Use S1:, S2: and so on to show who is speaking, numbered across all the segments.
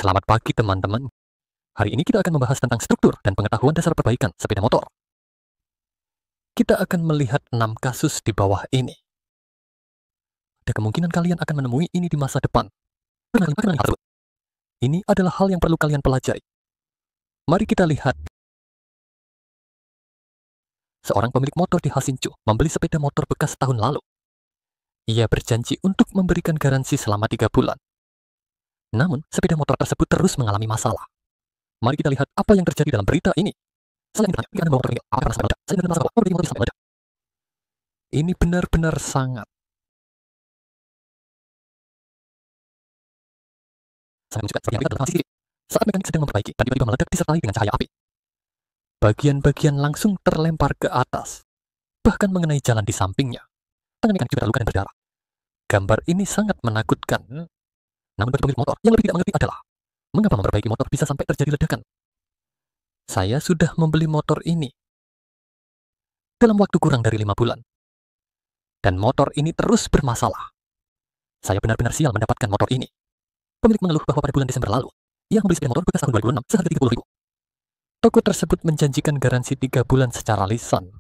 S1: Selamat pagi teman-teman. Hari ini kita akan membahas tentang struktur dan pengetahuan dasar perbaikan sepeda motor. Kita akan melihat 6 kasus di bawah ini. Ada kemungkinan kalian akan menemui ini di masa depan. Ini adalah hal yang perlu kalian pelajari. Mari kita lihat. Seorang pemilik motor di Hasinchu membeli sepeda motor bekas tahun lalu. Ia berjanji untuk memberikan garansi selama 3 bulan. Namun, sepeda motor tersebut terus mengalami masalah. Mari kita lihat apa yang terjadi dalam berita ini. Ini benar-benar sangat. Saat mekanik sedang memperbaiki dan tiba-tiba meledak disertai dengan cahaya api. Bagian-bagian langsung terlempar ke atas, bahkan mengenai jalan di sampingnya. Tangan mekanik juga terluka dan berdarah. Gambar ini sangat menakutkan. Namun bagi pemilik motor, yang lebih tidak mengerti adalah mengapa memperbaiki motor bisa sampai terjadi ledakan. Saya sudah membeli motor ini dalam waktu kurang dari 5 bulan. Dan motor ini terus bermasalah. Saya benar-benar sial mendapatkan motor ini. Pemilik mengeluh bahwa pada bulan Desember lalu, ia membeli sepeda motor bekas tahun 2006 seharga 30.000. Toko tersebut menjanjikan garansi 3 bulan secara lisan.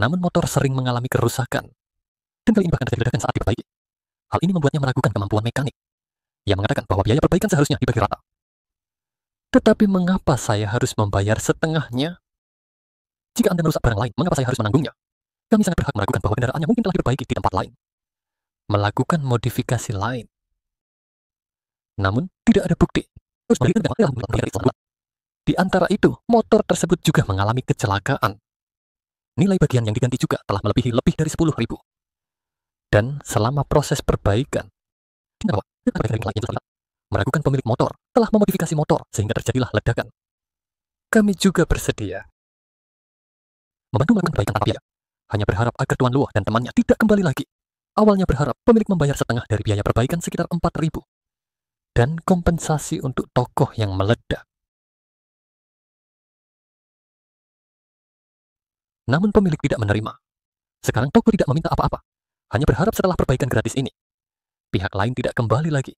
S1: Namun motor sering mengalami kerusakan. Dan kali ini bahkan terjadi ledakan saat diperbaiki. Hal ini membuatnya meragukan kemampuan mekanik. Ia mengatakan bahwa biaya perbaikan seharusnya dibagi rata. Tetapi mengapa saya harus membayar setengahnya? Jika Anda merusak barang lain, mengapa saya harus menanggungnya? Kami sangat berhak meragukan bahwa kendaraannya mungkin telah diperbaiki di tempat lain. Melakukan modifikasi lain. Namun, tidak ada bukti. Di antara itu, motor tersebut juga mengalami kecelakaan. Nilai bagian yang diganti juga telah melebihi lebih dari 10.000. Dan selama proses perbaikan, meragukan pemilik motor telah memodifikasi motor sehingga terjadilah ledakan. Kami juga bersedia membantu melakukan perbaikan tanpa biaya, hanya berharap agar Tuan Luo dan temannya tidak kembali lagi. Awalnya berharap pemilik membayar setengah dari biaya perbaikan sekitar 4.000 dan kompensasi untuk tokoh yang meledak. Namun pemilik tidak menerima. Sekarang toko tidak meminta apa-apa, hanya berharap setelah perbaikan gratis ini, pihak lain tidak kembali lagi.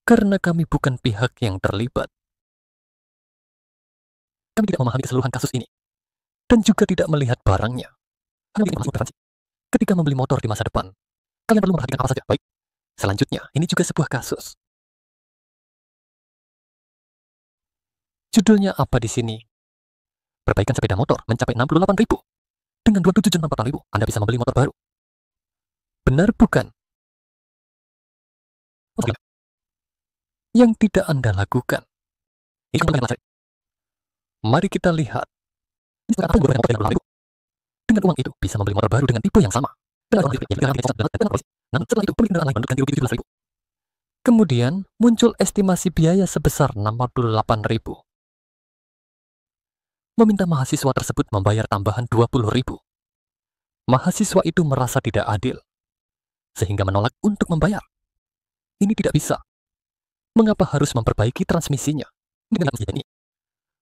S1: Karena kami bukan pihak yang terlibat. Kami tidak memahami keseluruhan kasus ini. Dan juga tidak melihat barangnya. Ketika membeli motor di masa depan, kalian perlu memperhatikan apa saja. Baik. Selanjutnya, ini juga sebuah kasus. Judulnya apa di sini? Perbaikan sepeda motor mencapai 68.000. Dengan 27.000 Anda bisa membeli motor baru. Benar bukan? Yang tidak Anda lakukan. Mari kita lihat. Dengan uang itu bisa membeli motor baru dengan tipe yang sama. Namun setelah itu pemilik kendaraan lain ganti rugi 17.000. Kemudian muncul estimasi biaya sebesar 68.000. Meminta mahasiswa tersebut membayar tambahan 20.000. Mahasiswa itu merasa tidak adil, sehingga menolak untuk membayar. Ini tidak bisa. Mengapa harus memperbaiki transmisinya? Dengan ini,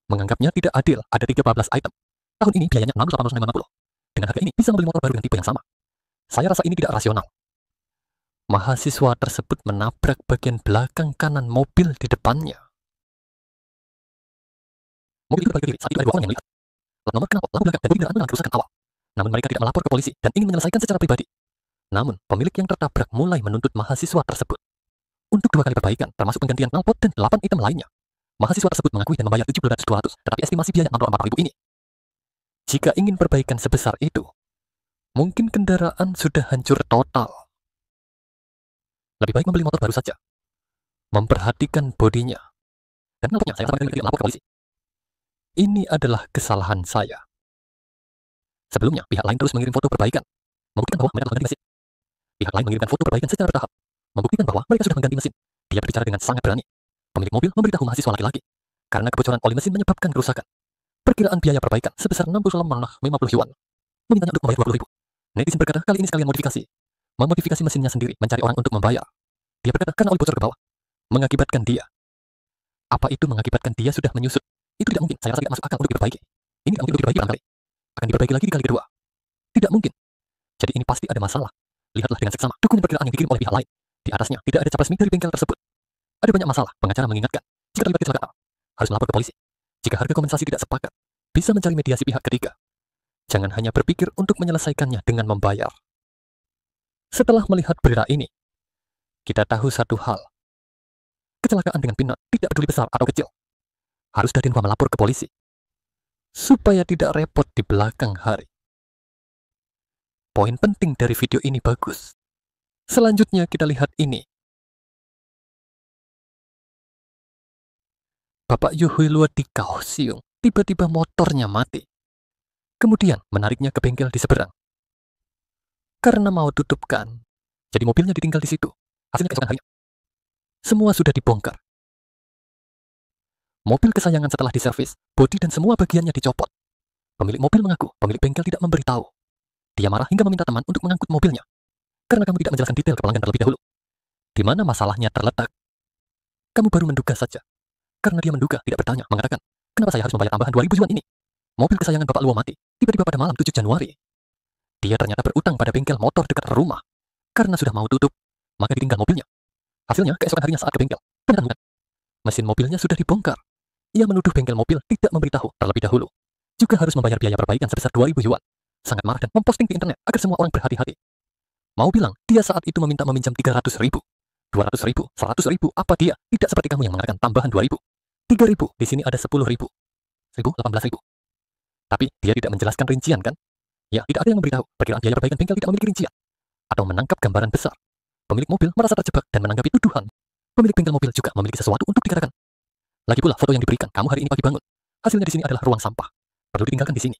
S1: menganggapnya tidak adil. Ada 13 item. Tahun ini biayanya 6.850. Dengan harga ini bisa membeli motor baru dengan tipe yang sama. Saya rasa ini tidak rasional. Mahasiswa tersebut menabrak bagian belakang kanan mobil di depannya. Mobil itu berbagi kiri saat itu ada 2 orang yang melihat. Plat nomor knalpot, lampu belakang, dan mobil kendaraan mengalami kerusakan awal. Namun mereka tidak melapor ke polisi dan ingin menyelesaikan secara pribadi. Namun, pemilik yang tertabrak mulai menuntut mahasiswa tersebut untuk 2 kali perbaikan, termasuk penggantian knalpot dan 8 item lainnya. Mahasiswa tersebut mengakui dan membayar 17.200, tetapi estimasi biaya 64.000 ini. Jika ingin perbaikan sebesar itu, mungkin kendaraan sudah hancur total. Lebih baik membeli motor baru saja. Memperhatikan bodinya. Dan knalpotnya saya sampaikan tidak melapor ke polisi. Ini adalah kesalahan saya. Sebelumnya, pihak lain terus mengirim foto perbaikan, membuktikan bahwa mereka telah mengganti mesin. Pihak lain mengirimkan foto perbaikan secara bertahap, membuktikan bahwa mereka sudah mengganti mesin. Dia berbicara dengan sangat berani. Pemilik mobil memberitahu mahasiswa laki-laki, karena kebocoran oli mesin menyebabkan kerusakan. Perkiraan biaya perbaikan sebesar 60 yuan. Memintanya untuk membayar 20.000. Netizen berkata, kali ini sekalian modifikasi. Memodifikasi mesinnya sendiri, mencari orang untuk membayar. Dia berkata, karena oli bocor ke bawah. Mengakibatkan dia. Apa itu mengakibatkan dia sudah menyusut? Itu tidak mungkin, saya rasa tidak masuk akal untuk diperbaiki. Ini tidak mungkin untuk diperbaiki barangkali. Akan diperbaiki lagi di kali kedua. Tidak mungkin. Jadi ini pasti ada masalah. Lihatlah dengan seksama dokumen perkiraan yang dikirim oleh pihak lain. Di atasnya tidak ada cap resmi dari bengkel tersebut. Ada banyak masalah. Pengacara mengingatkan, jika terlibat kecelakaan, harus melapor ke polisi. Jika harga kompensasi tidak sepakat, bisa mencari mediasi pihak ketiga. Jangan hanya berpikir untuk menyelesaikannya dengan membayar. Setelah melihat berita ini, kita tahu satu hal. Kecelakaan dengan peanut tidak peduli besar atau kecil. Harus dari rumah melapor ke polisi, supaya tidak repot di belakang hari. Poin penting dari video ini bagus. Selanjutnya kita lihat ini. Bapak Yuhui Luo di Kaohsiung, tiba-tiba motornya mati. Kemudian menariknya ke bengkel di seberang. Karena mau tutupkan, jadi mobilnya ditinggal di situ. Hasilnya keesokan harinya, semua sudah dibongkar. Mobil kesayangan setelah diservis, bodi dan semua bagiannya dicopot. Pemilik mobil mengaku pemilik bengkel tidak memberitahu. Dia marah hingga meminta teman untuk mengangkut mobilnya. Karena kamu tidak menjelaskan detail ke pelanggan terlebih dahulu. Di mana masalahnya terletak? Kamu baru menduga saja. Karena dia menduga, tidak bertanya, mengatakan, kenapa saya harus membayar tambahan 2.000 yuan ini? Mobil kesayangan Bapak Luo mati, tiba-tiba pada malam 7 Januari. Dia ternyata berutang pada bengkel motor dekat rumah. Karena sudah mau tutup, maka ditinggal mobilnya. Hasilnya, keesokan harinya saat ke bengkel, ternyata bukan. Mesin mobilnya sudah dibongkar. Ia menuduh bengkel mobil tidak memberitahu terlebih dahulu. Juga harus membayar biaya perbaikan sebesar 2.000 yuan. Sangat marah dan memposting di internet agar semua orang berhati-hati. Mau bilang, dia saat itu meminjam 300.000. 200.000, 100.000, apa dia? Tidak seperti kamu yang mengatakan tambahan 2.000. 3.000, di sini ada 10.000. 18.000. Tapi dia tidak menjelaskan rincian kan? Ya, tidak ada yang memberitahu. Perkiraan biaya perbaikan bengkel tidak memiliki rincian. Atau menangkap gambaran besar. Pemilik mobil merasa terjebak dan menanggapi tuduhan. Pemilik bengkel mobil juga memiliki sesuatu untuk dikatakan. Lagi pula foto yang diberikan, kamu hari ini pagi bangun. Hasilnya di sini adalah ruang sampah. Perlu ditinggalkan di sini.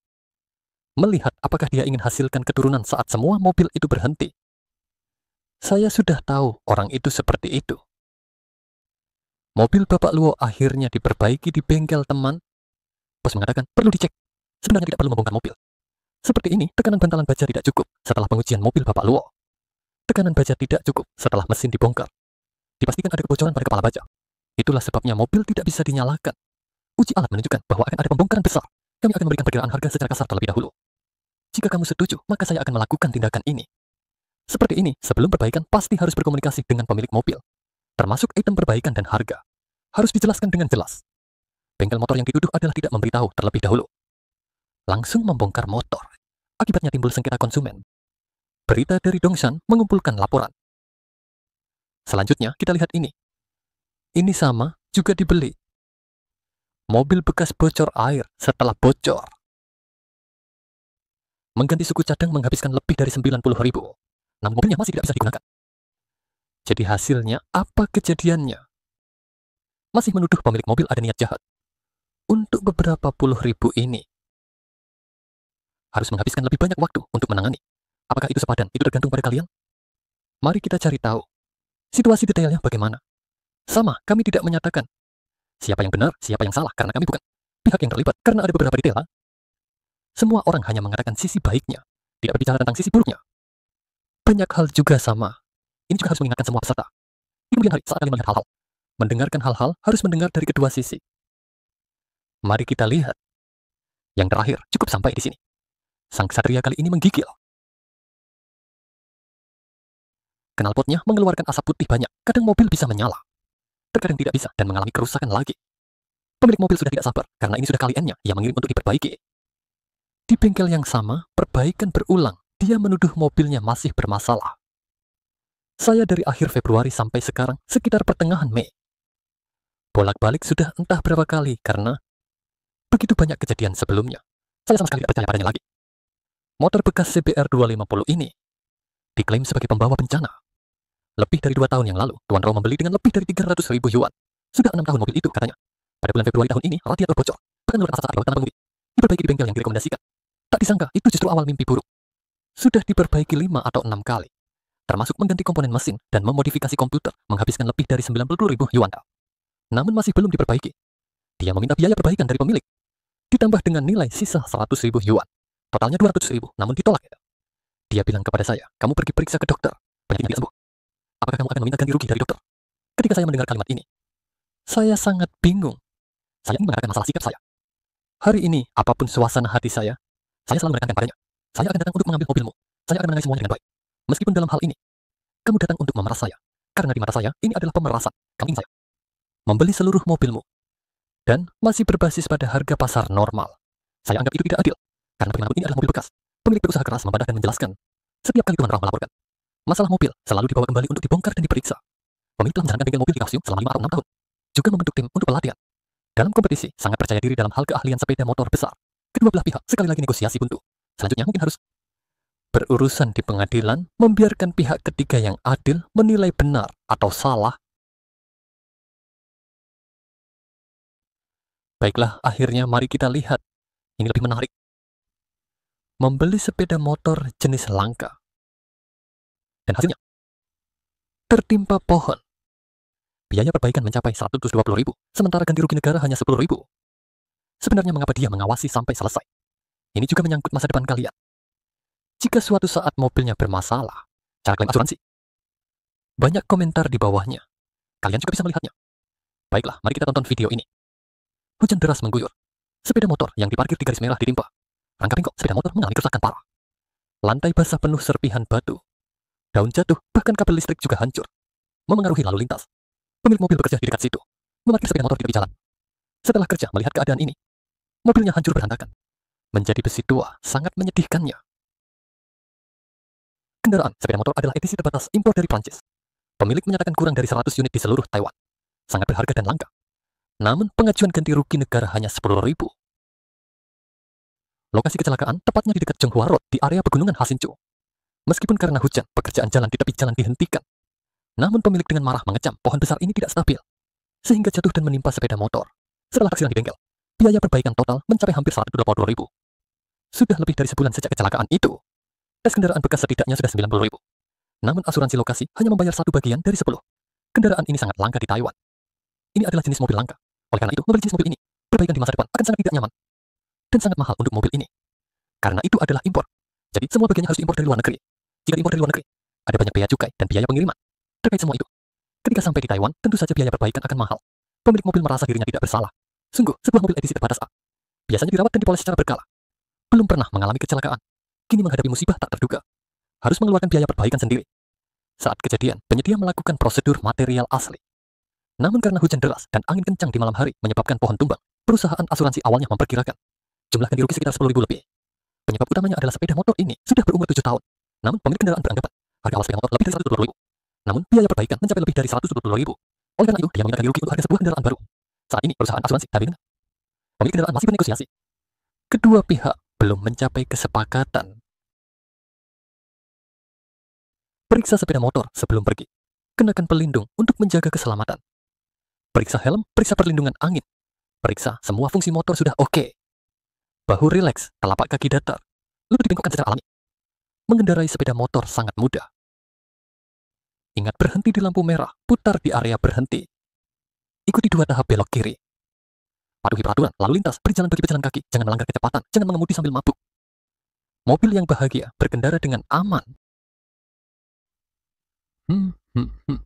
S1: Melihat apakah dia ingin hasilkan keturunan saat semua mobil itu berhenti. Saya sudah tahu orang itu seperti itu. Mobil Bapak Luo akhirnya diperbaiki di bengkel teman. Bos mengatakan, perlu dicek. Sebenarnya tidak perlu membongkar mobil. Seperti ini, tekanan bantalan baja tidak cukup setelah pengujian mobil Bapak Luo. Tekanan baja tidak cukup setelah mesin dibongkar. Dipastikan ada kebocoran pada kepala baja. Itulah sebabnya mobil tidak bisa dinyalakan. Uji alat menunjukkan bahwa akan ada pembongkaran besar. Kami akan memberikan perkiraan harga secara kasar terlebih dahulu. Jika kamu setuju, maka saya akan melakukan tindakan ini. Seperti ini, sebelum perbaikan pasti harus berkomunikasi dengan pemilik mobil. Termasuk item perbaikan dan harga. Harus dijelaskan dengan jelas. Bengkel motor yang dituduh adalah tidak memberitahu terlebih dahulu. Langsung membongkar motor. Akibatnya timbul sengketa konsumen. Berita dari Dongshan mengumpulkan laporan. Selanjutnya kita lihat ini. Ini sama, juga dibeli. Mobil bekas bocor air setelah bocor. Mengganti suku cadang menghabiskan lebih dari 90.000. Namun mobilnya masih tidak bisa digunakan. Jadi hasilnya, apa kejadiannya? Masih menuduh pemilik mobil ada niat jahat. Untuk beberapa puluh ribu ini, harus menghabiskan lebih banyak waktu untuk menangani. Apakah itu sepadan? Itu tergantung pada kalian. Mari kita cari tahu. Situasi detailnya bagaimana? Sama, kami tidak menyatakan siapa yang benar, siapa yang salah, karena kami bukan pihak yang terlibat, karena ada beberapa detail. Semua orang hanya mengatakan sisi baiknya, tidak berbicara tentang sisi buruknya. Banyak hal juga sama. Ini juga harus mengingatkan semua peserta. Di kemudian hari, saat kalian melihat hal-hal, mendengarkan hal-hal, harus mendengar dari kedua sisi. Mari kita lihat. Yang terakhir, cukup sampai di sini. Sang ksatria kali ini menggigil. Knalpotnya mengeluarkan asap putih banyak, kadang mobil bisa menyala. Terkadang tidak bisa dan mengalami kerusakan lagi. Pemilik mobil sudah tidak sabar, karena ini sudah kali N-nya yang mengirim untuk diperbaiki. Di bengkel yang sama, perbaikan berulang. Dia menuduh mobilnya masih bermasalah. Saya dari akhir Februari sampai sekarang, sekitar pertengahan Mei. Bolak-balik sudah entah berapa kali, karena begitu banyak kejadian sebelumnya. Saya sama sekali tidak percaya padanya lagi. Motor bekas CBR 250 ini diklaim sebagai pembawa bencana. Lebih dari 2 tahun yang lalu, Tuan Rao membeli dengan lebih dari 300.000 yuan. Sudah 6 tahun mobil itu, katanya. Pada bulan Februari tahun ini, radiator bocor. Bahkan menurut asal tanpa pengemudi. Diperbaiki di bengkel yang direkomendasikan. Tak disangka, itu justru awal mimpi buruk. Sudah diperbaiki 5 atau 6 kali. Termasuk mengganti komponen mesin dan memodifikasi komputer, menghabiskan lebih dari 90.000 yuan. Namun masih belum diperbaiki. Dia meminta biaya perbaikan dari pemilik. Ditambah dengan nilai sisa 100.000 yuan. Totalnya 200.000, namun ditolak. Dia bilang kepada saya, kamu pergi periksa ke dokter. Penyakitnya tidak sembuh. Apakah kamu akan meminta ganti rugi dari dokter? Ketika saya mendengar kalimat ini, saya sangat bingung. Saya ingin mengatakan masalah sikap saya. Hari ini, apapun suasana hati saya selalu menekankan padanya. Saya akan datang untuk mengambil mobilmu. Saya akan menangani semuanya dengan baik. Meskipun dalam hal ini, kamu datang untuk memeras saya. Karena di mata saya, ini adalah pemerasan. Kamu ingin saya membeli seluruh mobilmu, dan masih berbasis pada harga pasar normal. Saya anggap itu tidak adil, karena bagaimanapun ini adalah mobil bekas. Pemilik berusaha keras membantah dan menjelaskan. Setiap kali Tuan Rao melaporkan masalah mobil, selalu dibawa kembali untuk dibongkar dan diperiksa. Pemilik telah menjalankan bengkel mobil di Kaohsiung selama 5 atau 6 tahun. Juga membentuk tim untuk pelatihan. Dalam kompetisi, sangat percaya diri dalam hal keahlian sepeda motor besar. Kedua belah pihak sekali lagi negosiasi buntu. Selanjutnya mungkin harus berurusan di pengadilan, membiarkan pihak ketiga yang adil menilai benar atau salah. Baiklah, akhirnya mari kita lihat. Ini lebih menarik. Membeli sepeda motor jenis langka. Dan hasilnya tertimpa pohon. Biaya perbaikan mencapai 120.000, sementara ganti rugi negara hanya 10.000. Sebenarnya mengapa dia mengawasi sampai selesai? Ini juga menyangkut masa depan kalian. Jika suatu saat mobilnya bermasalah, cara klaim asuransi. Banyak komentar di bawahnya. Kalian juga bisa melihatnya. Baiklah, mari kita tonton video ini. Hujan deras mengguyur. Sepeda motor yang diparkir di garis merah ditimpa. Rangka bengkok sepeda motor mengalami kerusakan parah. Lantai basah penuh serpihan batu. Daun jatuh, bahkan kabel listrik juga hancur. Memengaruhi lalu lintas. Pemilik mobil bekerja di dekat situ. Memarkir sepeda motor di tepi jalan. Setelah kerja melihat keadaan ini, mobilnya hancur berantakan. Menjadi besi tua, sangat menyedihkannya. Kendaraan sepeda motor adalah edisi terbatas impor dari Prancis. Pemilik menyatakan kurang dari 100 unit di seluruh Taiwan. Sangat berharga dan langka. Namun pengajuan ganti rugi negara hanya 10.000. Lokasi kecelakaan tepatnya di dekat Zhonghua Road di area pegunungan Hasinchu. Meskipun karena hujan, pekerjaan jalan di tepi jalan dihentikan. Namun pemilik dengan marah mengecam pohon besar ini tidak stabil, sehingga jatuh dan menimpa sepeda motor. Setelah taksiran di bengkel, biaya perbaikan total mencapai hampir 120.000. Sudah lebih dari sebulan sejak kecelakaan itu. Tes kendaraan bekas setidaknya sudah 90.000. Namun asuransi lokasi hanya membayar satu bagian dari 10. Kendaraan ini sangat langka di Taiwan. Ini adalah jenis mobil langka. Oleh karena itu, membeli jenis mobil ini, perbaikan di masa depan akan sangat tidak nyaman. Dan sangat mahal untuk mobil ini. Karena itu adalah impor. Jadi semua bagiannya harus diimpor dari luar negeri. Jika diimpor dari luar negeri, ada banyak biaya cukai dan biaya pengiriman. Terkait semua itu, ketika sampai di Taiwan, tentu saja biaya perbaikan akan mahal. Pemilik mobil merasa dirinya tidak bersalah. Sungguh, sebuah mobil edisi terbatas A. Biasanya dirawat dan dipoles secara berkala. Belum pernah mengalami kecelakaan. Kini menghadapi musibah tak terduga. Harus mengeluarkan biaya perbaikan sendiri. Saat kejadian, penyedia melakukan prosedur material asli. Namun karena hujan deras dan angin kencang di malam hari menyebabkan pohon tumbang, perusahaan asuransi awalnya memperkirakan jumlah ganti rugi sekitar 10.000 lebih. Penyebab utamanya adalah sepeda motor ini sudah berumur 7 tahun. Namun pemilik kendaraan beranggapan harga awal sepeda motor lebih dari 120.000. Namun biaya perbaikan mencapai lebih dari 120.000. Oleh karena itu, dia meminta ganti rugi untuk harga sebuah kendaraan baru. Saat ini perusahaan asuransi tak bingung. Pemilik kendaraan masih bernegosiasi. Kedua pihak belum mencapai kesepakatan. Periksa sepeda motor sebelum pergi. Kenakan pelindung untuk menjaga keselamatan. Periksa helm, periksa perlindungan angin. Periksa semua fungsi motor sudah oke. Bahu rileks, telapak kaki datar. Lutut dibengkokkan secara alami. Mengendarai sepeda motor sangat mudah. Ingat berhenti di lampu merah, putar di area berhenti. Ikuti 2 tahap belok kiri. Patuhi peraturan lalu lintas, berjalan bagi pejalan kaki, jangan melanggar kecepatan, jangan mengemudi sambil mabuk. Mobil yang bahagia berkendara dengan aman. Hmm, hmm, hmm.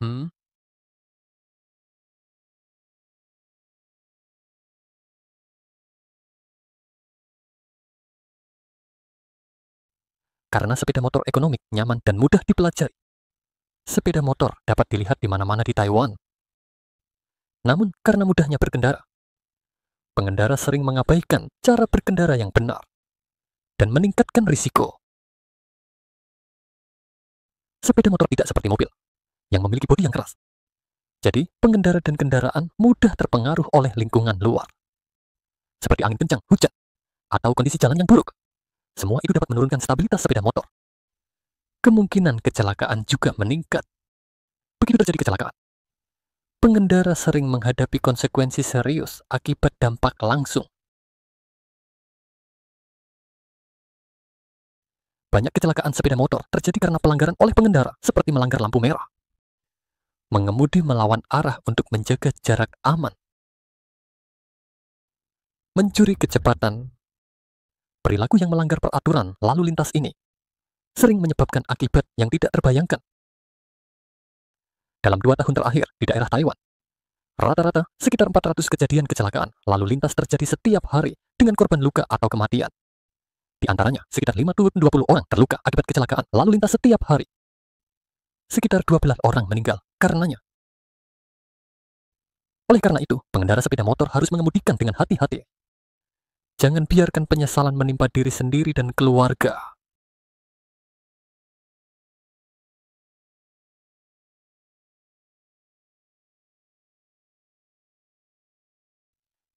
S1: Hmm. Karena sepeda motor ekonomik, nyaman, dan mudah dipelajari. Sepeda motor dapat dilihat di mana-mana di Taiwan. Namun, karena mudahnya berkendara, pengendara sering mengabaikan cara berkendara yang benar dan meningkatkan risiko. Sepeda motor tidak seperti mobil yang memiliki bodi yang keras. Jadi, pengendara dan kendaraan mudah terpengaruh oleh lingkungan luar. Seperti angin kencang, hujan, atau kondisi jalan yang buruk. Semua itu dapat menurunkan stabilitas sepeda motor. Kemungkinan kecelakaan juga meningkat. Begitu terjadi kecelakaan, pengendara sering menghadapi konsekuensi serius akibat dampak langsung. Banyak kecelakaan sepeda motor terjadi karena pelanggaran oleh pengendara, seperti melanggar lampu merah, mengemudi melawan arah untuk menjaga jarak aman, mencuri kecepatan. Perilaku yang melanggar peraturan lalu lintas ini sering menyebabkan akibat yang tidak terbayangkan. Dalam 2 tahun terakhir di daerah Taiwan, rata-rata sekitar 400 kejadian kecelakaan lalu lintas terjadi setiap hari dengan korban luka atau kematian. Di antaranya, sekitar 20 orang terluka akibat kecelakaan lalu lintas setiap hari. Sekitar 12 orang meninggal karenanya. Oleh karena itu, pengendara sepeda motor harus mengemudikan dengan hati-hati. Jangan biarkan penyesalan menimpa diri sendiri dan keluarga.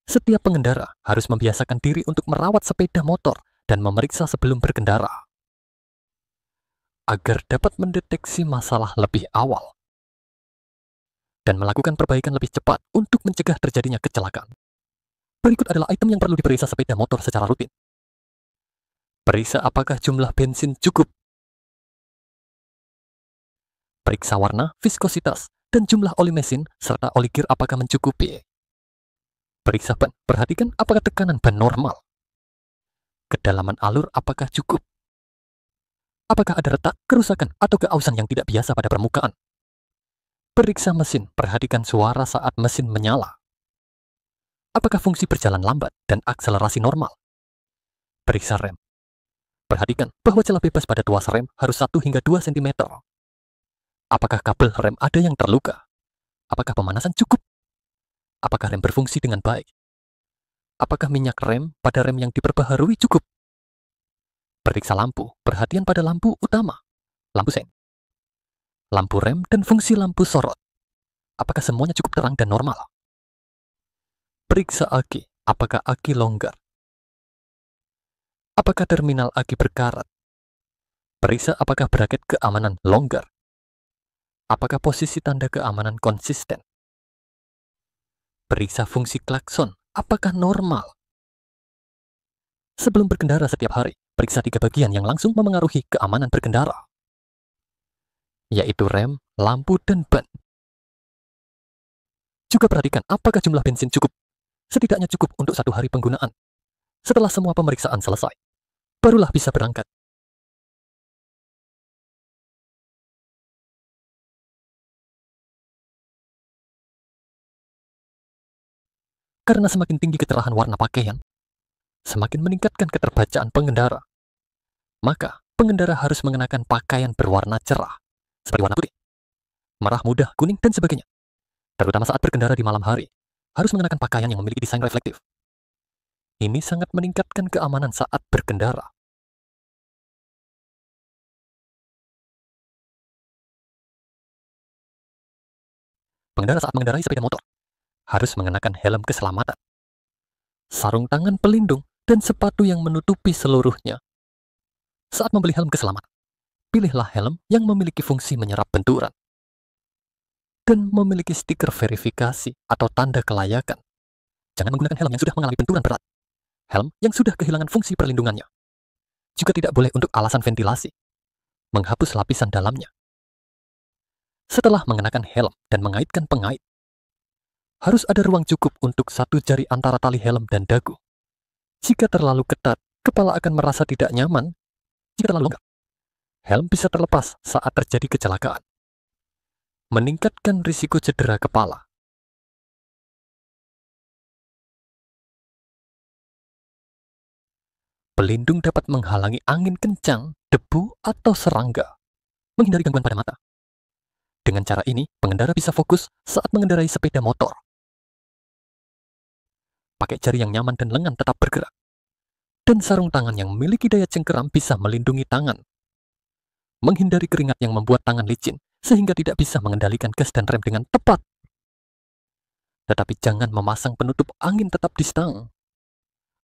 S1: Setiap pengendara harus membiasakan diri untuk merawat sepeda motor dan memeriksa sebelum berkendara, agar dapat mendeteksi masalah lebih awal dan melakukan perbaikan lebih cepat untuk mencegah terjadinya kecelakaan. Berikut adalah item yang perlu diperiksa sepeda motor secara rutin. Periksa apakah jumlah bensin cukup. Periksa warna, viskositas, dan jumlah oli mesin serta oli gear apakah mencukupi. Periksa ban, perhatikan apakah tekanan ban normal. Kedalaman alur apakah cukup. Apakah ada retak, kerusakan, atau keausan yang tidak biasa pada permukaan. Periksa mesin, perhatikan suara saat mesin menyala. Apakah fungsi berjalan lambat dan akselerasi normal. Periksa rem. Perhatikan bahwa celah bebas pada tuas rem harus 1 hingga 2 cm. Apakah kabel rem ada yang terluka? Apakah pemanasan cukup? Apakah rem berfungsi dengan baik? Apakah minyak rem pada rem yang diperbaharui cukup? Periksa lampu, perhatian pada lampu utama, lampu sen, lampu rem, dan fungsi lampu sorot. Apakah semuanya cukup terang dan normal? Periksa aki, apakah aki longgar? Apakah terminal aki berkarat? Periksa apakah braket keamanan longgar? Apakah posisi tanda keamanan konsisten? Periksa fungsi klakson, apakah normal? Sebelum berkendara setiap hari, periksa 3 bagian yang langsung memengaruhi keamanan berkendara, yaitu rem, lampu, dan ban. Juga perhatikan apakah jumlah bensin cukup. Setidaknya cukup untuk 1 hari penggunaan. Setelah semua pemeriksaan selesai, barulah bisa berangkat. Karena semakin tinggi kecerahan warna pakaian, semakin meningkatkan keterbacaan pengendara. Maka, pengendara harus mengenakan pakaian berwarna cerah, seperti warna putih, merah muda, kuning, dan sebagainya. Terutama saat berkendara di malam hari, harus mengenakan pakaian yang memiliki desain reflektif. Ini sangat meningkatkan keamanan saat berkendara. Pengendara saat mengendarai sepeda motor harus mengenakan helm keselamatan, sarung tangan pelindung, dan sepatu yang menutupi seluruhnya. Saat membeli helm keselamatan, pilihlah helm yang memiliki fungsi menyerap benturan dan memiliki stiker verifikasi atau tanda kelayakan. Jangan menggunakan helm yang sudah mengalami benturan berat. Helm yang sudah kehilangan fungsi perlindungannya. Juga tidak boleh untuk alasan ventilasi, menghapus lapisan dalamnya. Setelah mengenakan helm dan mengaitkan pengait, harus ada ruang cukup untuk 1 jari antara tali helm dan dagu. Jika terlalu ketat, kepala akan merasa tidak nyaman. Jika terlalu longgar, helm bisa terlepas saat terjadi kecelakaan, meningkatkan risiko cedera kepala. Pelindung dapat menghalangi angin kencang, debu, atau serangga, menghindari gangguan pada mata. Dengan cara ini, pengendara bisa fokus saat mengendarai sepeda motor. Pakai jari yang nyaman dan lengan tetap bergerak. Dan sarung tangan yang memiliki daya cengkeram bisa melindungi tangan. Menghindari keringat yang membuat tangan licin, sehingga tidak bisa mengendalikan gas dan rem dengan tepat. Tetapi jangan memasang penutup angin tetap di stang,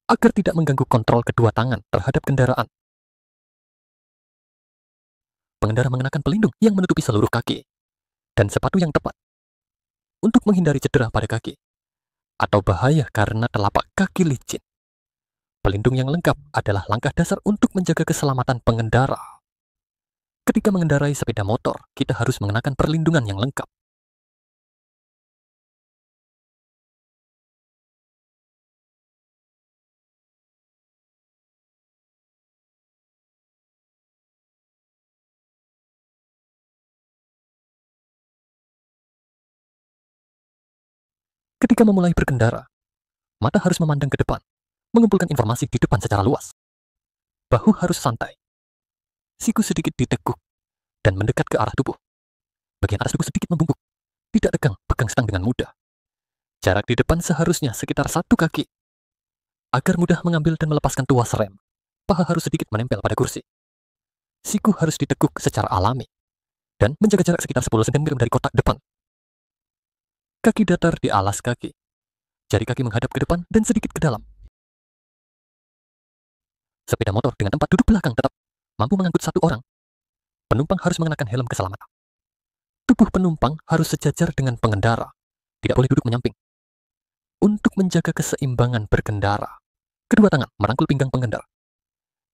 S1: agar tidak mengganggu kontrol kedua tangan terhadap kendaraan. Pengendara mengenakan pelindung yang menutupi seluruh kaki, dan sepatu yang tepat, untuk menghindari cedera pada kaki, atau bahaya karena telapak kaki licin. Pelindung yang lengkap adalah langkah dasar untuk menjaga keselamatan pengendara. Ketika mengendarai sepeda motor, kita harus mengenakan perlindungan yang lengkap. Ketika memulai berkendara, mata harus memandang ke depan, mengumpulkan informasi di depan secara luas. Bahu harus santai, siku sedikit ditekuk, dan mendekat ke arah tubuh. Bagian atas tubuh sedikit membungkuk, tidak tegang, pegang stang dengan mudah. Jarak di depan seharusnya sekitar 1 kaki. Agar mudah mengambil dan melepaskan tuas rem, paha harus sedikit menempel pada kursi. Siku harus ditekuk secara alami, dan menjaga jarak sekitar 10 cm dari kotak depan. Kaki datar di alas kaki. Jari kaki menghadap ke depan dan sedikit ke dalam. Sepeda motor dengan tempat duduk belakang tetap mampu mengangkut 1 orang. Penumpang harus mengenakan helm keselamatan. Tubuh penumpang harus sejajar dengan pengendara. Tidak boleh duduk menyamping. Untuk menjaga keseimbangan berkendara, kedua tangan merangkul pinggang pengendara.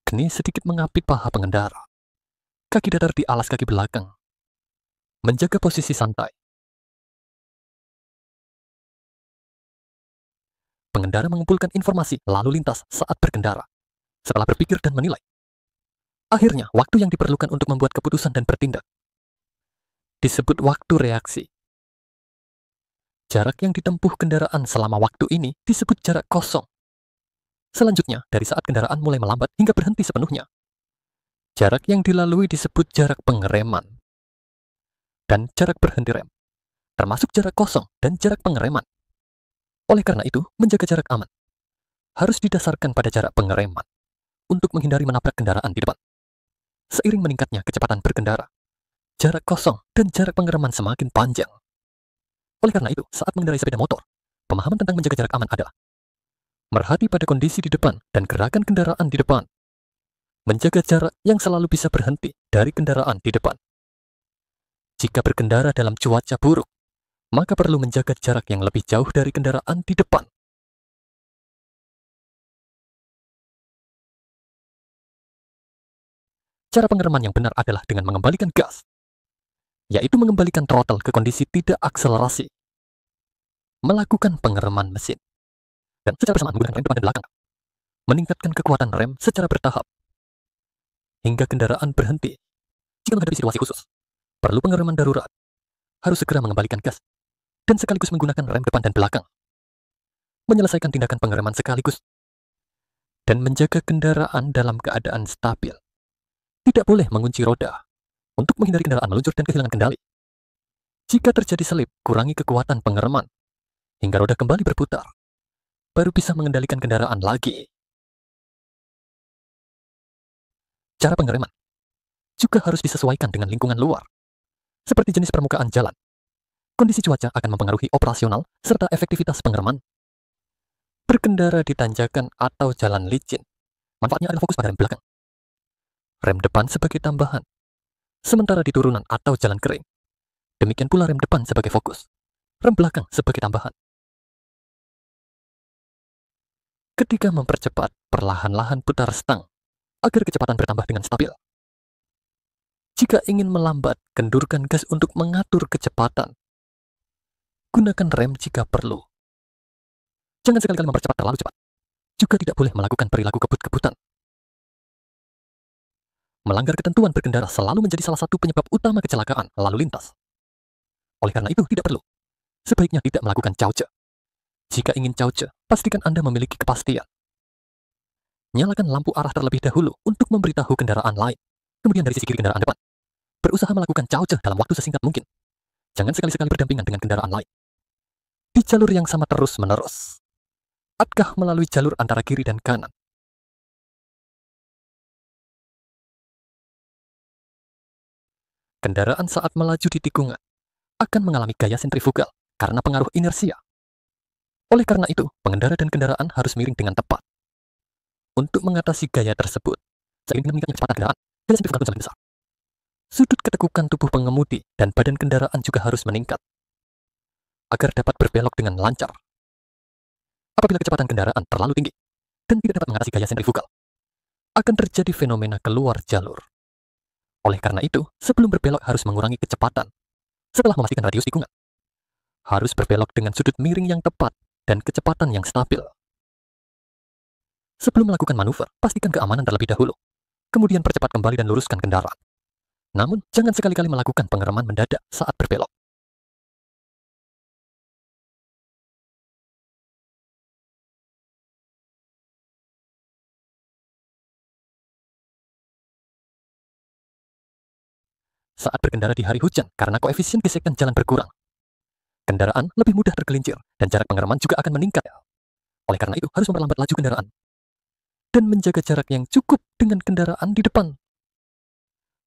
S1: Keni sedikit mengapit paha pengendara. Kaki datar di alas kaki belakang. Menjaga posisi santai. Pengendara mengumpulkan informasi lalu lintas saat berkendara, setelah berpikir dan menilai. Akhirnya, waktu yang diperlukan untuk membuat keputusan dan bertindak disebut waktu reaksi. Jarak yang ditempuh kendaraan selama waktu ini disebut jarak kosong. Selanjutnya, dari saat kendaraan mulai melambat hingga berhenti sepenuhnya, jarak yang dilalui disebut jarak pengereman dan jarak berhenti rem, termasuk jarak kosong dan jarak pengereman. Oleh karena itu, menjaga jarak aman harus didasarkan pada jarak pengereman untuk menghindari menabrak kendaraan di depan. Seiring meningkatnya kecepatan berkendara, jarak kosong dan jarak pengereman semakin panjang. Oleh karena itu, saat mengendarai sepeda motor, pemahaman tentang menjaga jarak aman adalah merhati pada kondisi di depan dan gerakan kendaraan di depan. Menjaga jarak yang selalu bisa berhenti dari kendaraan di depan. Jika berkendara dalam cuaca buruk, maka perlu menjaga jarak yang lebih jauh dari kendaraan di depan. Cara pengereman yang benar adalah dengan mengembalikan gas, yaitu mengembalikan throttle ke kondisi tidak akselerasi. Melakukan pengereman mesin, dan secara bersamaan menggunakan rem depan dan belakang. Meningkatkan kekuatan rem secara bertahap, hingga kendaraan berhenti. Jika menghadapi situasi khusus, perlu pengereman darurat, harus segera mengembalikan gas, dan sekaligus menggunakan rem depan dan belakang. Menyelesaikan tindakan pengereman sekaligus, dan menjaga kendaraan dalam keadaan stabil. Tidak boleh mengunci roda, untuk menghindari kendaraan meluncur dan kehilangan kendali. Jika terjadi selip, kurangi kekuatan pengereman, hingga roda kembali berputar, baru bisa mengendalikan kendaraan lagi. Cara pengereman juga harus disesuaikan dengan lingkungan luar, seperti jenis permukaan jalan. Kondisi cuaca akan mempengaruhi operasional serta efektivitas pengereman. Berkendara di tanjakan atau jalan licin, manfaatnya adalah fokus pada rem belakang. Rem depan sebagai tambahan, sementara di turunan atau jalan kering. Demikian pula rem depan sebagai fokus, rem belakang sebagai tambahan. Ketika mempercepat, perlahan-lahan putar stang, agar kecepatan bertambah dengan stabil. Jika ingin melambat, kendurkan gas untuk mengatur kecepatan. Gunakan rem jika perlu. Jangan sekali-kali mempercepat terlalu cepat. Juga tidak boleh melakukan perilaku kebut-kebutan. Melanggar ketentuan berkendara selalu menjadi salah satu penyebab utama kecelakaan lalu lintas. Oleh karena itu, tidak perlu. Sebaiknya tidak melakukan cauce. Jika ingin cauce, pastikan Anda memiliki kepastian. Nyalakan lampu arah terlebih dahulu untuk memberitahu kendaraan lain. Kemudian dari sisi kiri kendaraan depan, berusaha melakukan cauce dalam waktu sesingkat mungkin. Jangan sekali-sekali berdampingan dengan kendaraan lain. Di jalur yang sama terus-menerus. Atkah melalui jalur antara kiri dan kanan. Kendaraan saat melaju di tikungan akan mengalami gaya sentrifugal karena pengaruh inersia. Oleh karena itu, pengendara dan kendaraan harus miring dengan tepat. Untuk mengatasi gaya tersebut, seiring dengan meningkatnya kecepatan kendaraan, gaya sentrifugal pun semakin besar. Sudut ketekukan tubuh pengemudi dan badan kendaraan juga harus meningkat, agar dapat berbelok dengan lancar. Apabila kecepatan kendaraan terlalu tinggi dan tidak dapat mengatasi gaya sentrifugal, akan terjadi fenomena keluar jalur. Oleh karena itu, sebelum berbelok harus mengurangi kecepatan. Setelah memastikan radius tikungan, harus berbelok dengan sudut miring yang tepat dan kecepatan yang stabil. Sebelum melakukan manuver, pastikan keamanan terlebih dahulu. Kemudian percepat kembali dan luruskan kendaraan. Namun, jangan sekali-kali melakukan pengereman mendadak saat berbelok. Saat berkendara di hari hujan karena koefisien gesekan jalan berkurang, kendaraan lebih mudah tergelincir dan jarak pengereman juga akan meningkat. Oleh karena itu, harus memperlambat laju kendaraan dan menjaga jarak yang cukup dengan kendaraan di depan.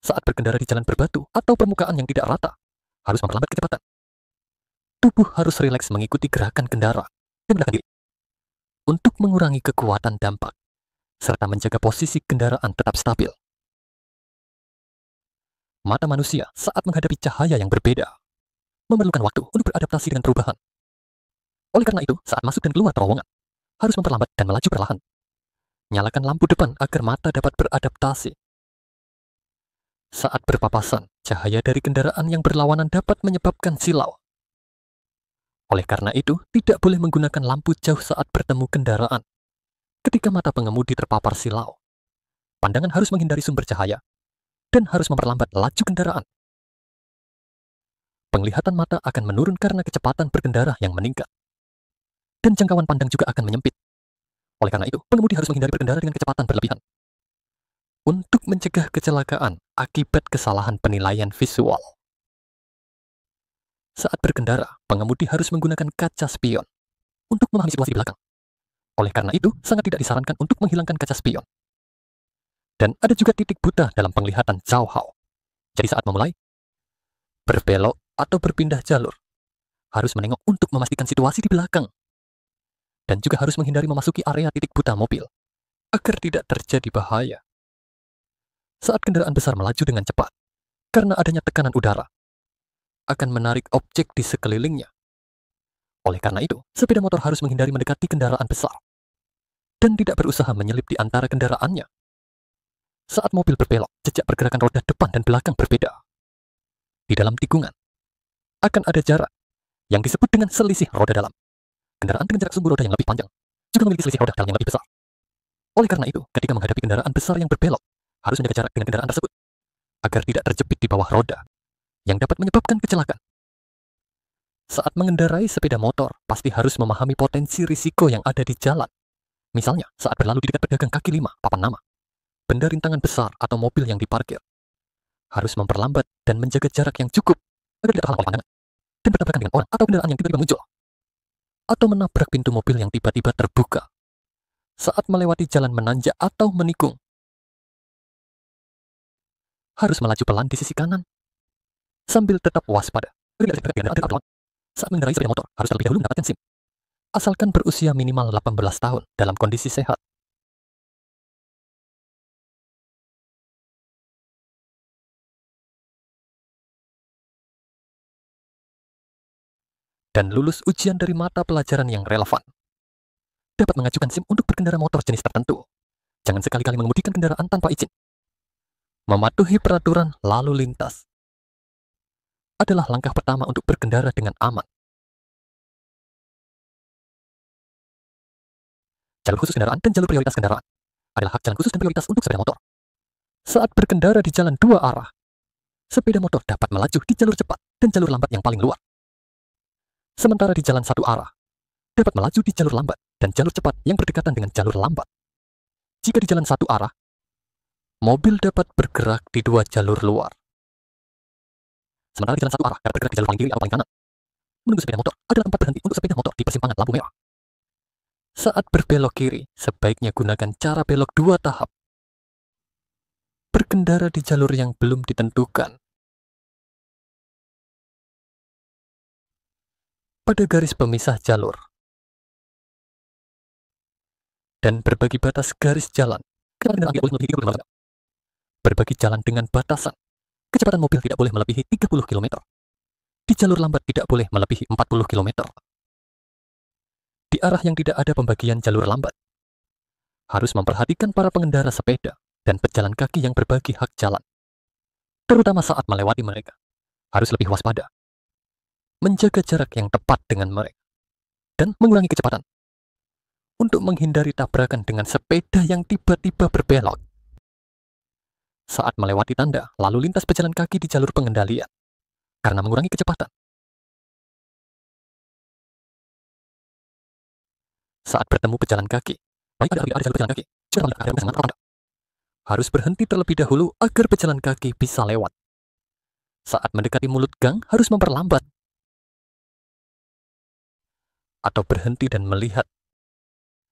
S1: Saat berkendara di jalan berbatu atau permukaan yang tidak rata, harus memperlambat kecepatan. Tubuh harus rileks mengikuti gerakan kendaraan dan menekan diri untuk mengurangi kekuatan dampak, serta menjaga posisi kendaraan tetap stabil. Mata manusia saat menghadapi cahaya yang berbeda memerlukan waktu untuk beradaptasi dengan perubahan. Oleh karena itu, saat masuk dan keluar terowongan, harus memperlambat dan melaju perlahan. Nyalakan lampu depan agar mata dapat beradaptasi. Saat berpapasan, cahaya dari kendaraan yang berlawanan dapat menyebabkan silau. Oleh karena itu, tidak boleh menggunakan lampu jauh saat bertemu kendaraan. Ketika mata pengemudi terpapar silau, pandangan harus menghindari sumber cahaya dan harus memperlambat laju kendaraan. Penglihatan mata akan menurun karena kecepatan berkendara yang meningkat. Dan jangkauan pandang juga akan menyempit. Oleh karena itu, pengemudi harus menghindari berkendara dengan kecepatan berlebihan. Untuk mencegah kecelakaan akibat kesalahan penilaian visual. Saat berkendara, pengemudi harus menggunakan kaca spion untuk memahami situasi di belakang. Oleh karena itu, sangat tidak disarankan untuk menghilangkan kaca spion. Dan ada juga titik buta dalam penglihatan Zhao. Jadi saat memulai berbelok atau berpindah jalur, harus menengok untuk memastikan situasi di belakang. Dan juga harus menghindari memasuki area titik buta mobil, agar tidak terjadi bahaya. Saat kendaraan besar melaju dengan cepat, karena adanya tekanan udara, akan menarik objek di sekelilingnya. Oleh karena itu, sepeda motor harus menghindari mendekati kendaraan besar, dan tidak berusaha menyelip di antara kendaraannya. Saat mobil berbelok, jejak pergerakan roda depan dan belakang berbeda. Di dalam tikungan, akan ada jarak yang disebut dengan selisih roda dalam. Kendaraan dengan jarak sumbu roda yang lebih panjang juga memiliki selisih roda dalam yang lebih besar. Oleh karena itu, ketika menghadapi kendaraan besar yang berbelok, harus menjaga jarak dengan kendaraan tersebut, agar tidak terjepit di bawah roda, yang dapat menyebabkan kecelakaan. Saat mengendarai sepeda motor, pasti harus memahami potensi risiko yang ada di jalan. Misalnya, saat berlalu di dekat pedagang kaki lima, papan nama, benda rintangan besar atau mobil yang diparkir, harus memperlambat dan menjaga jarak yang cukup agar tidak terhalang oleh pandangan dan bertabrakan dengan orang atau kendaraan yang tiba-tiba muncul, atau menabrak pintu mobil yang tiba-tiba terbuka saat melewati jalan menanjak atau menikung. Harus melaju pelan di sisi kanan sambil tetap waspada. Saat mengendarai sepeda motor, harus terlebih dahulu mendapatkan SIM. Asalkan berusia minimal 18 tahun dalam kondisi sehat. Dan lulus ujian dari mata pelajaran yang relevan. Dapat mengajukan SIM untuk berkendara motor jenis tertentu. Jangan sekali-kali mengemudikan kendaraan tanpa izin. Mematuhi peraturan lalu lintas adalah langkah pertama untuk berkendara dengan aman. Jalur khusus kendaraan dan jalur prioritas kendaraan adalah hak jalan khusus dan prioritas untuk sepeda motor. Saat berkendara di jalan dua arah, sepeda motor dapat melaju di jalur cepat dan jalur lambat yang paling luar. Sementara di jalan satu arah, dapat melaju di jalur lambat dan jalur cepat yang berdekatan dengan jalur lambat. Jika di jalan satu arah, mobil dapat bergerak di dua jalur luar. Sementara di jalan satu arah, dapat bergerak di jalur paling kiri atau paling kanan. Menunggu sepeda motor adalah tempat berhenti untuk sepeda motor di persimpangan lampu merah. Saat berbelok kiri, sebaiknya gunakan cara belok dua tahap. Berkendara di jalur yang belum ditentukan. Pada garis pemisah jalur. Dan berbagi batas garis jalan. Berbagi jalan dengan batasan. Kecepatan mobil tidak boleh melebihi 30 km. Di jalur lambat tidak boleh melebihi 40 km. Di arah yang tidak ada pembagian jalur lambat, harus memperhatikan para pengendara sepeda dan pejalan kaki yang berbagi hak jalan. Terutama saat melewati mereka, harus lebih waspada. Menjaga jarak yang tepat dengan mereka. Dan mengurangi kecepatan. Untuk menghindari tabrakan dengan sepeda yang tiba-tiba berbelok. Saat melewati tanda, lalu lintas pejalan kaki di jalur pengendalian. Karena mengurangi kecepatan. Saat bertemu pejalan kaki, baik ada jalur pejalan kaki, harus berhenti terlebih dahulu agar pejalan kaki bisa lewat. Saat mendekati mulut gang, harus memperlambat atau berhenti dan melihat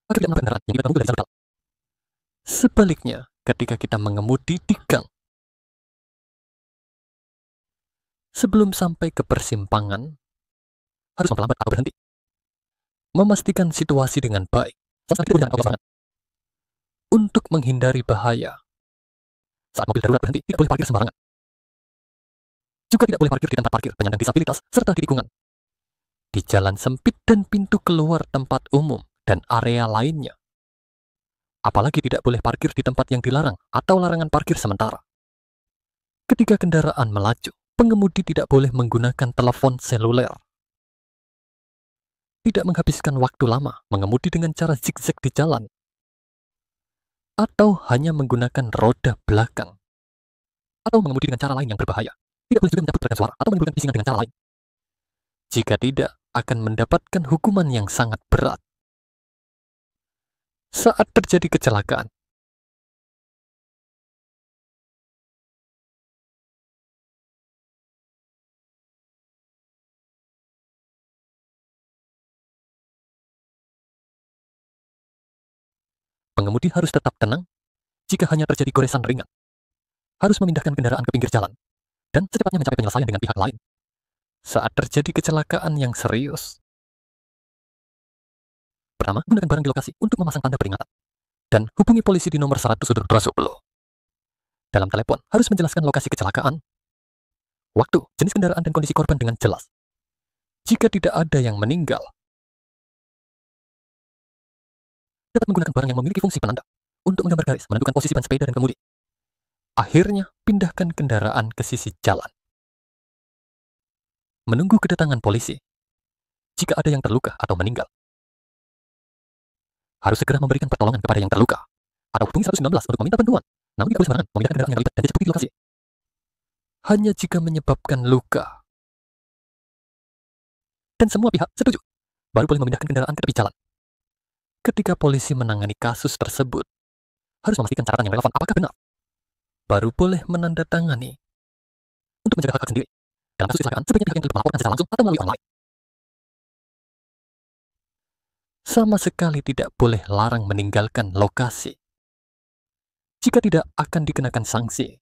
S1: agar tidak menabrak kendaraan yang tidak menunggu dari jalur tol. Sebaliknya, ketika kita mengemudi di gang, sebelum sampai ke persimpangan, harus memperlambat atau berhenti. Memastikan situasi dengan baik. Untuk menghindari bahaya. Saat mobil darurat berhenti, tidak boleh parkir sembarangan. Juga tidak boleh parkir di tempat parkir penyandang disabilitas serta di tikungan, di jalan sempit dan pintu keluar tempat umum dan area lainnya. Apalagi tidak boleh parkir di tempat yang dilarang atau larangan parkir sementara. Ketika kendaraan melaju, pengemudi tidak boleh menggunakan telepon seluler. Tidak menghabiskan waktu lama mengemudi dengan cara zigzag di jalan. Atau hanya menggunakan roda belakang. Atau mengemudi dengan cara lain yang berbahaya. Tidak boleh juga mencabut peredam suara atau menimbulkan bisingan dengan cara lain. Jika tidak, akan mendapatkan hukuman yang sangat berat. Saat terjadi kecelakaan, pengemudi harus tetap tenang jika hanya terjadi goresan ringan. Harus memindahkan kendaraan ke pinggir jalan dan secepatnya mencapai penyelesaian dengan pihak lain. Saat terjadi kecelakaan yang serius, pertama, gunakan barang di lokasi untuk memasang tanda peringatan dan hubungi polisi di nomor 100 Sudarsono. Dalam telepon, harus menjelaskan lokasi kecelakaan, waktu, jenis kendaraan dan kondisi korban dengan jelas. Jika tidak ada yang meninggal, dapat menggunakan barang yang memiliki fungsi penanda untuk menggambar garis, menentukan posisi ban sepeda dan kemudi. Akhirnya, pindahkan kendaraan ke sisi jalan. Menunggu kedatangan polisi. Jika ada yang terluka atau meninggal, harus segera memberikan pertolongan kepada yang terluka atau hubungi 119 untuk meminta bantuan. Namun tidak boleh sembarangan memindahkan kendaraan yang terlibat dan dijemput di lokasi. Hanya jika menyebabkan luka dan semua pihak setuju, baru boleh memindahkan kendaraan ke tepi jalan. Ketika polisi menangani kasus tersebut, harus memastikan catatan yang relevan apakah benar. Baru boleh menandatangani untuk menjaga hak-hak sendiri. Dalam kasus kecelakaan, sebaiknya pihak yang terlibat melaporkan secara langsung atau melalui online. Sama sekali tidak boleh larang meninggalkan lokasi. Jika tidak, akan dikenakan sanksi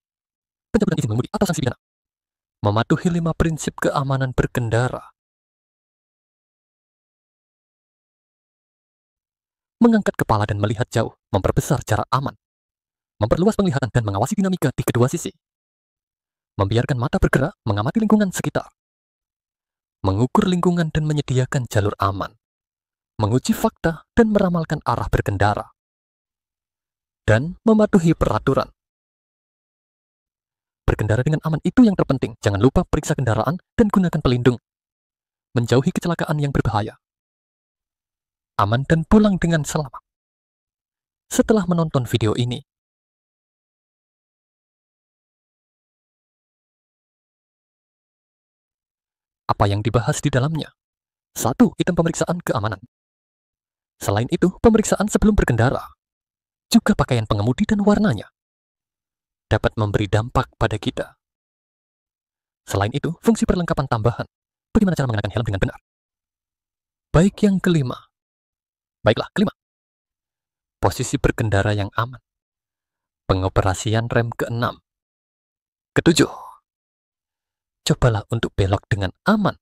S1: pencabutan izin mengemudi atau sanksi pidana. Mematuhi 5 prinsip keamanan berkendara. Mengangkat kepala dan melihat jauh, memperbesar jarak aman. Memperluas penglihatan dan mengawasi dinamika di kedua sisi. Membiarkan mata bergerak, mengamati lingkungan sekitar. Mengukur lingkungan dan menyediakan jalur aman. Menguji fakta dan meramalkan arah berkendara. Dan mematuhi peraturan. Berkendara dengan aman itu yang terpenting. Jangan lupa periksa kendaraan dan gunakan pelindung. Menjauhi kecelakaan yang berbahaya. Aman dan pulang dengan selamat. Setelah menonton video ini, apa yang dibahas di dalamnya? 1. Item pemeriksaan keamanan. Selain itu, pemeriksaan sebelum berkendara. Juga pakaian pengemudi dan warnanya dapat memberi dampak pada kita. Selain itu, fungsi perlengkapan tambahan. Bagaimana cara mengenakan helm dengan benar? Baik yang kelima. Baiklah, kelima. Posisi berkendara yang aman. Pengoperasian rem ke-6. Ketujuh. Cobalah untuk belok dengan aman.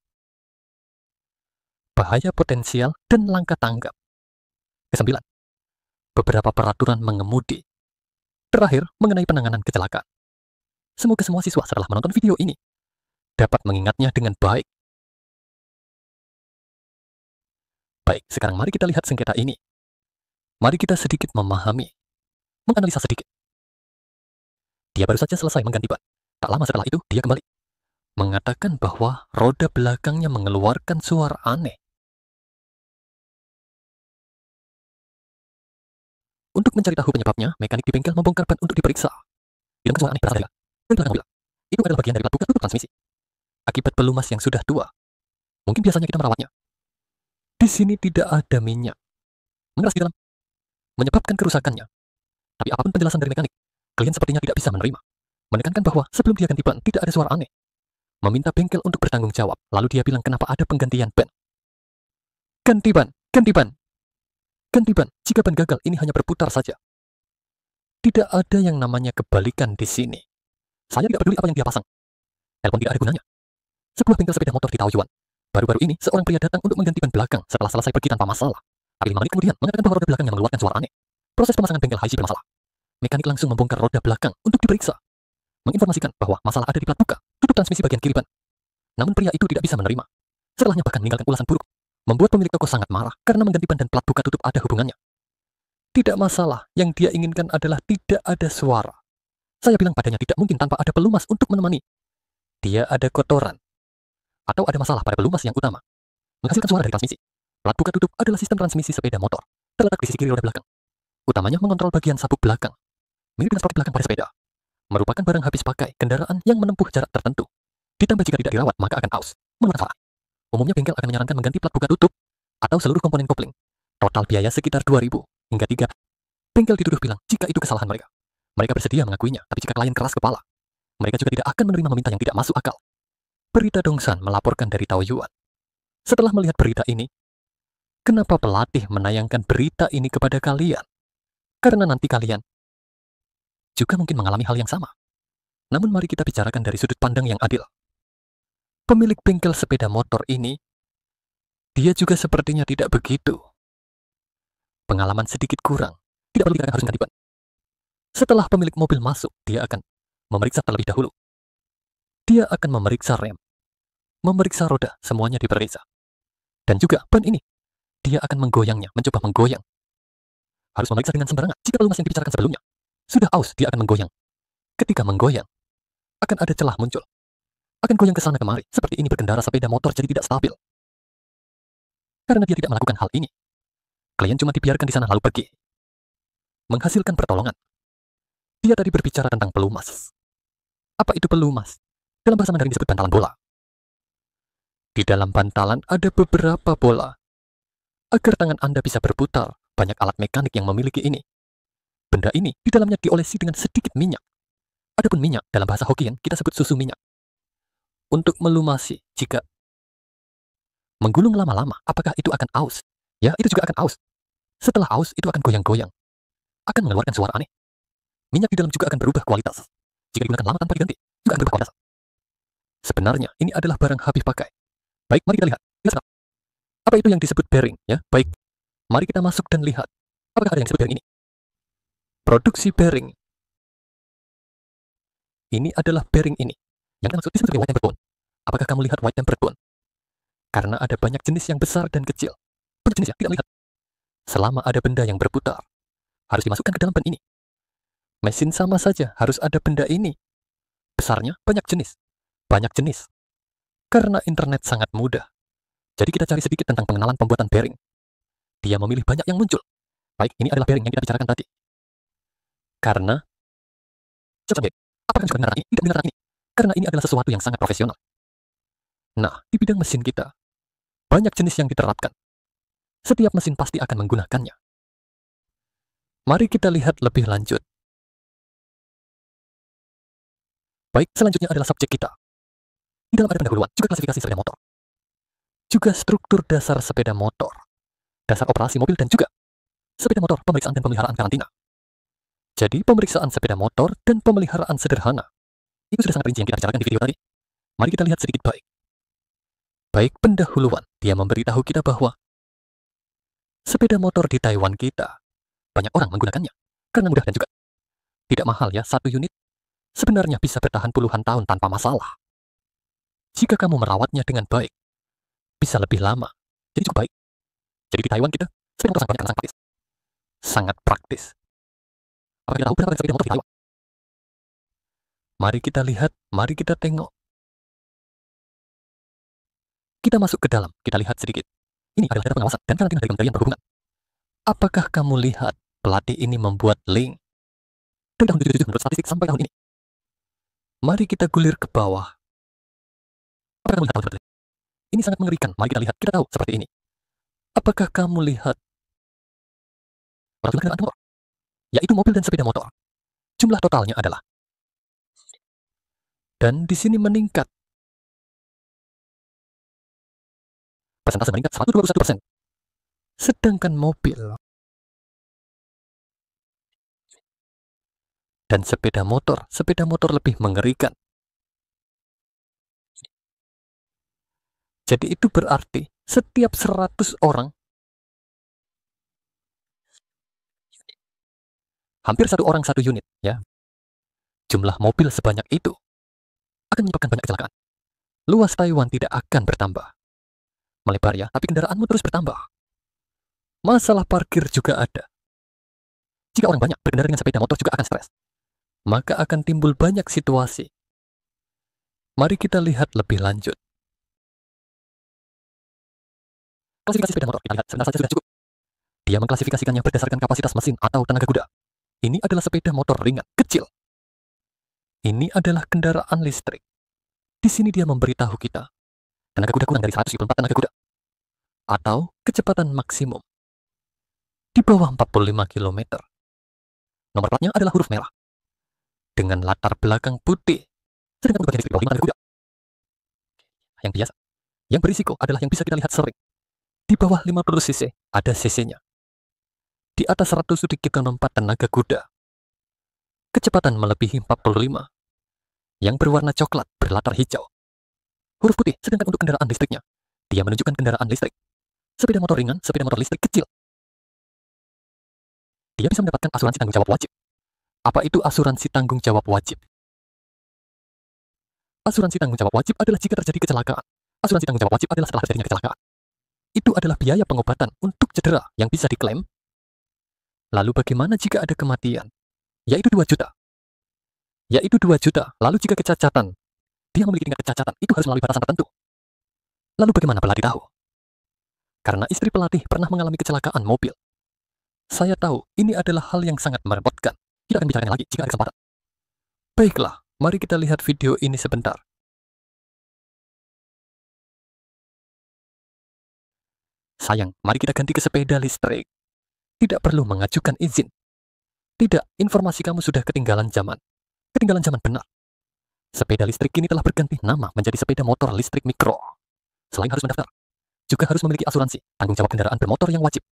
S1: Bahaya potensial dan langkah tanggap. Kesembilan. Beberapa peraturan mengemudi. Terakhir, mengenai penanganan kecelakaan. Semoga semua siswa setelah menonton video ini dapat mengingatnya dengan baik. Baik, sekarang mari kita lihat sengketa ini. Mari kita sedikit memahami, menganalisa sedikit. Dia baru saja selesai mengganti ban. Tak lama setelah itu, dia kembali mengatakan bahwa roda belakangnya mengeluarkan suara aneh. Untuk mencari tahu penyebabnya, mekanik di bengkel membongkar ban untuk diperiksa. Yang suara aneh berasal dari belakang mobil. Itu adalah bagian dari plat tugas tutup transmisi. Akibat pelumas yang sudah tua, mungkin biasanya kita merawatnya. Di sini tidak ada minyak mengeras di dalam, menyebabkan kerusakannya. Tapi apapun penjelasan dari mekanik, klien sepertinya tidak bisa menerima. Menekankan bahwa sebelum dia ganti ban, tidak ada suara aneh. meminta bengkel untuk bertanggung jawab. Lalu dia bilang kenapa ada penggantian ban. Ganti ban, ganti ban, ganti ban. Jika ban gagal, ini hanya berputar saja. Tidak ada yang namanya kebalikan di sini. Saya tidak peduli apa yang dia pasang. Telepon tidak ada gunanya. Sebuah bengkel sepeda motor di Taoyuan. Baru-baru ini, seorang pria datang untuk mengganti ban belakang setelah selesai pergi tanpa masalah. Tapi 5 menit kemudian, mengatakan bahwa roda belakangnya mengeluarkan suara aneh. Proses pemasangan bengkel Haishi bermasalah. Mekanik langsung membongkar roda belakang untuk diperiksa. Menginformasikan bahwa masalah ada di plat buka, tutup transmisi bagian kiri ban. Namun pria itu tidak bisa menerima. Setelahnya bahkan meninggalkan ulasan buruk. Membuat pemilik toko sangat marah karena mengganti ban dan plat buka tutup ada hubungannya. Tidak masalah, yang dia inginkan adalah tidak ada suara. Saya bilang padanya tidak mungkin tanpa ada pelumas untuk menemani. Dia ada kotoran. Atau ada masalah pada pelumas yang utama. Menghasilkan suara dari transmisi. Plat buka tutup adalah sistem transmisi sepeda motor. Terletak di sisi kiri roda belakang. Utamanya mengontrol bagian sabuk belakang. Mirip dengan sprocket belakang pada sepeda. Merupakan barang habis pakai kendaraan yang menempuh jarak tertentu. Ditambah jika tidak dirawat maka akan aus, mengeluarkan suara. Umumnya bengkel akan menyarankan mengganti plat buka tutup atau seluruh komponen kopling. Total biaya sekitar 2.000 hingga 3. Bengkel dituduh bilang jika itu kesalahan mereka. Mereka bersedia mengakuinya, tapi jika klien keras kepala, mereka juga tidak akan menerima meminta yang tidak masuk akal. Berita Dongsan melaporkan dari Taoyuan. Setelah melihat berita ini, kenapa pelatih menayangkan berita ini kepada kalian? Karena nanti kalian juga mungkin mengalami hal yang sama. Namun mari kita bicarakan dari sudut pandang yang adil. Pemilik bengkel sepeda motor ini, dia juga sepertinya tidak begitu. Pengalaman sedikit kurang, tidak perlu dikatakan harus ganti ban. Setelah pemilik mobil masuk, dia akan memeriksa terlebih dahulu. Dia akan memeriksa rem, memeriksa roda, semuanya diperiksa. Dan juga ban ini, dia akan menggoyangnya, mencoba menggoyang. Harus memeriksa dengan sembarangan jika pelumas yang dibicarakan sebelumnya sudah aus, dia akan menggoyang. Ketika menggoyang, akan ada celah muncul. Akan goyang ke sana kemari, seperti ini berkendara sepeda motor jadi tidak stabil. Karena dia tidak melakukan hal ini, klien cuma dibiarkan di sana lalu pergi. Menghasilkan pertolongan. Dia tadi berbicara tentang pelumas. Apa itu pelumas? Dalam bahasa Mandarin disebut bantalan bola. Di dalam bantalan ada beberapa bola. Agar tangan Anda bisa berputar, banyak alat mekanik yang memiliki ini. Benda ini di dalamnya diolesi dengan sedikit minyak. Adapun minyak, dalam bahasa Hokkien kita sebut susu minyak. Untuk melumasi, jika menggulung lama-lama, apakah itu akan aus? Ya, itu juga akan aus. Setelah aus, itu akan goyang-goyang. Akan mengeluarkan suara aneh. Minyak di dalam juga akan berubah kualitas. Jika digunakan lama tanpa diganti, juga akan berubah kualitas. Sebenarnya, ini adalah barang habis pakai. Baik, mari kita lihat. Apa itu yang disebut bearing? Ya, baik. Mari kita masuk dan lihat. Apakah ada yang disebut bearing ini? Produksi bearing. Ini adalah bearing ini. Yang kita maksud disebut sebagai white tempered bone. Apakah kamu lihat white tempered bone? Karena ada banyak jenis yang besar dan kecil. Banyak jenis ya, tidak melihat. Selama ada benda yang berputar, harus dimasukkan ke dalam ban ini. Mesin sama saja, harus ada benda ini. Besarnya banyak jenis. Banyak jenis. Karena internet sangat mudah. Jadi kita cari sedikit tentang pengenalan pembuatan bearing. Dia memilih banyak yang muncul. Baik, ini adalah bearing yang kita bicarakan tadi. Karena apakah juga dengar ini? Tidak dengar ini. Karena ini adalah sesuatu yang sangat profesional. Nah, di bidang mesin kita, banyak jenis yang diterapkan. Setiap mesin pasti akan menggunakannya. Mari kita lihat lebih lanjut. Baik, selanjutnya adalah subjek kita. Di dalam ada pendahuluan, juga klasifikasi sepeda motor. Juga struktur dasar sepeda motor. Dasar operasi mobil dan juga sepeda motor, pemeriksaan dan pemeliharaan karantina. Jadi, pemeriksaan sepeda motor dan pemeliharaan sederhana. Itu sudah sangat rinci yang kita bicarakan di video tadi. Mari kita lihat sedikit baik. Baik, pendahuluan. Dia memberitahu kita bahwa sepeda motor di Taiwan kita, banyak orang menggunakannya. Karena mudah dan juga tidak mahal ya, satu unit. Sebenarnya bisa bertahan puluhan tahun tanpa masalah. Jika kamu merawatnya dengan baik, bisa lebih lama. Jadi cukup baik. Jadi di Taiwan kita, sepeda motor sangat banyak dan sangat praktis. Sangat praktis. Apakah kita tahu berapa sepeda motor di Taiwan? Mari kita lihat, mari kita tengok. Kita masuk ke dalam, kita lihat sedikit. Ini adalah data pengawasan dan karantina dari Kementerian Perhubungan. Apakah kamu lihat pelatih ini membuat link dari tahun 77 menurut statistik sampai tahun ini? Mari kita gulir ke bawah. Apakah kamu lihat tahun seperti ini? Ini sangat mengerikan. Mari kita lihat, kita tahu seperti ini. Apakah kamu lihat jumlah kendaraan motor? Yaitu mobil dan sepeda motor. Jumlah totalnya adalah. Dan di sini meningkat. persentase meningkat 121%. Sedangkan mobil dan sepeda motor lebih mengerikan. Jadi itu berarti setiap 100 orang, hampir 1 orang 1 unit ya. Jumlah mobil sebanyak itu akan menyebabkan banyak kecelakaan. Luas Taiwan tidak akan bertambah. Melebar ya, tapi kendaraanmu terus bertambah. Masalah parkir juga ada. Jika orang banyak berkendara dengan sepeda motor juga akan stres. Maka akan timbul banyak situasi. Mari kita lihat lebih lanjut. Klasifikasi sepeda motor, kita lihat sebentar saja sudah cukup. Dia mengklasifikasikannya berdasarkan kapasitas mesin atau tenaga kuda. Ini adalah sepeda motor ringan, kecil. Ini adalah kendaraan listrik. Di sini dia memberitahu kita, tenaga kuda kurang dari 104 tenaga kuda. Atau kecepatan maksimum di bawah 45 km. Nomor platnya adalah huruf merah. Dengan latar belakang putih. Sedangkan bagian di bawah 5 tenaga kuda. Yang biasa. Yang berisiko adalah yang bisa kita lihat sering. Di bawah 50 cc ada cc-nya. Di atas 100 sedikit 4 tenaga kuda. Kecepatan melebihi 45. Yang berwarna coklat berlatar hijau. Huruf putih, sedangkan untuk kendaraan listriknya, dia menunjukkan kendaraan listrik. Sepeda motor ringan, sepeda motor listrik kecil. Dia bisa mendapatkan asuransi tanggung jawab wajib. Apa itu asuransi tanggung jawab wajib? Asuransi tanggung jawab wajib adalah jika terjadi kecelakaan. Asuransi tanggung jawab wajib adalah setelah terjadinya kecelakaan. Itu adalah biaya pengobatan untuk cedera yang bisa diklaim. Lalu bagaimana jika ada kematian? Yaitu 2 juta. Yaitu 2 juta. Lalu jika kecacatan, dia memiliki tingkat kecacatan, itu harus melalui batasan tertentu. Lalu bagaimana pelatih tahu? Karena istri pelatih pernah mengalami kecelakaan mobil. Saya tahu, ini adalah hal yang sangat merepotkan. Tidak akan bicaranya lagi jika ada kesempatan. Baiklah, mari kita lihat video ini sebentar. Sayang, mari kita ganti ke sepeda listrik. Tidak perlu mengajukan izin. Tidak, informasi kamu sudah ketinggalan zaman. Ketinggalan zaman benar. Sepeda listrik kini telah berganti nama menjadi sepeda motor listrik mikro. Selain harus mendaftar, juga harus memiliki asuransi, tanggung jawab kendaraan bermotor yang wajib.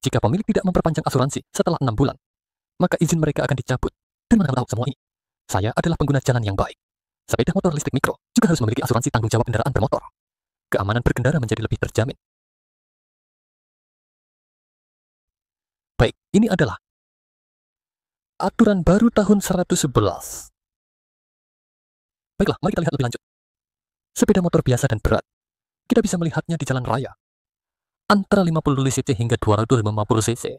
S1: Jika pemilik tidak memperpanjang asuransi setelah 6 bulan, maka izin mereka akan dicabut. Dan mana tahu semua ini? Saya adalah pengguna jalan yang baik. Sepeda motor listrik mikro juga harus memiliki asuransi tanggung jawab kendaraan bermotor. Keamanan berkendara menjadi lebih terjamin. Baik, ini adalah aturan baru tahun 111. Baiklah, mari kita lihat lebih lanjut. Sepeda motor biasa dan berat. Kita bisa melihatnya di jalan raya. Antara 50 cc hingga 250 cc.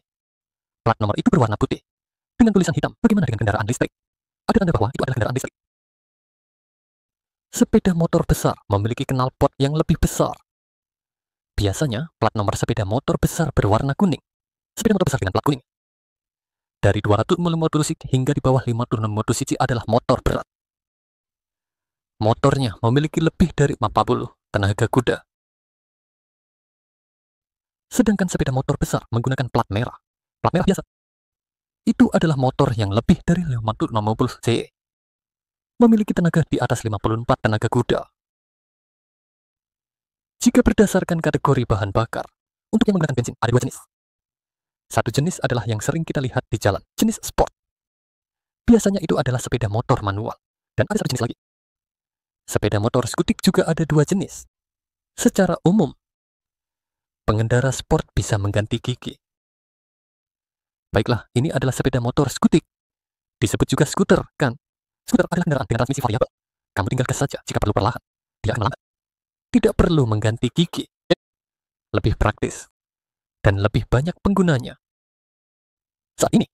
S1: Plat nomor itu berwarna putih. Dengan tulisan hitam, bagaimana dengan kendaraan listrik? Ada tanda bahwa itu adalah kendaraan listrik. Sepeda motor besar memiliki knalpot yang lebih besar. Biasanya, plat nomor sepeda motor besar berwarna kuning. Sepeda motor besar dengan plat kuning. Dari 250 cc hingga di bawah 56 cc adalah motor berat. Motornya memiliki lebih dari 40 tenaga kuda. Sedangkan sepeda motor besar menggunakan plat merah. Plat merah biasa. Itu adalah motor yang lebih dari 50 cc. Memiliki tenaga di atas 54 tenaga kuda. Jika berdasarkan kategori bahan bakar, untuk yang menggunakan bensin ada 2 jenis. Satu jenis adalah yang sering kita lihat di jalan, jenis sport. Biasanya itu adalah sepeda motor manual. Dan ada satu jenis lagi. Sepeda motor skutik juga ada 2 jenis. Secara umum, pengendara sport bisa mengganti gigi. Baiklah, ini adalah sepeda motor skutik. Disebut juga skuter, kan? Skuter adalah kendaraan dengan transmisi variabel. Kamu tinggal gas saja jika perlu perlahan. Dia akan melambat. Tidak perlu mengganti gigi. Lebih praktis. Dan lebih banyak penggunanya. Saat ini,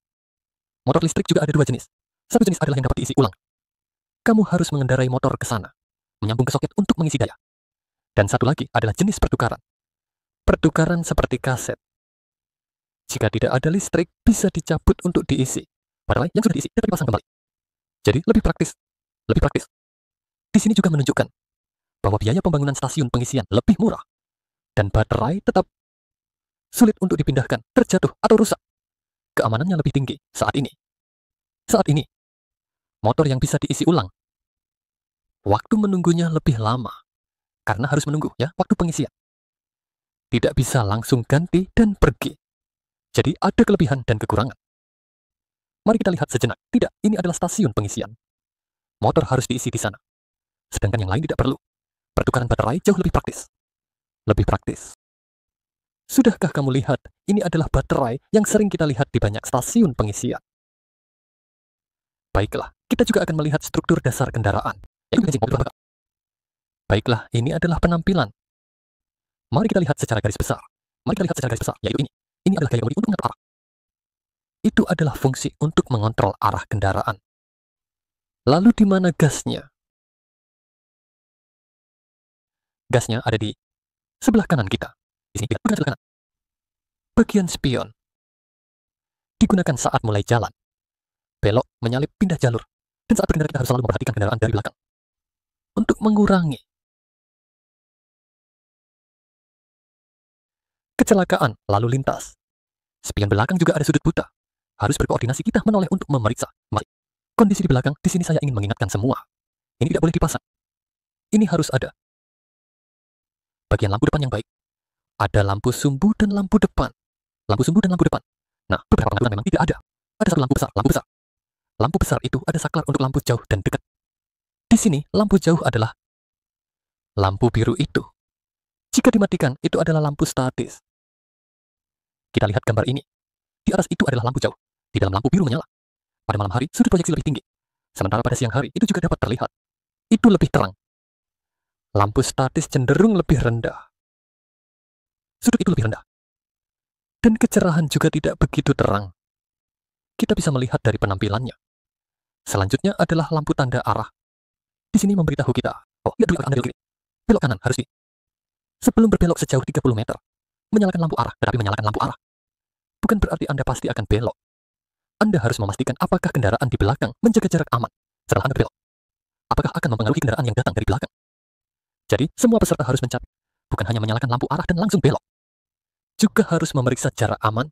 S1: motor listrik juga ada 2 jenis. Satu jenis adalah yang dapat diisi ulang. Kamu harus mengendarai motor ke sana, menyambung ke soket untuk mengisi daya. Dan satu lagi adalah jenis pertukaran. Pertukaran seperti kaset. Jika tidak ada listrik, bisa dicabut untuk diisi. Padahal yang sudah diisi dapat dipasang kembali. Jadi lebih praktis. Lebih praktis. Di sini juga menunjukkan bahwa biaya pembangunan stasiun pengisian lebih murah. Dan baterai tetap sulit untuk dipindahkan, terjatuh, atau rusak. Keamanannya lebih tinggi saat ini. Saat ini, motor yang bisa diisi ulang, waktu menunggunya lebih lama. Karena harus menunggu ya, waktu pengisian. tidak bisa langsung ganti dan pergi. Jadi ada kelebihan dan kekurangan. Mari kita lihat sejenak. Tidak, ini adalah stasiun pengisian. Motor harus diisi di sana. Sedangkan yang lain tidak perlu. Pertukaran baterai jauh lebih praktis. Lebih praktis. Sudahkah kamu lihat, ini adalah baterai yang sering kita lihat di banyak stasiun pengisian. Baiklah, kita juga akan melihat struktur dasar kendaraan, yaitu bensin mobil bakar. Baiklah, ini adalah penampilan. Mari kita lihat secara garis besar. Mari kita lihat secara garis besar, yaitu ini. Ini adalah gaya kemudi untuk mengatur arah. Itu adalah fungsi untuk mengontrol arah kendaraan. Lalu di mana gasnya? Gasnya ada di sebelah kanan kita. Di sini bukan sebelah kanan. Bagian spion digunakan saat mulai jalan, belok, menyalip, pindah jalur, dan saat berkendara kita harus selalu memperhatikan kendaraan dari belakang untuk mengurangi kecelakaan lalu lintas. Spion belakang juga ada sudut buta. Harus berkoordinasi kita menoleh untuk memeriksa kondisi di belakang. Di sini saya ingin mengingatkan semua. Ini tidak boleh dipasang. Ini harus ada. Bagian lampu depan yang baik. Ada lampu sumbu dan lampu depan. Lampu sumbu dan lampu depan. Nah, beberapa pengaturan memang tidak ada. Ada satu lampu besar, lampu besar. Lampu besar itu ada saklar untuk lampu jauh dan dekat. Di sini, lampu jauh adalah lampu biru itu. Jika dimatikan, itu adalah lampu statis. Kita lihat gambar ini. Di atas itu adalah lampu jauh. Di dalam lampu biru menyala. Pada malam hari, sudut proyeksi lebih tinggi. Sementara pada siang hari, itu juga dapat terlihat. Itu lebih terang. Lampu statis cenderung lebih rendah. Sudut itu lebih rendah. Dan kecerahan juga tidak begitu terang. Kita bisa melihat dari penampilannya. Selanjutnya adalah lampu tanda arah. Di sini memberitahu kita, oh, lihat dulu Anda kiri. Belok kanan harus di. Sebelum berbelok sejauh 30 meter, menyalakan lampu arah, tetapi menyalakan lampu arah bukan berarti Anda pasti akan belok. Anda harus memastikan apakah kendaraan di belakang menjaga jarak aman setelah Anda belok. Apakah akan mempengaruhi kendaraan yang datang dari belakang. Jadi, semua peserta harus mencatat, bukan hanya menyalakan lampu arah dan langsung belok. Juga harus memeriksa jarak aman,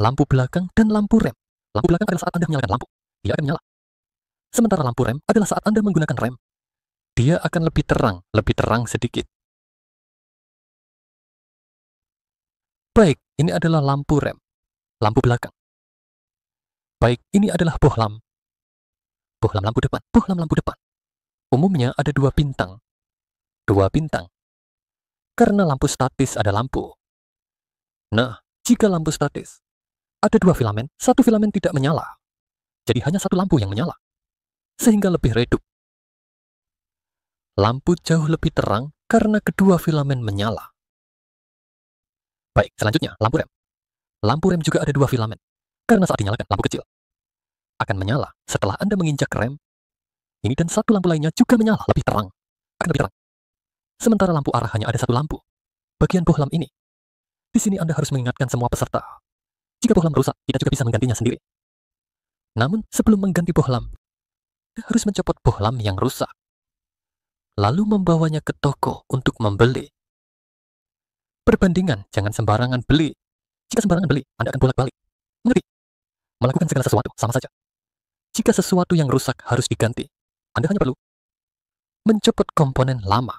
S1: lampu belakang, dan lampu rem. Lampu belakang adalah saat Anda menyalakan lampu. Dia akan menyala. Sementara lampu rem adalah saat Anda menggunakan rem. Dia akan lebih terang sedikit. Baik, ini adalah lampu rem, lampu belakang. Baik, ini adalah bohlam. Bohlam lampu depan, bohlam lampu depan. Umumnya ada 2 bintang. 2 bintang. Karena lampu statis ada lampu. Nah, jika lampu statis, ada 2 filamen, 1 filamen tidak menyala. Jadi hanya 1 lampu yang menyala. Sehingga lebih redup. Lampu jauh lebih terang karena kedua filamen menyala. Baik, selanjutnya lampu rem. Lampu rem juga ada 2 filamen. Karena saat dinyalakan lampu kecil akan menyala setelah Anda menginjak rem. Ini dan 1 lampu lainnya juga menyala lebih terang. Akan lebih terang. Sementara lampu arah hanya ada 1 lampu. Bagian bohlam ini. Di sini Anda harus mengingatkan semua peserta. Jika bohlam rusak, kita juga bisa menggantinya sendiri. Namun, sebelum mengganti bohlam, kita harus mencopot bohlam yang rusak. Lalu membawanya ke toko untuk membeli. Perbandingan, jangan sembarangan beli. Jika sembarangan beli, Anda akan bolak-balik. Mengerti? Melakukan segala sesuatu, sama saja. Jika sesuatu yang rusak harus diganti, Anda hanya perlu mencopot komponen lama,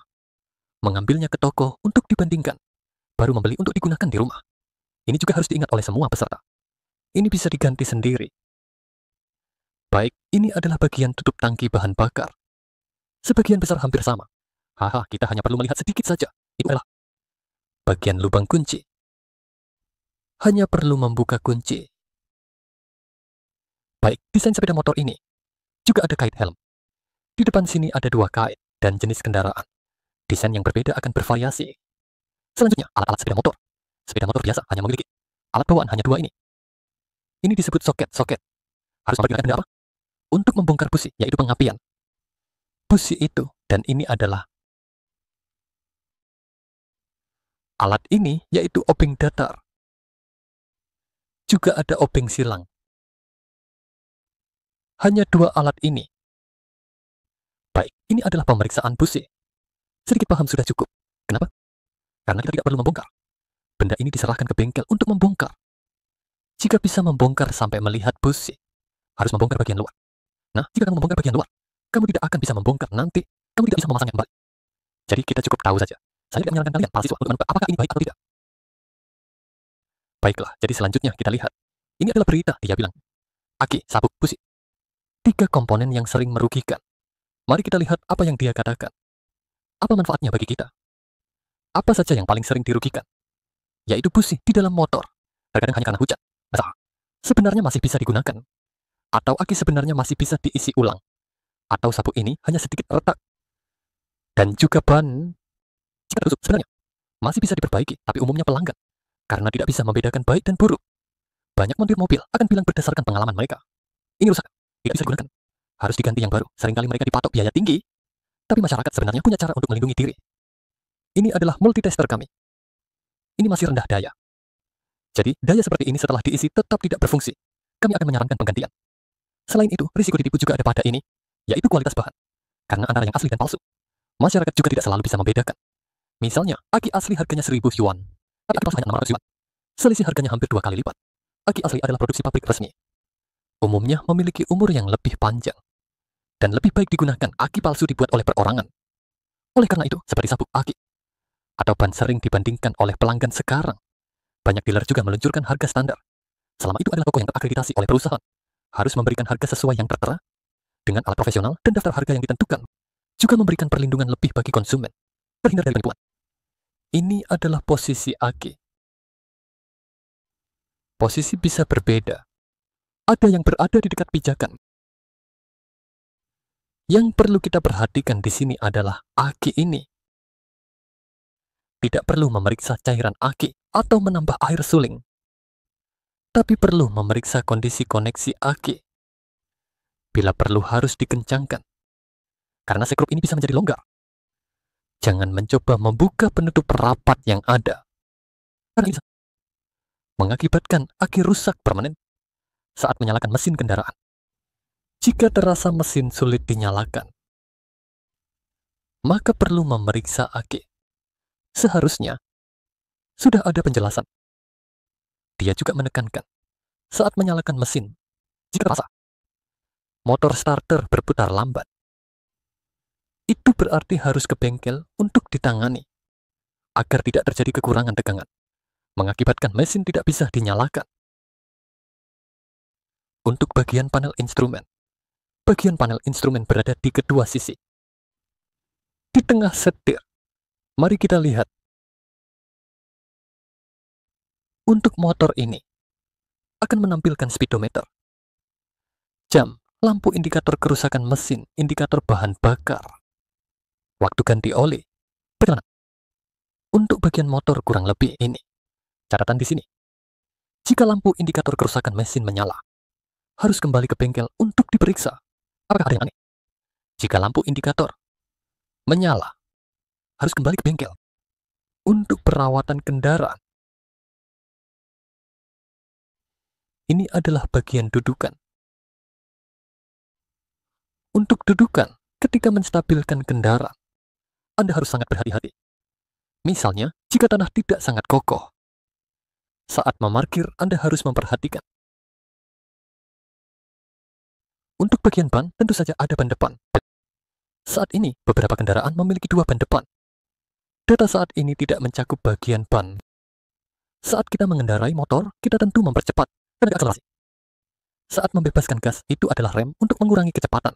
S1: mengambilnya ke toko untuk dibandingkan, baru membeli untuk digunakan di rumah. Ini juga harus diingat oleh semua peserta. Ini bisa diganti sendiri. Baik, ini adalah bagian tutup tangki bahan bakar. Sebagian besar hampir sama. Haha, kita hanya perlu melihat sedikit saja. Itu adalah bagian lubang kunci. Hanya perlu membuka kunci. Baik, desain sepeda motor ini juga ada kait helm. Di depan sini ada 2 kait dan jenis kendaraan. Desain yang berbeda akan bervariasi. Selanjutnya, alat-alat sepeda motor. Sepeda motor biasa hanya memiliki alat bawaan hanya 2 ini. Ini disebut soket. Harus mempergunakan benda apa? Untuk membongkar busi, yaitu pengapian. Busi itu, dan ini adalah alat ini, yaitu obeng datar. Juga ada obeng silang. Hanya 2 alat ini. Baik, ini adalah pemeriksaan busi. Sedikit paham sudah cukup. Kenapa? Karena kita tidak perlu membongkar. Benda ini diserahkan ke bengkel untuk membongkar. Jika bisa membongkar sampai melihat busi, harus membongkar bagian luar. Nah, jika kamu membongkar bagian luar, kamu tidak akan bisa membongkar nanti. Kamu tidak bisa memasangnya kembali. Jadi kita cukup tahu saja. Saya tidak menyarankan kalian, para siswa, untuk menentukan apakah ini baik atau tidak. Baiklah, jadi selanjutnya kita lihat. Ini adalah berita, dia bilang. Aki, sabuk, busi. 3 komponen yang sering merugikan. Mari kita lihat apa yang dia katakan. Apa manfaatnya bagi kita? Apa saja yang paling sering dirugikan? Yaitu busi di dalam motor. Terkadang hanya karena hujan. Basah. Sebenarnya masih bisa digunakan. Atau aki sebenarnya masih bisa diisi ulang. Atau sabuk ini hanya sedikit retak. Dan juga ban, jika tertusuk sebenarnya masih bisa diperbaiki, tapi umumnya pelanggan. Karena tidak bisa membedakan baik dan buruk. Banyak montir mobil akan bilang berdasarkan pengalaman mereka. Ini rusak, tidak bisa digunakan. Harus diganti yang baru. Seringkali mereka dipatok biaya tinggi, tapi masyarakat sebenarnya punya cara untuk melindungi diri. Ini adalah multitester kami. Ini masih rendah daya. Jadi, daya seperti ini setelah diisi tetap tidak berfungsi. Kami akan menyarankan penggantian. Selain itu, risiko ditipu juga ada pada ini, yaitu kualitas bahan. Karena antara yang asli dan palsu, masyarakat juga tidak selalu bisa membedakan. Misalnya, aki asli harganya 1.000 yuan, tapi aki palsu hanya 600 yuan. Selisih harganya hampir 2 kali lipat. Aki asli adalah produksi pabrik resmi. Umumnya memiliki umur yang lebih panjang. Dan lebih baik digunakan aki palsu dibuat oleh perorangan. Oleh karena itu, seperti sabuk aki, atau ban sering dibandingkan oleh pelanggan sekarang, banyak dealer juga meluncurkan harga standar. Selama itu adalah toko yang terakreditasi oleh perusahaan, harus memberikan harga sesuai yang tertera, dengan alat profesional dan daftar harga yang ditentukan, juga memberikan perlindungan lebih bagi konsumen, terhindar dari penipuan. Ini adalah posisi aki. Posisi bisa berbeda. Ada yang berada di dekat pijakan. Yang perlu kita perhatikan di sini adalah aki ini. Tidak perlu memeriksa cairan aki atau menambah air suling. Tapi perlu memeriksa kondisi koneksi aki. Bila perlu harus dikencangkan. Karena sekrup ini bisa menjadi longgar. Jangan mencoba membuka penutup rapat yang ada. Karena ini mengakibatkan aki rusak permanen saat menyalakan mesin kendaraan. Jika terasa mesin sulit dinyalakan, maka perlu memeriksa aki. Seharusnya sudah ada penjelasan. Dia juga menekankan saat menyalakan mesin, jika terasa motor starter berputar lambat, itu berarti harus ke bengkel untuk ditangani agar tidak terjadi kekurangan tegangan, mengakibatkan mesin tidak bisa dinyalakan. Untuk bagian panel instrumen berada di kedua sisi. Di tengah setir, mari kita lihat. Untuk motor ini, akan menampilkan speedometer, jam, lampu indikator kerusakan mesin, indikator bahan bakar, waktu ganti oli, perjalanan. Untuk bagian motor kurang lebih ini. Catatan di sini. Jika lampu indikator kerusakan mesin menyala, harus kembali ke bengkel untuk diperiksa. Apakah ada yang aneh? Jika lampu indikator menyala, harus kembali ke bengkel untuk perawatan kendaraan. Ini adalah bagian dudukan. Untuk dudukan, ketika menstabilkan kendaraan, Anda harus sangat berhati-hati. Misalnya, jika tanah tidak sangat kokoh, saat memarkir Anda harus memperhatikan. Untuk bagian ban, tentu saja ada ban depan. Saat ini, beberapa kendaraan memiliki 2 ban depan. Data saat ini tidak mencakup bagian ban. Saat kita mengendarai motor, kita tentu mempercepat tenaga akselerasi. Saat membebaskan gas, itu adalah rem untuk mengurangi kecepatan.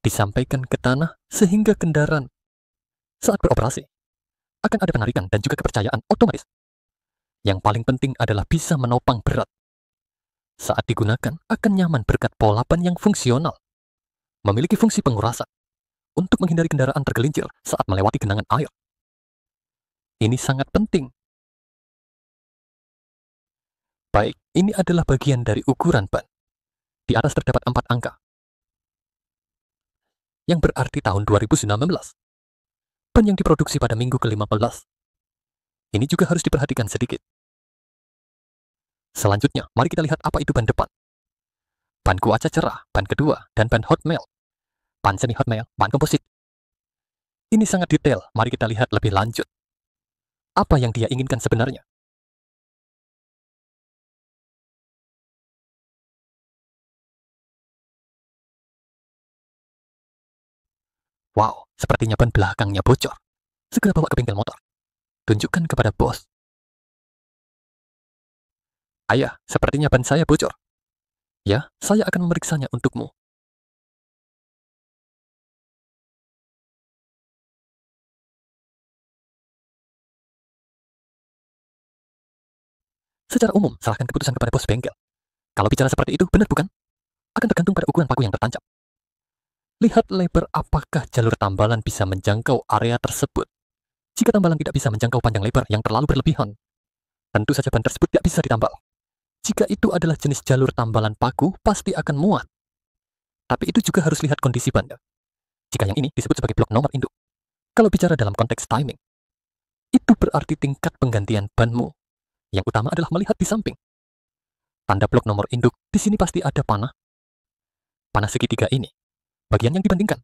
S1: Disampaikan ke tanah sehingga kendaraan saat beroperasi akan ada penarikan dan juga kepercayaan otomatis. Yang paling penting adalah bisa menopang berat. Saat digunakan akan nyaman berkat pola ban yang fungsional. Memiliki fungsi pengurasan untuk menghindari kendaraan tergelincir saat melewati genangan air. Ini sangat penting. Baik, ini adalah bagian dari ukuran ban. Di atas terdapat 4 angka. Yang berarti tahun 2019. Ban yang diproduksi pada minggu ke-15. Ini juga harus diperhatikan sedikit. Selanjutnya, mari kita lihat apa itu ban depan. Ban kuaca cerah, ban kedua, dan ban hot melt. Ban semi hot melt, ban komposit. Ini sangat detail, mari kita lihat lebih lanjut. Apa yang dia inginkan sebenarnya? Wow, Sepertinya ban belakangnya bocor. Segera bawa ke bengkel motor. Tunjukkan kepada bos. Ayah, sepertinya ban saya bocor. Ya, saya akan memeriksanya untukmu. Secara umum, serahkan keputusan kepada bos bengkel. Kalau bicara seperti itu, benar bukan? Akan tergantung pada ukuran paku yang tertancap. Lihat lebar apakah jalur tambalan bisa menjangkau area tersebut. Jika tambalan tidak bisa menjangkau panjang lebar yang terlalu berlebihan, tentu saja ban tersebut tidak bisa ditambal. Jika itu adalah jenis jalur tambalan paku, pasti akan muat. Tapi itu juga harus lihat kondisi ban. Jika yang ini disebut sebagai blok nomor induk. Kalau bicara dalam konteks timing, itu berarti tingkat penggantian banmu. Yang utama adalah melihat di samping. Tanda blok nomor induk, di sini pasti ada panah. Panah segitiga ini, bagian yang dibandingkan.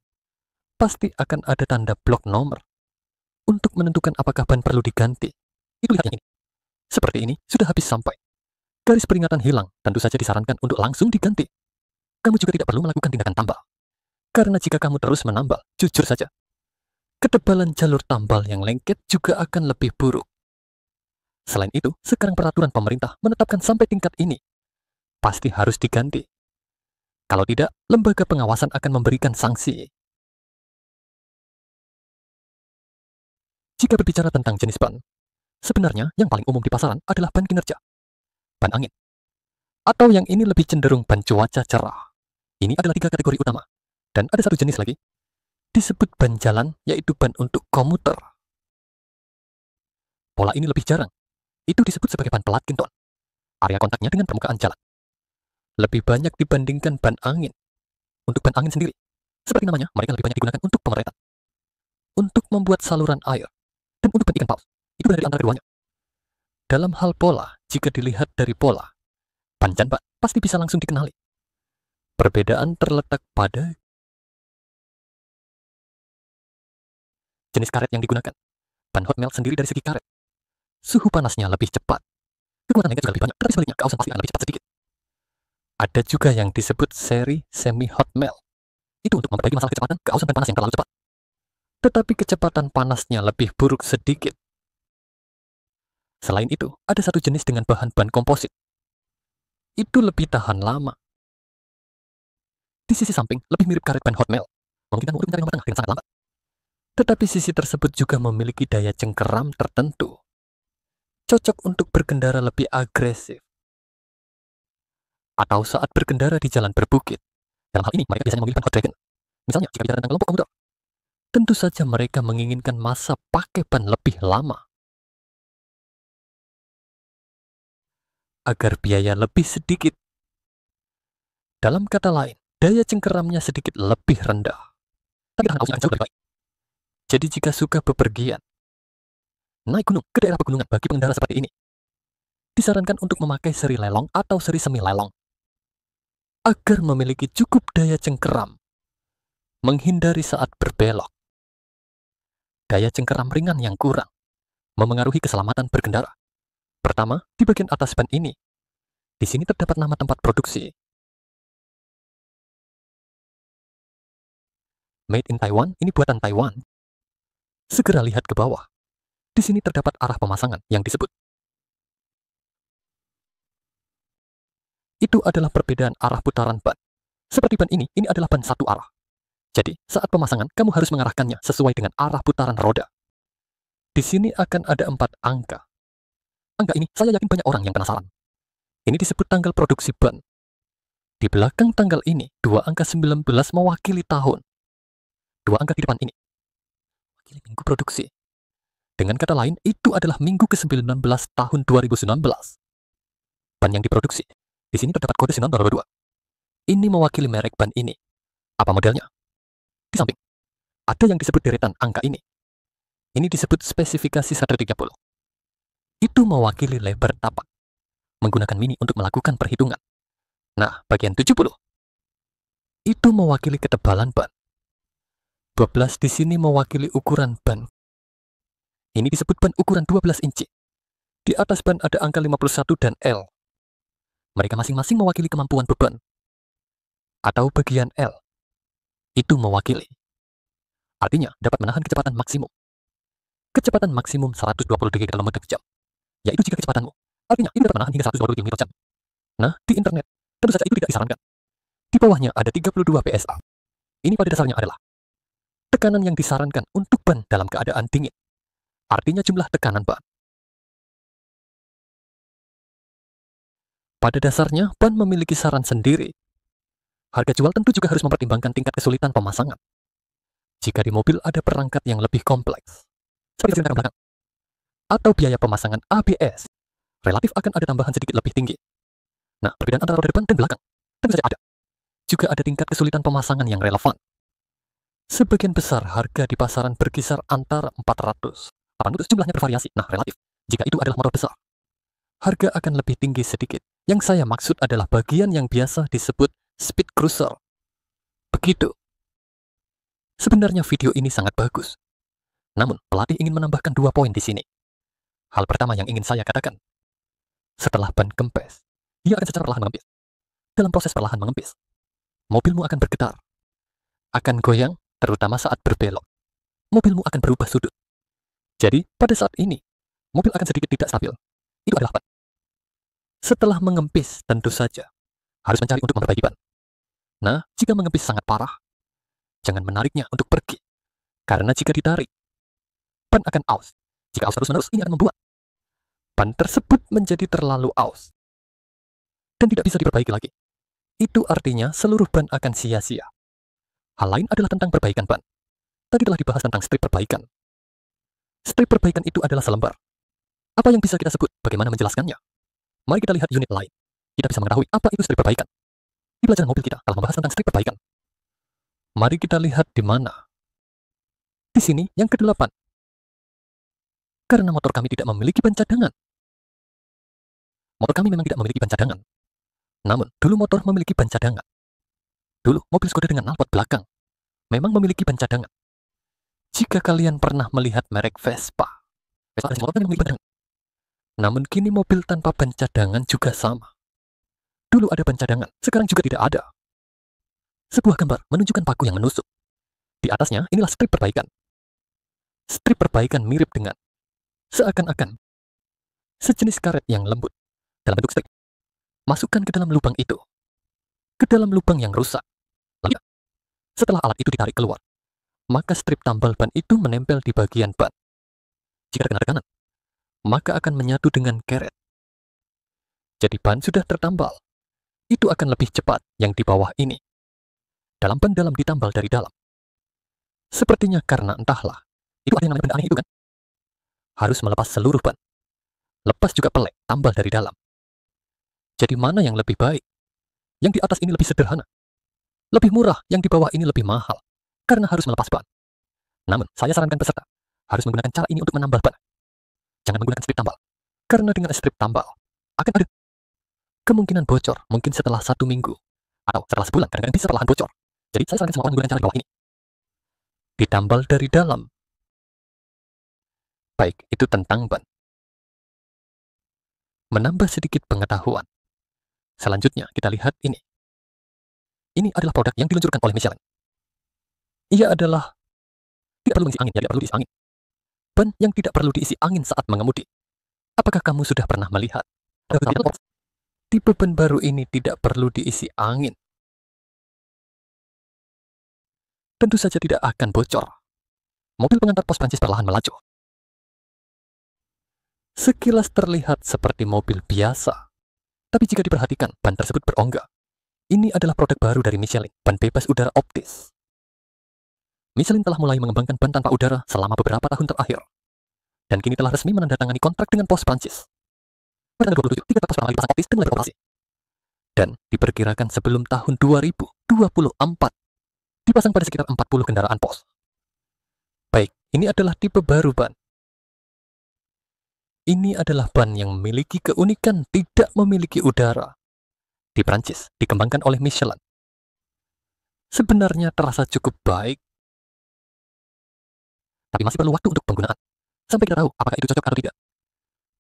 S1: Pasti akan ada tanda blok nomor. Untuk menentukan apakah ban perlu diganti. Itu lihat yang ini. Seperti ini, sudah habis sampai. Garis peringatan hilang, tentu saja disarankan untuk langsung diganti. Kamu juga tidak perlu melakukan tindakan tambal. Karena jika kamu terus menambal, jujur saja, ketebalan jalur tambal yang lengket juga akan lebih buruk. Selain itu, sekarang peraturan pemerintah menetapkan sampai tingkat ini. Pasti harus diganti. Kalau tidak, lembaga pengawasan akan memberikan sanksi. Jika berbicara tentang jenis ban, sebenarnya yang paling umum di pasaran adalah ban kinerja, ban angin, atau yang ini lebih cenderung ban cuaca cerah. Ini adalah 3 kategori utama. Dan ada satu jenis lagi, disebut ban jalan, yaitu ban untuk komuter. Pola ini lebih jarang. Itu disebut sebagai ban pelat kinton. Area kontaknya dengan permukaan jalan lebih banyak dibandingkan ban angin. Untuk ban angin sendiri, seperti namanya, mereka lebih banyak digunakan untuk pengeretan, untuk membuat saluran air, dan untuk ban ikan paus. Itu berada di antara keduanya. Dalam hal pola, jika dilihat dari pola, ban dan ban pasti bisa langsung dikenali. Perbedaan terletak pada jenis karet yang digunakan. Ban hot melt sendiri dari segi karet, suhu panasnya lebih cepat. Kekuatan lengket juga lebih banyak, tetapi sebaliknya keausan pasti akan lebih cepat sedikit. Ada juga yang disebut seri semi-hot melt. Itu untuk memperbaiki masalah kecepatan keausan ban panas yang terlalu cepat. Tetapi kecepatan panasnya lebih buruk sedikit. Selain itu, ada satu jenis dengan bahan ban komposit. Itu lebih tahan lama. Di sisi samping, lebih mirip karet ban hot melt. Memungkinkan untuk mencari nomor tengah dengan sangat lambat. Tetapi sisi tersebut juga memiliki daya cengkeram tertentu. Cocok untuk berkendara lebih agresif. Atau saat berkendara di jalan berbukit. Dalam hal ini, mereka biasanya memilih ban hot dragon. Misalnya, jika bicara tentang kelompok komuter, tentu saja mereka menginginkan masa pakai ban lebih lama. Agar biaya lebih sedikit. Dalam kata lain, daya cengkeramnya sedikit lebih rendah. Tapi tahan ausnya akan jauh lebih baik. Jadi jika suka bepergian, naik gunung ke daerah pegunungan bagi pengendara seperti ini, disarankan untuk memakai seri lelong atau seri semi lelong. Agar memiliki cukup daya cengkeram, menghindari saat berbelok. Daya cengkeram ringan yang kurang, memengaruhi keselamatan berkendara. Pertama, di bagian atas ban ini. Di sini terdapat nama tempat produksi. Made in Taiwan, ini buatan Taiwan. Segera lihat ke bawah. Di sini terdapat arah pemasangan yang disebut. Itu adalah perbedaan arah putaran ban. Seperti ban ini adalah ban satu arah. Jadi, saat pemasangan, kamu harus mengarahkannya sesuai dengan arah putaran roda. Di sini akan ada 4 angka. Angka ini, saya yakin banyak orang yang penasaran. Ini disebut tanggal produksi ban. Di belakang tanggal ini, 2 angka 19 mewakili tahun. 2 angka di depan ini mewakili minggu produksi. Dengan kata lain, itu adalah minggu ke-19 tahun 2019. Ban yang diproduksi. Di sini terdapat kode 922. Ini mewakili merek ban ini. Apa modelnya? Di samping, ada yang disebut deretan angka ini. Ini disebut spesifikasi 130. Itu mewakili lebar tapak. Menggunakan mini untuk melakukan perhitungan. Nah, bagian 70. Itu mewakili ketebalan ban. 12 di sini mewakili ukuran ban. Ini disebut ban ukuran 12 inci. Di atas ban ada angka 51 dan L. Mereka masing-masing mewakili kemampuan beban. Atau bagian L. Itu mewakili Artinya dapat menahan kecepatan maksimum. Kecepatan maksimum 120 km per jam, yaitu jika kecepatanmu. Artinya ini dapat menahan hingga 120 km per jam. Nah, di internet, tentu saja itu tidak disarankan. Di bawahnya ada 32 PSA. Ini pada dasarnya adalah tekanan yang disarankan untuk ban dalam keadaan dingin. Artinya jumlah tekanan ban. Pada dasarnya, ban memiliki saran sendiri. Harga jual tentu juga harus mempertimbangkan tingkat kesulitan pemasangan. Jika di mobil ada perangkat yang lebih kompleks, seperti silinder belakang, atau biaya pemasangan ABS, relatif akan ada tambahan sedikit lebih tinggi. Nah, perbedaan antara roda depan dan belakang tentu saja ada. Juga ada tingkat kesulitan pemasangan yang relevan. Sebagian besar harga di pasaran berkisar antara 400-800, jumlahnya bervariasi. Nah, relatif. Jika itu adalah motor besar, harga akan lebih tinggi sedikit. Yang saya maksud adalah bagian yang biasa disebut speed cruiser. Begitu. Sebenarnya video ini sangat bagus. Namun, pelatih ingin menambahkan 2 poin di sini. Hal pertama yang ingin saya katakan, setelah ban kempes, dia akan secara perlahan mengempis. Dalam proses perlahan mengempis, mobilmu akan bergetar, akan goyang, terutama saat berbelok. Mobilmu akan berubah sudut. Jadi, pada saat ini, mobil akan sedikit tidak stabil. Itu adalah ban. Setelah mengempis, tentu saja harus mencari untuk memperbaiki ban. Nah, jika mengempis sangat parah, jangan menariknya untuk pergi. Karena jika ditarik, ban akan aus. Jika aus terus-menerus, ini akan membuat ban tersebut menjadi terlalu aus dan tidak bisa diperbaiki lagi. Itu artinya seluruh ban akan sia-sia. Hal lain adalah tentang perbaikan ban. Tadi telah dibahas tentang strip perbaikan. Strip perbaikan itu adalah selembar. Apa yang bisa kita sebut? Bagaimana menjelaskannya? Mari kita lihat unit lain. Kita bisa mengetahui apa itu strip perbaikan. Di pelajaran mobil kita telah membahas tentang strip perbaikan. Mari kita lihat di mana. Di sini yang ke-8. Karena motor kami tidak memiliki ban cadangan. Motor kami memang tidak memiliki ban cadangan. Namun, dulu motor memiliki ban cadangan. Dulu, mobil Skoda dengan knalpot belakang memang memiliki ban cadangan. Jika kalian pernah melihat merek Vespa ada motor yang memiliki ban cadangan. Namun, kini mobil tanpa ban cadangan juga sama. Dulu ada ban cadangan, sekarang juga tidak ada. Sebuah gambar menunjukkan paku yang menusuk. Di atasnya, inilah strip perbaikan. Strip perbaikan mirip dengan seakan-akan sejenis karet yang lembut dalam bentuk strip. Masukkan ke dalam lubang itu, ke dalam lubang yang rusak. Lalu, setelah alat itu ditarik keluar, maka strip tambal ban itu menempel di bagian ban. Jika terkena tekanan, maka akan menyatu dengan karet. Jadi ban sudah tertambal. Itu akan lebih cepat yang di bawah ini. Dalam ban dalam ditambal dari dalam. Sepertinya karena entahlah, itu ada yang namanya benda aneh itu kan? Harus melepas seluruh ban. Lepas juga pelek, tambal dari dalam. Jadi mana yang lebih baik? Yang di atas ini lebih sederhana. Lebih murah, yang di bawah ini lebih mahal. Karena harus melepas ban. Namun, saya sarankan peserta harus menggunakan cara ini untuk menambal ban. Jangan menggunakan strip tambal. Karena dengan strip tambal, akan ada kemungkinan bocor mungkin setelah 1 minggu. Atau setelah sebulan, kadang-kadang bisa perlahan bocor. Jadi saya sarankan semua orang menggunakan cara di bawah ini. Ditambal dari dalam. Baik, itu tentang ban. Menambah sedikit pengetahuan. Selanjutnya, kita lihat ini. Ini adalah produk yang diluncurkan oleh Michelin. Ia adalah tidak perlu mengisi angin, ya tidak perlu diisi angin. Ban yang tidak perlu diisi angin saat mengemudi. Apakah kamu sudah pernah melihat? Tipe ban baru ini tidak perlu diisi angin. Tentu saja tidak akan bocor. Mobil pengantar pos Prancis perlahan melaju. Sekilas terlihat seperti mobil biasa. Tapi jika diperhatikan, ban tersebut berongga. Ini adalah produk baru dari Michelin, ban bebas udara optis. Michelin telah mulai mengembangkan ban tanpa udara selama beberapa tahun terakhir. Dan kini telah resmi menandatangani kontrak dengan pos Prancis. Pada tanggal 27, 3 pos pertama dipasang optis dan mulai beroperasi. Dan diperkirakan sebelum tahun 2024, dipasang pada sekitar 40 kendaraan pos. Baik, ini adalah tipe baru ban. Ini adalah ban yang memiliki keunikan tidak memiliki udara. Di Prancis, dikembangkan oleh Michelin. Sebenarnya terasa cukup baik, tapi masih perlu waktu untuk penggunaan. Sampai kita tahu apakah itu cocok atau tidak.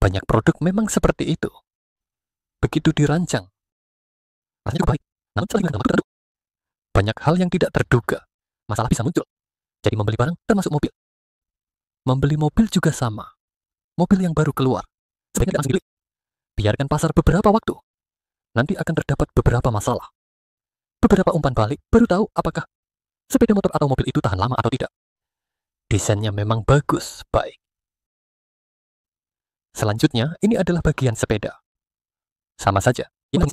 S1: Banyak produk memang seperti itu. Begitu dirancang, rasanya cukup baik. Namun setelah digunakan waktu tertentu, banyak hal yang tidak terduga. Masalah bisa muncul. Jadi membeli barang termasuk mobil. Membeli mobil juga sama. Mobil yang baru keluar, sebaiknya tidak langsung dibeli. Biarkan pasar beberapa waktu. Nanti akan terdapat beberapa masalah. Beberapa umpan balik, baru tahu apakah sepeda motor atau mobil itu tahan lama atau tidak. Desainnya memang bagus, baik. Selanjutnya, ini adalah bagian sepeda. Sama saja, ini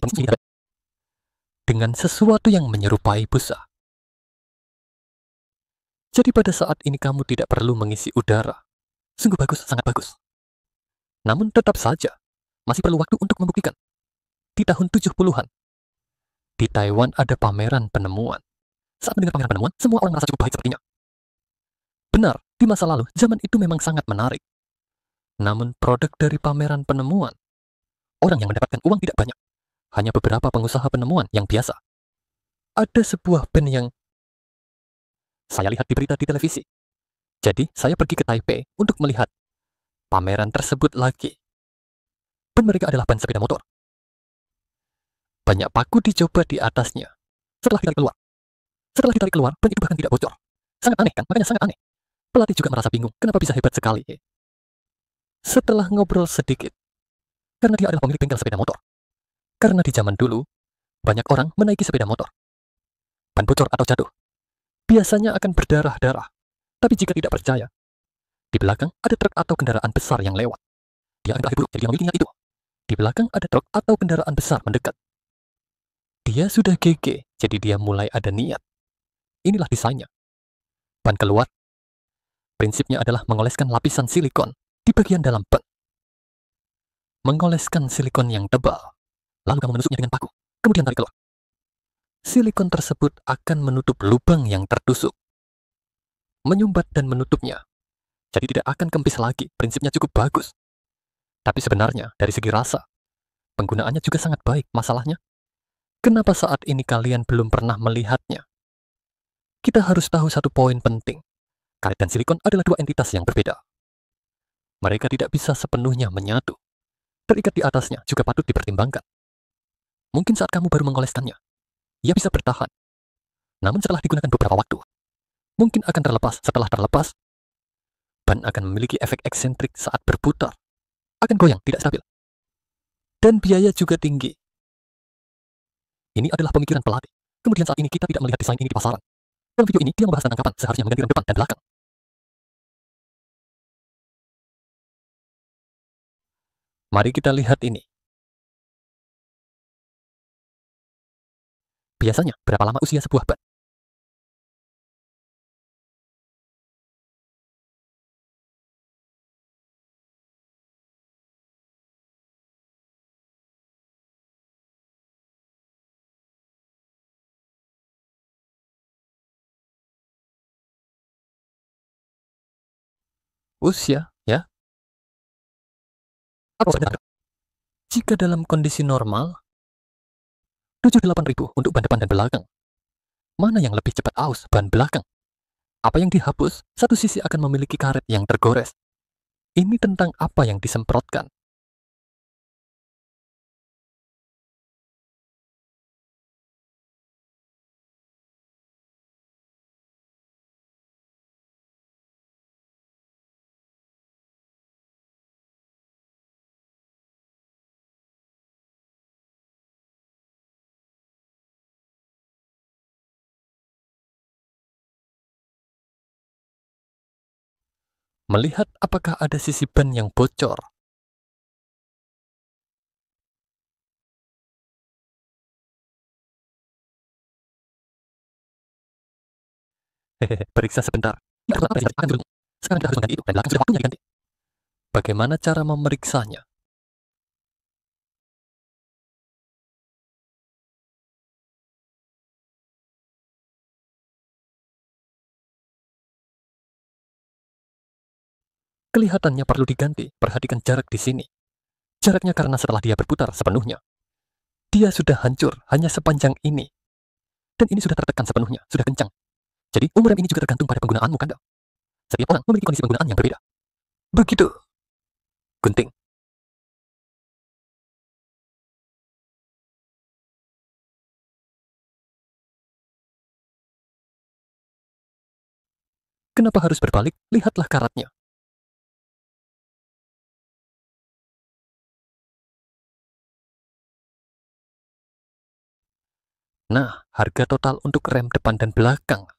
S1: dengan sesuatu yang menyerupai busa. Jadi pada saat ini kamu tidak perlu mengisi udara. Sungguh bagus, sangat bagus. Namun tetap saja, masih perlu waktu untuk membuktikan. Di tahun 70-an, di Taiwan ada pameran penemuan. Saat mendengar pameran penemuan, semua orang merasa cukup baik sepertinya. Benar, di masa lalu, zaman itu memang sangat menarik. Namun produk dari pameran penemuan, orang yang mendapatkan uang tidak banyak. Hanya beberapa pengusaha penemuan yang biasa. Ada sebuah band yang saya lihat di berita di televisi. Jadi, saya pergi ke Taipei untuk melihat pameran tersebut lagi. Band mereka adalah ban sepeda motor. Banyak paku dicoba di atasnya. Setelah ditarik keluar, ban itu bahkan tidak bocor. Sangat aneh kan? Makanya sangat aneh. Pelatih juga merasa bingung, kenapa bisa hebat sekali. Setelah ngobrol sedikit, karena dia adalah pemilik bengkel sepeda motor. Karena di zaman dulu, banyak orang menaiki sepeda motor. Ban bocor atau jatuh, biasanya akan berdarah-darah. Tapi jika tidak percaya, di belakang ada truk atau kendaraan besar yang lewat. Dia akan berakhir buruk, jadi dia memiliki niat itu. Di belakang ada truk atau kendaraan besar mendekat. Dia sudah GG, jadi dia mulai ada niat. Inilah desainnya. Ban keluar. Prinsipnya adalah mengoleskan lapisan silikon di bagian dalam ban. Mengoleskan silikon yang tebal. Lalu kamu menusuknya dengan paku. Kemudian tarik keluar. Silikon tersebut akan menutup lubang yang tertusuk. Menyumbat dan menutupnya. Jadi tidak akan kempis lagi. Prinsipnya cukup bagus. Tapi sebenarnya dari segi rasa, penggunaannya juga sangat baik. Masalahnya, kenapa saat ini kalian belum pernah melihatnya? Kita harus tahu satu poin penting. Karet dan silikon adalah dua entitas yang berbeda. Mereka tidak bisa sepenuhnya menyatu. Terikat di atasnya juga patut dipertimbangkan. Mungkin saat kamu baru mengoleskannya, ia bisa bertahan. Namun setelah digunakan beberapa waktu, mungkin akan terlepas. Setelah terlepas, ban akan memiliki efek eksentrik saat berputar. Akan goyang, tidak stabil. Dan biaya juga tinggi. Ini adalah pemikiran pelatih. Kemudian saat ini kita tidak melihat desain ini di pasaran. Dalam video ini, dia membahas tentang kapan seharusnya mengganti rem depan dan belakang. Mari kita lihat ini. Biasanya, berapa lama usia sebuah ban? Usia, ya? Apa sebenarnya? Jika dalam kondisi normal, 78.000 untuk ban depan dan belakang. Mana yang lebih cepat aus, ban belakang? Apa yang dihapus, satu sisi akan memiliki karet yang tergores. Ini tentang apa yang disemprotkan. Melihat apakah ada sisi ban yang bocor. Hehehe, periksa sebentar. Sekarang kita harus mengganti itu, dan belakang sudah waktunya diganti. Bagaimana cara memeriksanya? Kelihatannya perlu diganti, perhatikan jarak di sini. Jaraknya karena setelah dia berputar sepenuhnya, dia sudah hancur, hanya sepanjang ini. Dan ini sudah tertekan sepenuhnya, sudah kencang. Jadi umur rem ini juga tergantung pada penggunaanmu, kan? Setiap orang memiliki kondisi penggunaan yang berbeda. Begitu. Gunting. Kenapa harus berbalik? Lihatlah karatnya. Nah, harga total untuk rem depan dan belakang.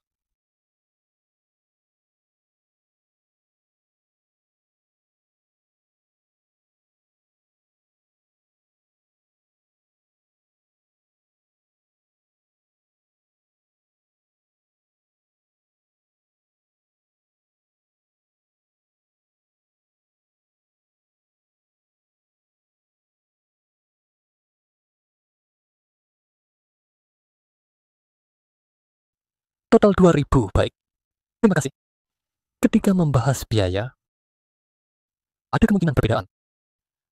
S1: Total 2.000, baik. Terima kasih. Ketika membahas biaya, ada kemungkinan perbedaan.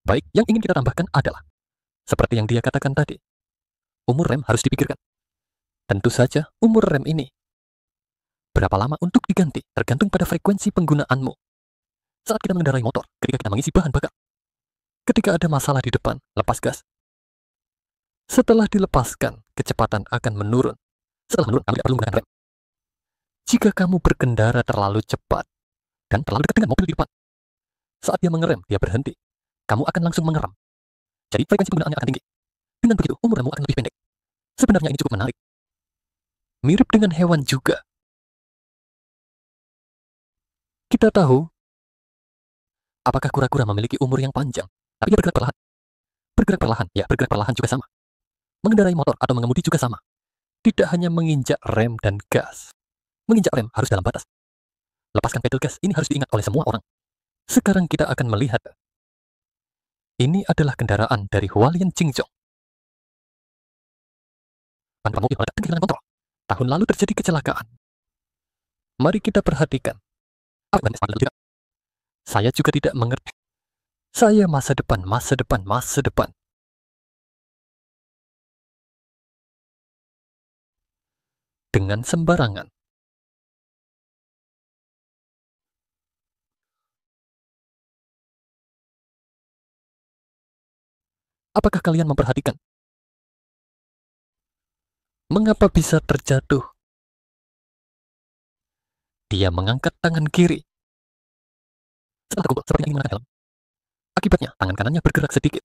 S1: Baik, yang ingin kita tambahkan adalah, seperti yang dia katakan tadi, umur rem harus dipikirkan. Tentu saja, umur rem ini berapa lama untuk diganti tergantung pada frekuensi penggunaanmu. Saat kita mengendarai motor, ketika kita mengisi bahan bakar, ketika ada masalah di depan, lepas gas. Setelah dilepaskan, kecepatan akan menurun. Setelah menurun, kamu tidak perlu menggunakan rem. Jika kamu berkendara terlalu cepat dan terlalu dekat dengan mobil di depan, saat dia mengerem, dia berhenti. Kamu akan langsung mengeram. Jadi frekuensi penggunaannya akan tinggi. Dengan begitu, umur remmu akan lebih pendek. Sebenarnya ini cukup menarik. Mirip dengan hewan juga. Kita tahu, apakah kura-kura memiliki umur yang panjang, tapi dia bergerak perlahan. Bergerak perlahan, ya bergerak perlahan juga sama. Mengendarai motor atau mengemudi juga sama. Tidak hanya menginjak rem dan gas. Menginjak rem harus dalam batas. Lepaskan pedal gas, ini harus diingat oleh semua orang. Sekarang kita akan melihat. Ini adalah kendaraan dari Hualien Qingzhou. Ban mobil meledak dan kehilangan kontrol. Tahun lalu terjadi kecelakaan. Mari kita perhatikan. Apa ban tidak? Saya juga tidak mengerti. Saya masa depan, masa depan, masa depan. Dengan sembarangan. Apakah kalian memperhatikan? Mengapa bisa terjatuh? Dia mengangkat tangan kiri. Setelah terkumpul, sepertinya ingin mengangkat helm. Akibatnya, tangan kanannya bergerak sedikit.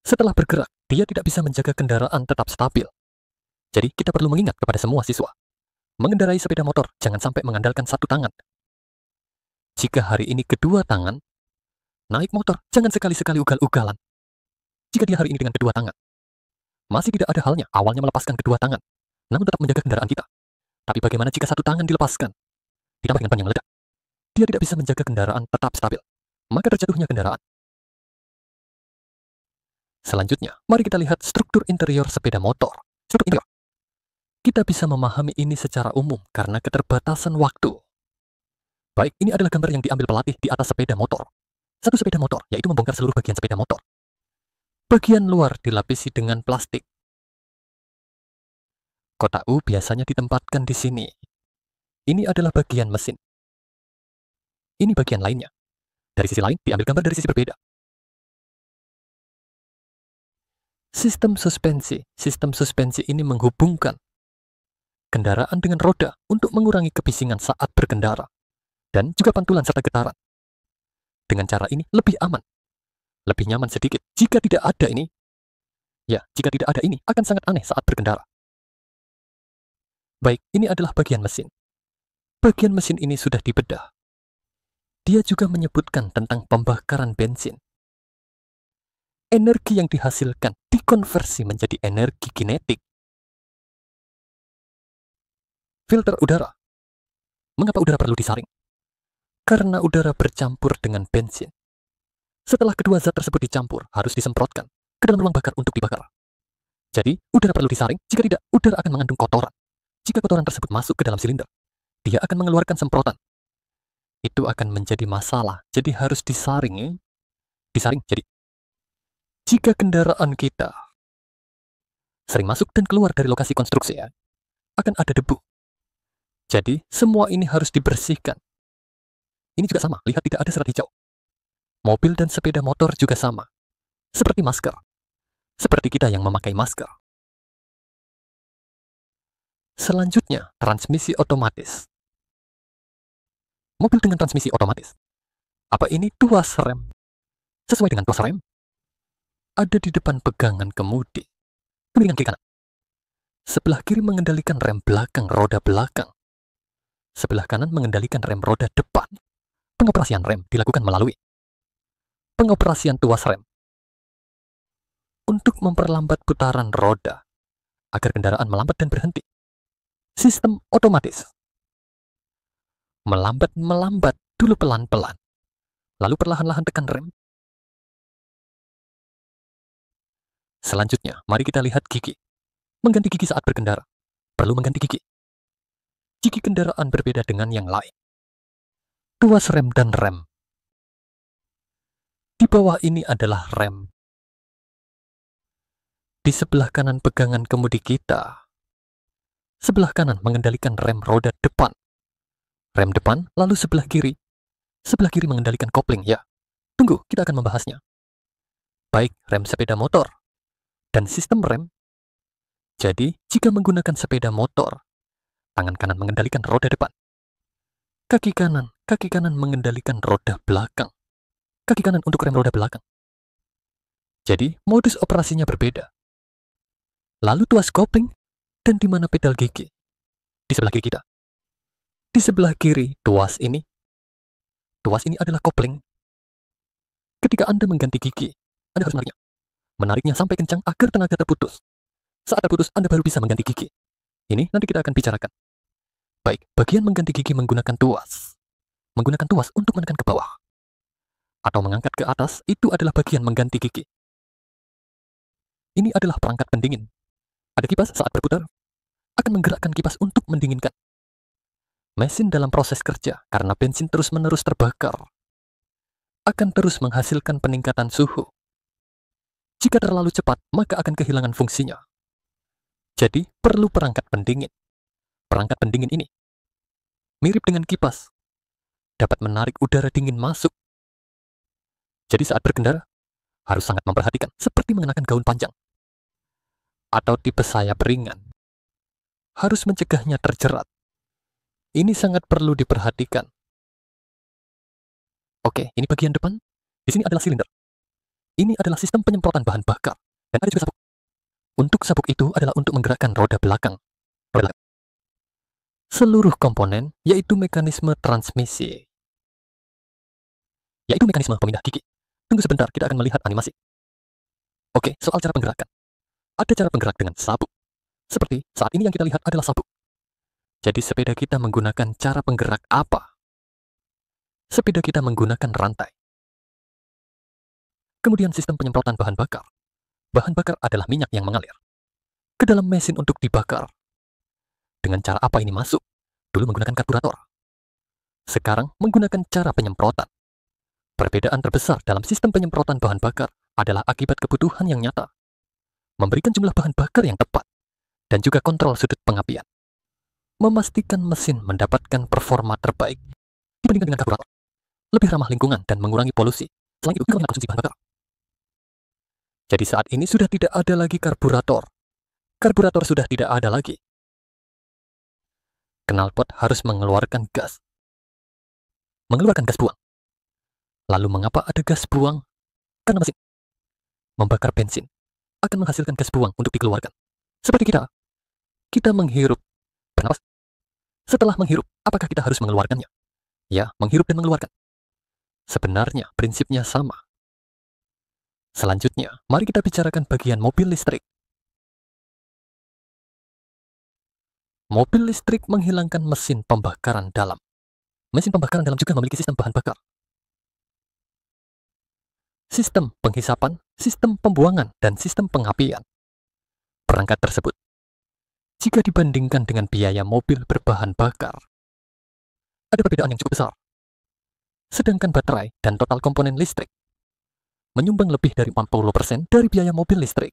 S1: Setelah bergerak, dia tidak bisa menjaga kendaraan tetap stabil. Jadi, kita perlu mengingat kepada semua siswa. Mengendarai sepeda motor, jangan sampai mengandalkan satu tangan. Jika hari ini kedua tangan, naik motor, jangan sekali-sekali ugal-ugalan. Jika dia hari ini dengan kedua tangan, masih tidak ada halnya awalnya melepaskan kedua tangan, namun tetap menjaga kendaraan kita. Tapi bagaimana jika satu tangan dilepaskan? Ditambah dengan ban yang meledak. Dia tidak bisa menjaga kendaraan tetap stabil. Maka terjatuhnya kendaraan. Selanjutnya, mari kita lihat struktur interior sepeda motor. Struktur interior. Kita bisa memahami ini secara umum karena keterbatasan waktu. Baik, ini adalah gambar yang diambil pelatih di atas sepeda motor. Satu sepeda motor, yaitu membongkar seluruh bagian sepeda motor. Bagian luar dilapisi dengan plastik. Kotak U biasanya ditempatkan di sini. Ini adalah bagian mesin. Ini bagian lainnya. Dari sisi lain, diambil gambar dari sisi berbeda. Sistem suspensi. Sistem suspensi ini menghubungkan kendaraan dengan roda untuk mengurangi kebisingan saat berkendara. Dan juga pantulan serta getaran. Dengan cara ini lebih aman. Lebih nyaman sedikit. Jika tidak ada ini, jika tidak ada ini, akan sangat aneh saat berkendara. Baik, ini adalah bagian mesin. Bagian mesin ini sudah dibedah. Dia juga menyebutkan tentang pembakaran bensin. Energi yang dihasilkan dikonversi menjadi energi kinetik. Filter udara. Mengapa udara perlu disaring? Karena udara bercampur dengan bensin. Setelah kedua zat tersebut dicampur, harus disemprotkan ke dalam ruang bakar untuk dibakar. Jadi, udara perlu disaring, jika tidak, udara akan mengandung kotoran. Jika kotoran tersebut masuk ke dalam silinder, dia akan mengeluarkan semprotan. Itu akan menjadi masalah, jadi harus disaring. Disaring, jadi jika kendaraan kita sering masuk dan keluar dari lokasi konstruksi, akan ada debu. Jadi, semua ini harus dibersihkan. Ini juga sama, lihat tidak ada serat hijau. Mobil dan sepeda motor juga sama. Seperti masker. Seperti kita yang memakai masker. Selanjutnya, transmisi otomatis. mobil dengan transmisi otomatis. Apa ini tuas rem? Sesuai dengan tuas rem, ada di depan pegangan kemudi. Kemiringan kiri kanan. Sebelah kiri mengendalikan rem belakang roda belakang. Sebelah kanan mengendalikan rem roda depan. Pengoperasian rem dilakukan melalui pengoperasian tuas rem untuk memperlambat putaran roda agar kendaraan melambat dan berhenti. Sistem otomatis. Melambat dulu pelan-pelan, lalu perlahan-lahan tekan rem. Selanjutnya, mari kita lihat gigi. Mengganti gigi saat berkendara. Perlu mengganti gigi. Gigi kendaraan berbeda dengan yang lain. Tuas rem dan rem. Di bawah ini adalah rem. Di sebelah kanan pegangan kemudi kita. Sebelah kanan mengendalikan rem roda depan. Rem depan, lalu sebelah kiri. Sebelah kiri mengendalikan kopling, ya. Tunggu, kita akan membahasnya. Baik rem sepeda motor dan sistem rem. Jadi, jika menggunakan sepeda motor, tangan kanan mengendalikan roda depan. Kaki kanan mengendalikan roda belakang. Kaki kanan untuk rem roda belakang. Jadi, modus operasinya berbeda. Lalu tuas kopling, dan di mana pedal gigi? Di sebelah kiri kita. Di sebelah kiri, tuas ini adalah kopling. Ketika Anda mengganti gigi, Anda harus menariknya. Menariknya sampai kencang agar tenaga terputus. Saat terputus, Anda baru bisa mengganti gigi. Ini nanti kita akan bicarakan. Baik, bagian mengganti gigi menggunakan tuas. Menggunakan tuas untuk menekan ke bawah. Atau mengangkat ke atas, itu adalah bagian mengganti gigi. Ini adalah perangkat pendingin. Ada kipas saat berputar, akan menggerakkan kipas untuk mendinginkan. Mesin dalam proses kerja, karena bensin terus-menerus terbakar, akan terus menghasilkan peningkatan suhu. Jika terlalu cepat, maka akan kehilangan fungsinya. Jadi, perlu perangkat pendingin. Perangkat pendingin ini mirip dengan kipas, dapat menarik udara dingin masuk. Jadi saat berkendara, harus sangat memperhatikan, seperti mengenakan gaun panjang atau tipe sayap ringan. Harus mencegahnya terjerat. Ini sangat perlu diperhatikan. Oke, ini bagian depan. Di sini adalah silinder. Ini adalah sistem penyemprotan bahan bakar. Dan ada juga sabuk. Untuk sabuk itu adalah untuk menggerakkan roda belakang. Seluruh komponen, yaitu mekanisme transmisi. Yaitu mekanisme pemindah gigi. Tunggu sebentar, kita akan melihat animasi. Oke, soal cara penggerakan. Ada cara penggerak dengan sabuk. Seperti saat ini yang kita lihat adalah sabuk. Jadi sepeda kita menggunakan cara penggerak apa? Sepeda kita menggunakan rantai. Kemudian sistem penyemprotan bahan bakar. Bahan bakar adalah minyak yang mengalir ke dalam mesin untuk dibakar. Dengan cara apa ini masuk? Dulu menggunakan karburator. Sekarang menggunakan cara penyemprotan. Perbedaan terbesar dalam sistem penyemprotan bahan bakar adalah akibat kebutuhan yang nyata. Memberikan jumlah bahan bakar yang tepat. Dan juga kontrol sudut pengapian. Memastikan mesin mendapatkan performa terbaik dibandingkan dengan karburator. Lebih ramah lingkungan dan mengurangi polusi. Selain itu, juga konsumsi bahan bakar. Jadi saat ini sudah tidak ada lagi karburator. Karburator sudah tidak ada lagi. Knalpot harus mengeluarkan gas. Mengeluarkan gas buang. Lalu mengapa ada gas buang? Karena mesin membakar bensin akan menghasilkan gas buang untuk dikeluarkan. Seperti kita menghirup, bernapas. Setelah menghirup, apakah kita harus mengeluarkannya? Ya, menghirup dan mengeluarkan. Sebenarnya prinsipnya sama. Selanjutnya, mari kita bicarakan bagian mobil listrik. Mobil listrik menghilangkan mesin pembakaran dalam. Mesin pembakaran dalam juga memiliki sistem bahan bakar. Sistem penghisapan, sistem pembuangan, dan sistem pengapian. Perangkat tersebut, jika dibandingkan dengan biaya mobil berbahan bakar, ada perbedaan yang cukup besar. Sedangkan baterai dan total komponen listrik menyumbang lebih dari 40% dari biaya mobil listrik.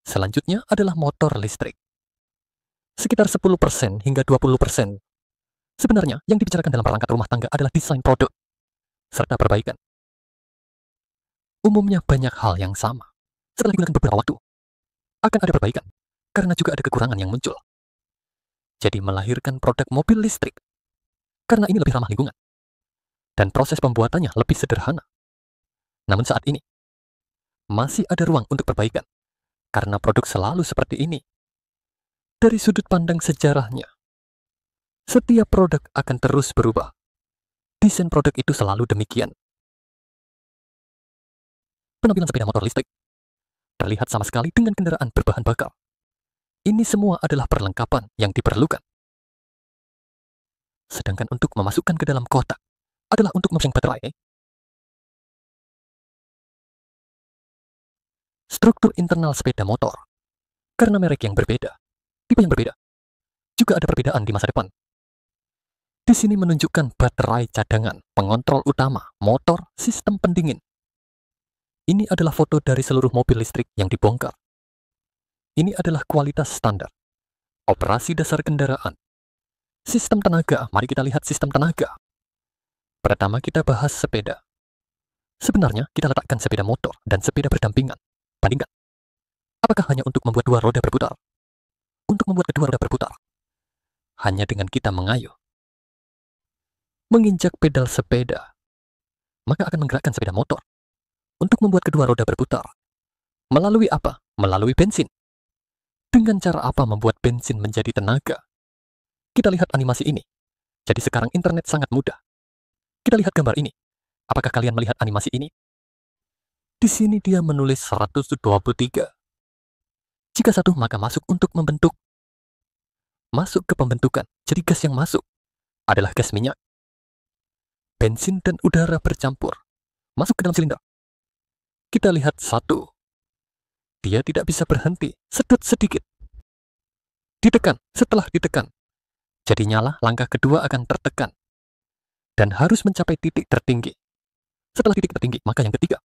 S1: Selanjutnya adalah motor listrik. Sekitar 10% hingga 20%. Sebenarnya, yang dibicarakan dalam perangkat rumah tangga adalah desain produk, serta perbaikan. Umumnya banyak hal yang sama. Setelah digunakan beberapa waktu, akan ada perbaikan, karena juga ada kekurangan yang muncul. Jadi melahirkan produk mobil listrik. karena ini lebih ramah lingkungan, dan proses pembuatannya lebih sederhana. Namun saat ini, masih ada ruang untuk perbaikan, karena produk selalu seperti ini. Dari sudut pandang sejarahnya, setiap produk akan terus berubah. Desain produk itu selalu demikian. Penampilan sepeda motor listrik terlihat sama sekali dengan kendaraan berbahan bakar. Ini semua adalah perlengkapan yang diperlukan. Sedangkan untuk memasukkan ke dalam kotak adalah untuk memasang baterai. Struktur internal sepeda motor, karena merek yang berbeda, tipe yang berbeda, juga ada perbedaan di masa depan. Di sini menunjukkan baterai cadangan, pengontrol utama, motor, sistem pendingin. Ini adalah foto dari seluruh mobil listrik yang dibongkar. Ini adalah kualitas standar. Operasi dasar kendaraan. Sistem tenaga, mari kita lihat sistem tenaga. Pertama kita bahas sepeda. Sebenarnya kita letakkan sepeda motor dan sepeda berdampingan. Bandingkan. Apakah hanya untuk membuat dua roda berputar? Untuk membuat kedua roda berputar, hanya dengan kita mengayuh, menginjak pedal sepeda, maka akan menggerakkan sepeda motor. Untuk membuat kedua roda berputar, melalui apa? Melalui bensin. Dengan cara apa membuat bensin menjadi tenaga? Kita lihat animasi ini. Jadi sekarang internet sangat mudah. Kita lihat gambar ini. Apakah kalian melihat animasi ini? Di sini dia menulis 123. Jika satu, maka masuk untuk membentuk. Masuk ke pembentukan. Jadi gas yang masuk adalah gas minyak. Bensin dan udara bercampur. Masuk ke dalam silinder. Kita lihat satu. Dia tidak bisa berhenti. Sedot sedikit. Ditekan. Setelah ditekan, jadi nyala, langkah kedua akan tertekan. Dan harus mencapai titik tertinggi. Setelah titik tertinggi, maka yang ketiga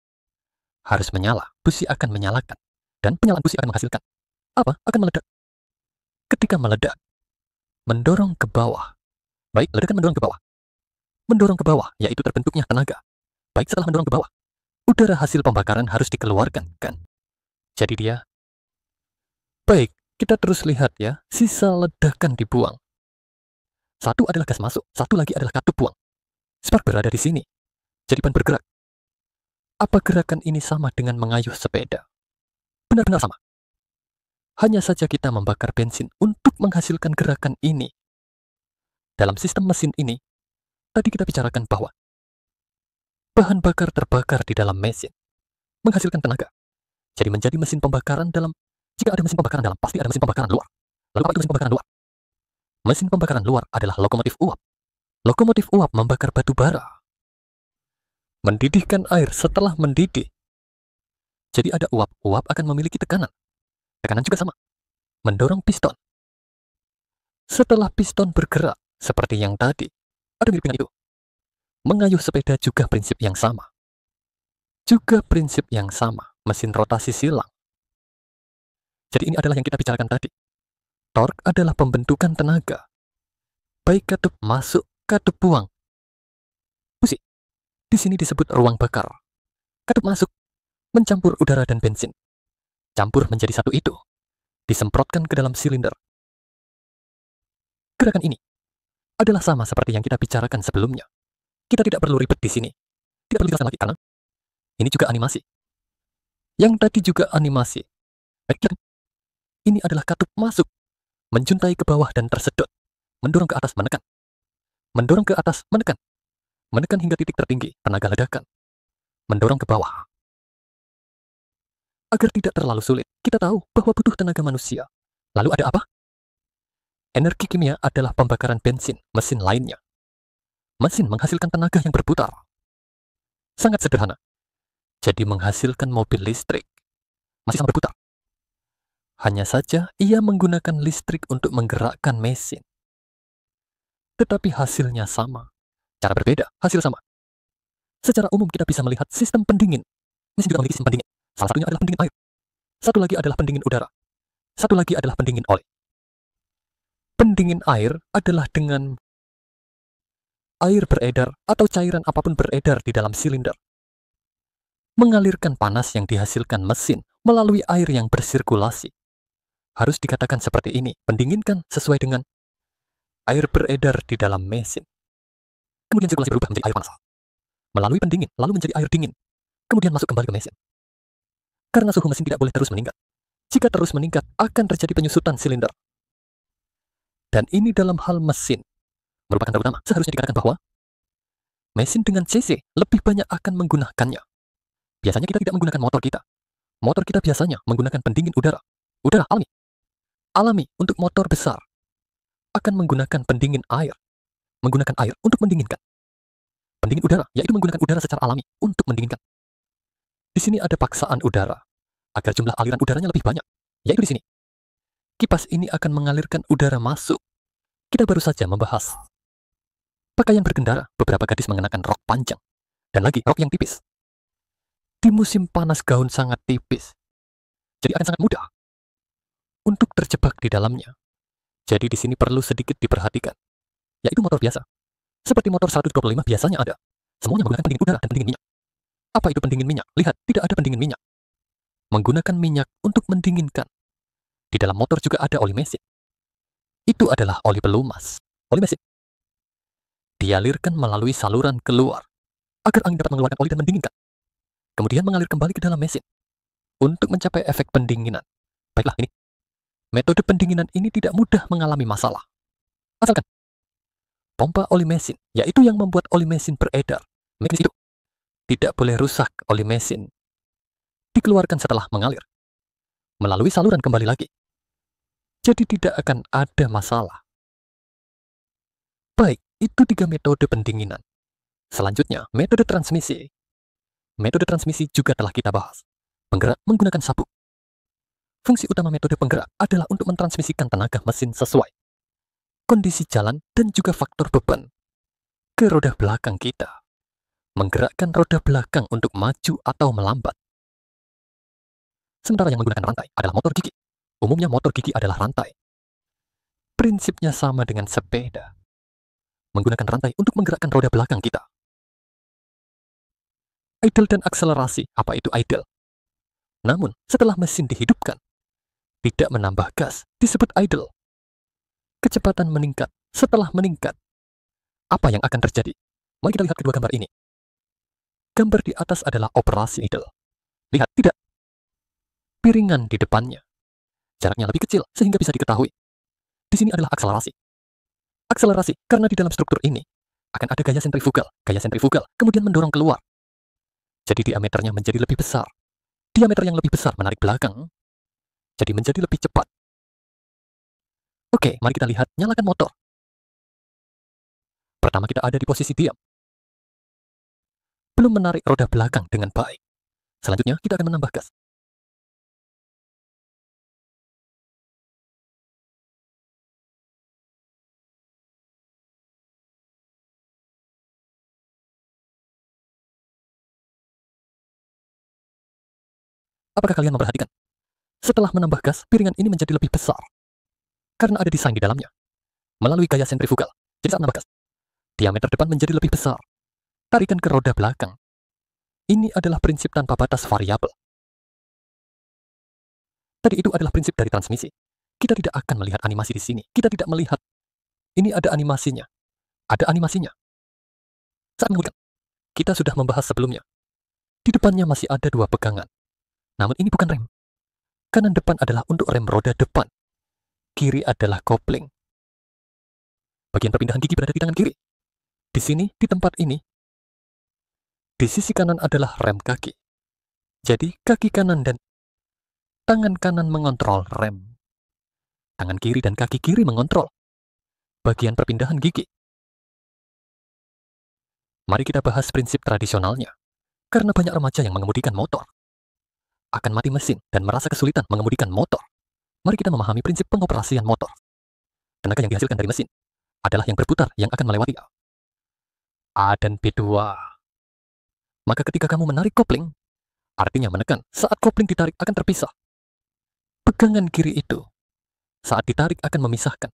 S1: harus menyala. Busi akan menyalakan. Dan penyalaan busi akan menghasilkan apa? Akan meledak. Ketika meledak, mendorong ke bawah. Baik, ledakan mendorong ke bawah. Mendorong ke bawah, yaitu terbentuknya tenaga. Baik, setelah mendorong ke bawah, udara hasil pembakaran harus dikeluarkan, kan? Jadi dia, baik, kita terus lihat ya, sisa ledakan dibuang. Satu adalah gas masuk, satu lagi adalah katup buang. Spark berada di sini, jadi ban bergerak. Apa gerakan ini sama dengan mengayuh sepeda? Benar-benar sama. Hanya saja kita membakar bensin untuk menghasilkan gerakan ini. Dalam sistem mesin ini, tadi kita bicarakan bahwa bahan bakar terbakar di dalam mesin, menghasilkan tenaga. Jadi menjadi mesin pembakaran dalam. Jika ada mesin pembakaran dalam, pasti ada mesin pembakaran luar. Lalu apa itu mesin pembakaran luar? Mesin pembakaran luar adalah lokomotif uap. Lokomotif uap membakar batu bara. Mendidihkan air setelah mendidih. Jadi ada uap. Uap akan memiliki tekanan. Tekanan juga sama. Mendorong piston. Setelah piston bergerak, seperti yang tadi, ada mirip dengan itu. Mengayuh sepeda juga prinsip yang sama. Juga prinsip yang sama. Mesin rotasi silang. Jadi ini adalah yang kita bicarakan tadi. Torque adalah pembentukan tenaga. Baik katup masuk, katup buang. Busi. Di sini disebut ruang bakar. Katup masuk, mencampur udara dan bensin. Campur menjadi satu itu. Disemprotkan ke dalam silinder. Gerakan ini adalah sama seperti yang kita bicarakan sebelumnya. Kita tidak perlu ribet di sini. Tidak perlu dijelaskan lagi karena ini juga animasi. Yang tadi juga animasi. Baik, ini adalah katup masuk. Menjuntai ke bawah dan tersedot. Mendorong ke atas, menekan. Mendorong ke atas, menekan. Menekan hingga titik tertinggi, tenaga ledakan. Mendorong ke bawah. Agar tidak terlalu sulit, kita tahu bahwa butuh tenaga manusia. Lalu ada apa? Energi kimia adalah pembakaran bensin, mesin lainnya. Mesin menghasilkan tenaga yang berputar. Sangat sederhana. Jadi menghasilkan mobil listrik. Masih sama berputar. Hanya saja ia menggunakan listrik untuk menggerakkan mesin. Tetapi hasilnya sama. Cara berbeda, hasil sama. Secara umum kita bisa melihat sistem pendingin. Mesin juga memiliki sistem pendingin. Salah satunya adalah pendingin air. Satu lagi adalah pendingin udara. Satu lagi adalah pendingin oleh. Pendingin air adalah dengan air beredar atau cairan apapun beredar di dalam silinder. Mengalirkan panas yang dihasilkan mesin melalui air yang bersirkulasi. Harus dikatakan seperti ini, pendinginkan sesuai dengan air beredar di dalam mesin. Kemudian sirkulasi berubah menjadi air panas. Melalui pendingin, lalu menjadi air dingin. Kemudian masuk kembali ke mesin. Karena suhu mesin tidak boleh terus meningkat. Jika terus meningkat, akan terjadi penyusutan silinder. Dan ini dalam hal mesin merupakan hal utama. Seharusnya dikatakan bahwa mesin dengan CC lebih banyak akan menggunakannya. Biasanya kita tidak menggunakan motor kita. Motor kita biasanya menggunakan pendingin udara. Udara alami. Alami untuk motor besar akan menggunakan pendingin air. Menggunakan air untuk mendinginkan. Pendingin udara, yaitu menggunakan udara secara alami untuk mendinginkan. Di sini ada paksaan udara, agar jumlah aliran udaranya lebih banyak, yaitu di sini. Kipas ini akan mengalirkan udara masuk. Kita baru saja membahas pakaian berkendara, beberapa gadis mengenakan rok panjang, dan lagi rok yang tipis. Di musim panas gaun sangat tipis, jadi akan sangat mudah untuk terjebak di dalamnya. Jadi di sini perlu sedikit diperhatikan, yaitu motor biasa. Seperti motor 125 biasanya ada. Semuanya menggunakan pendingin udara dan pendingin minyak. Apa itu pendingin minyak? Lihat, tidak ada pendingin minyak. Menggunakan minyak untuk mendinginkan. Di dalam motor juga ada oli mesin. Itu adalah oli pelumas, oli mesin. Dialirkan melalui saluran keluar, agar angin dapat mengeluarkan oli dan mendinginkan. Kemudian mengalir kembali ke dalam mesin, untuk mencapai efek pendinginan. Baiklah, ini. Metode pendinginan ini tidak mudah mengalami masalah. Asalkan pompa oli mesin, yaitu yang membuat oli mesin beredar, mekanis itu, tidak boleh rusak oli mesin. Dikeluarkan setelah mengalir, melalui saluran kembali lagi. Jadi tidak akan ada masalah. Baik, itu 3 metode pendinginan. Selanjutnya, metode transmisi. Metode transmisi juga telah kita bahas. Penggerak menggunakan sabuk. Fungsi utama metode penggerak adalah untuk mentransmisikan tenaga mesin sesuai kondisi jalan dan juga faktor beban ke roda belakang kita. Menggerakkan roda belakang untuk maju atau melambat. Sementara yang menggunakan rantai adalah motor gigi. Umumnya motor gigi adalah rantai. Prinsipnya sama dengan sepeda. Menggunakan rantai untuk menggerakkan roda belakang kita. Idle dan akselerasi, apa itu idle? Namun, setelah mesin dihidupkan, tidak menambah gas, disebut idle. Kecepatan meningkat. Setelah meningkat, apa yang akan terjadi? Mari kita lihat kedua gambar ini. Gambar di atas adalah operasi idle. Lihat, tidak. Piringan di depannya. Jaraknya lebih kecil, sehingga bisa diketahui. Di sini adalah akselerasi. Akselerasi, karena di dalam struktur ini, akan ada gaya sentrifugal. Gaya sentrifugal, kemudian mendorong keluar. Jadi diameternya menjadi lebih besar. Diameter yang lebih besar menarik belakang, jadi menjadi lebih cepat. Oke, mari kita lihat, nyalakan motor. Pertama kita ada di posisi diam. Belum menarik roda belakang dengan baik. Selanjutnya kita akan menambah gas. Apakah kalian memperhatikan? Setelah menambah gas, piringan ini menjadi lebih besar. Karena ada desain di dalamnya. Melalui gaya sentrifugal. Jadi saat menambah gas, diameter depan menjadi lebih besar. Tarikan ke roda belakang. Ini adalah prinsip tanpa batas variabel. Tadi itu adalah prinsip dari transmisi. Kita tidak akan melihat animasi di sini. Kita tidak melihat. Ini ada animasinya. Ada animasinya. Saat mengemudikan, kita sudah membahas sebelumnya. Di depannya masih ada 2 pegangan. Namun ini bukan rem. Kanan depan adalah untuk rem roda depan. Kiri adalah kopling. Bagian perpindahan gigi berada di tangan kiri. Di sini, di tempat ini, di sisi kanan adalah rem kaki. Jadi, kaki kanan dan tangan kanan mengontrol rem. Tangan kiri dan kaki kiri mengontrol bagian perpindahan gigi. Mari kita bahas prinsip tradisionalnya. Karena banyak remaja yang mengemudikan motor akan mati mesin dan merasa kesulitan mengemudikan motor. Mari kita memahami prinsip pengoperasian motor. Tenaga yang dihasilkan dari mesin adalah yang berputar yang akan melewati A dan B2. Maka ketika kamu menarik kopling, artinya menekan, saat kopling ditarik akan terpisah. Pegangan kiri itu, saat ditarik akan memisahkan.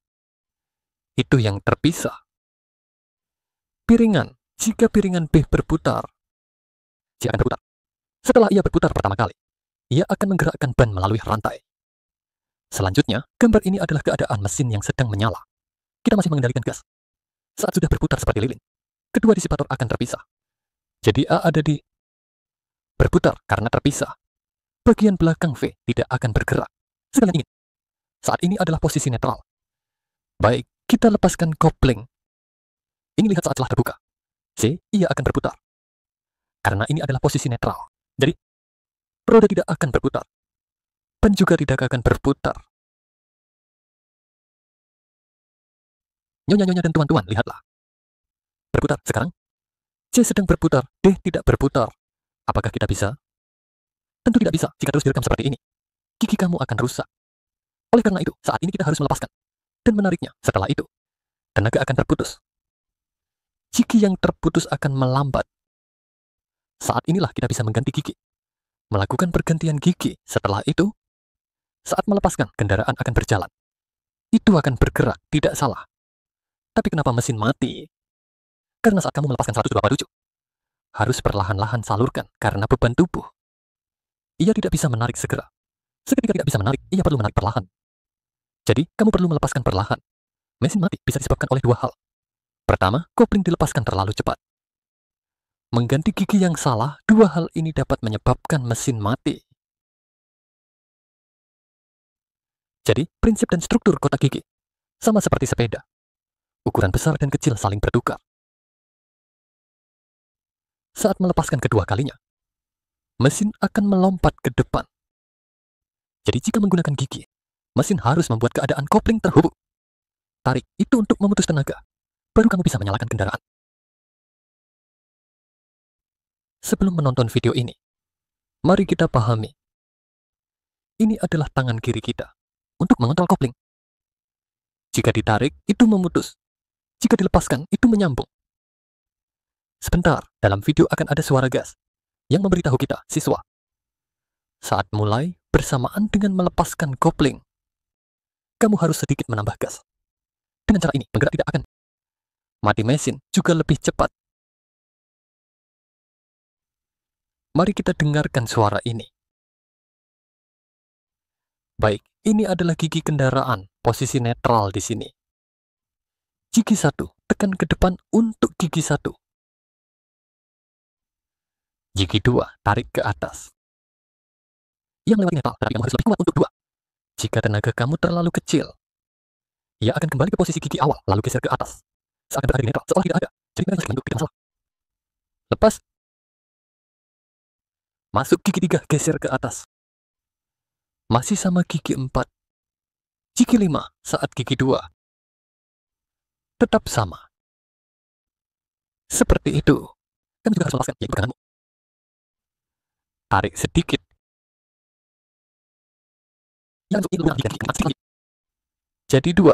S1: Itu yang terpisah. Piringan, jika piringan B berputar, dia akan berputar. Setelah ia berputar pertama kali, ia akan menggerakkan ban melalui rantai. Selanjutnya, gambar ini adalah keadaan mesin yang sedang menyala. Kita masih mengendalikan gas. Saat sudah berputar seperti lilin, kedua disipator akan terpisah. Jadi A ada di berputar karena terpisah. Bagian belakang V tidak akan bergerak. Sekalian ingin. Saat ini adalah posisi netral. Baik, kita lepaskan kopling. Ingin lihat saat telah terbuka. C, ia akan berputar. Karena ini adalah posisi netral. Jadi, roda tidak akan berputar. Ban juga tidak akan berputar. Nyonya-nyonya dan tuan-tuan, lihatlah. Berputar sekarang. C sedang berputar, D tidak berputar. Apakah kita bisa? Tentu tidak bisa jika terus direkam seperti ini. Gigi kamu akan rusak. Oleh karena itu, saat ini kita harus melepaskan dan menariknya. Setelah itu, tenaga akan terputus. Gigi yang terputus akan melambat. Saat inilah kita bisa mengganti gigi. Melakukan pergantian gigi. Setelah itu, saat melepaskan, kendaraan akan berjalan. Itu akan bergerak, tidak salah. Tapi kenapa mesin mati? Karena saat kamu melepaskan 127, harus perlahan-lahan salurkan karena beban tubuh. Ia tidak bisa menarik segera. Seketika tidak bisa menarik, ia perlu menarik perlahan. Jadi, kamu perlu melepaskan perlahan. Mesin mati bisa disebabkan oleh dua hal. Pertama, kopling dilepaskan terlalu cepat. Mengganti gigi yang salah, dua hal ini dapat menyebabkan mesin mati. Jadi, prinsip dan struktur kotak gigi sama seperti sepeda. Ukuran besar dan kecil saling bertukar. Saat melepaskan kedua kalinya, mesin akan melompat ke depan. Jadi jika menggunakan gigi, mesin harus membuat keadaan kopling terhubung. Tarik itu untuk memutus tenaga, baru kamu bisa menyalakan kendaraan. Sebelum menonton video ini, mari kita pahami. Ini adalah tangan kiri kita untuk mengontrol kopling. Jika ditarik, itu memutus. Jika dilepaskan, itu menyambung. Sebentar, dalam video akan ada suara gas yang memberitahu kita, siswa. Saat mulai, bersamaan dengan melepaskan kopling, kamu harus sedikit menambah gas. Dengan cara ini, penggerak tidak akan mati, mesin juga lebih cepat. Mari kita dengarkan suara ini. Baik, ini adalah gigi kendaraan, posisi netral di sini. Gigi 1, tekan ke depan untuk gigi 1. Gigi 2, tarik ke atas. Yang lewat netral, tapi kamu harus lebih kuat untuk 2. Jika tenaga kamu terlalu kecil, ia akan kembali ke posisi gigi awal, lalu geser ke atas. Seakan berada di netral, seolah tidak ada. Jadi kita harus tidak masalah. Lepas. Masuk gigi 3, geser ke atas. Masih sama gigi 4. Gigi 5, saat gigi 2. Tetap sama. Seperti itu. Kamu juga harus melepaskan, yaitu peganganmu. Tarik sedikit. Jadi 2.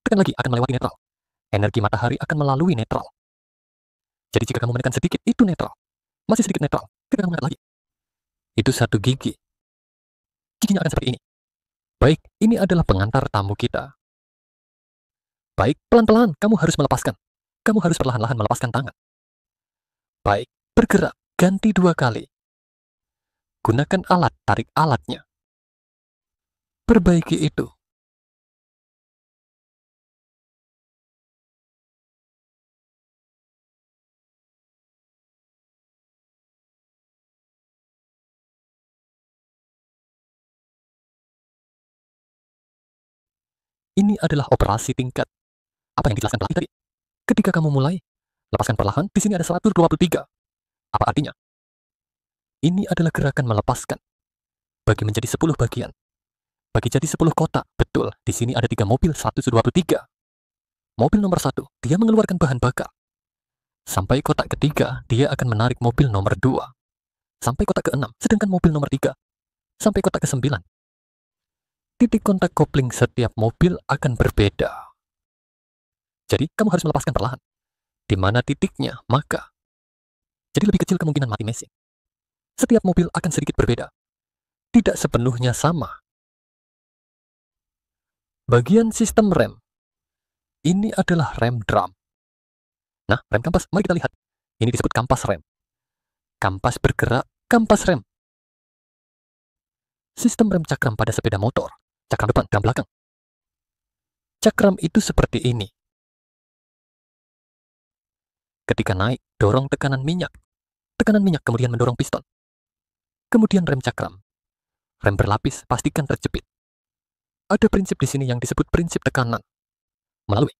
S1: Tekan lagi akan melewati netral. Energi matahari akan melalui netral. Jadi jika kamu menekan sedikit, itu netral. Masih sedikit netral, kita akan mengangkat lagi. Itu 1 gigi. Giginya akan seperti ini. Baik, ini adalah pengantar tamu kita. Baik, pelan-pelan kamu harus melepaskan. Kamu harus perlahan-lahan melepaskan tangan. Baik, bergerak, ganti 2 kali. Gunakan alat, tarik alatnya. Perbaiki itu. Ini adalah operasi tingkat. Apa yang dijelaskan pelatih tadi? Ketika kamu mulai, lepaskan perlahan, di sini ada 123. Apa artinya? Ini adalah gerakan melepaskan. Bagi menjadi 10 bagian. Bagi jadi 10 kotak. Betul, di sini ada 3 mobil 123. Mobil nomor 1, dia mengeluarkan bahan bakar. Sampai kotak ketiga, dia akan menarik mobil nomor 2. Sampai kotak ke-6, sedangkan mobil nomor 3. Sampai kotak ke-9. Titik kontak kopling setiap mobil akan berbeda. Jadi, kamu harus melepaskan perlahan. Di mana titiknya, maka. Jadi lebih kecil kemungkinan mati mesin. Setiap mobil akan sedikit berbeda. Tidak sepenuhnya sama. Bagian sistem rem. Ini adalah rem drum. Nah, rem kampas, mari kita lihat. Ini disebut kampas rem. Kampas bergerak, kampas rem. Sistem rem cakram pada sepeda motor. Cakram depan, cakram belakang. Cakram itu seperti ini. Ketika naik, dorong tekanan minyak. Tekanan minyak kemudian mendorong piston. Kemudian rem cakram. Rem berlapis, pastikan terjepit. Ada prinsip di sini yang disebut prinsip tekanan. Melalui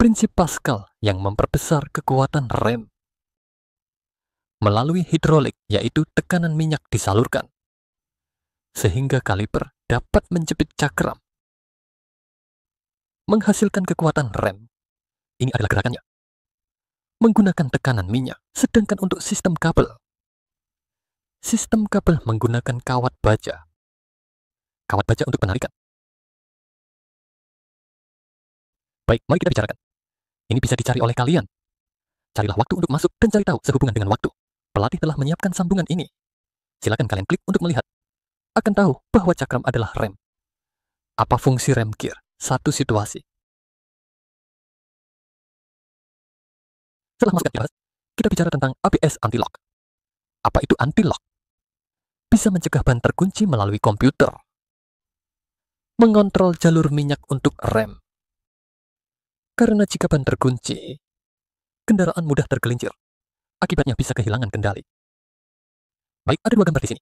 S1: prinsip Pascal yang memperbesar kekuatan rem. Melalui hidrolik, yaitu tekanan minyak disalurkan. Sehingga kaliper dapat menjepit cakram. Menghasilkan kekuatan rem. Ini adalah gerakannya. Menggunakan tekanan minyak, sedangkan untuk sistem kabel menggunakan kawat baja. Kawat baja untuk penarikan. Baik, mari kita bicarakan. Ini bisa dicari oleh kalian. Carilah waktu untuk masuk dan cari tahu sehubungan dengan waktu. Pelatih telah menyiapkan sambungan ini. Silakan kalian klik untuk melihat. Akan tahu bahwa cakram adalah rem. Apa fungsi rem gear? Satu situasi. Setelah masuk kita bicara tentang ABS anti-lock. Apa itu anti-lock? Bisa mencegah ban terkunci melalui komputer. Mengontrol jalur minyak untuk rem. Karena jika ban terkunci, kendaraan mudah tergelincir. Akibatnya bisa kehilangan kendali. Baik, ada dua gambar di sini.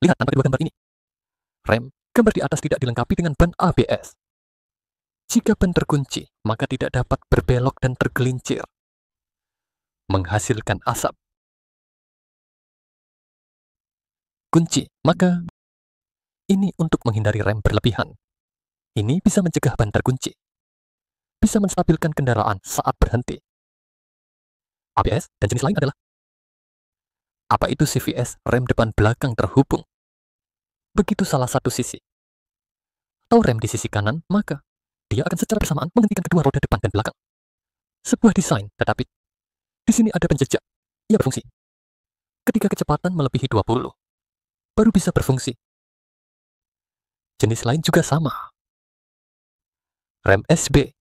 S1: Lihat tanpa kedua gambar ini. Rem, gambar di atas tidak dilengkapi dengan ban ABS. Jika ban terkunci, maka tidak dapat berbelok dan tergelincir. Menghasilkan asap. Kunci, maka ini untuk menghindari rem berlebihan. Ini bisa mencegah ban terkunci. Bisa menstabilkan kendaraan saat berhenti. ABS dan jenis lain adalah apa itu CVS, rem depan belakang terhubung. Begitu salah satu sisi. Atau rem di sisi kanan, maka dia akan secara bersamaan menghentikan kedua roda depan dan belakang. Sebuah desain, tetapi di sini ada penjejak. Ia berfungsi. Ketika kecepatan melebihi 20, baru bisa berfungsi. Jenis lain juga sama. Rem SB.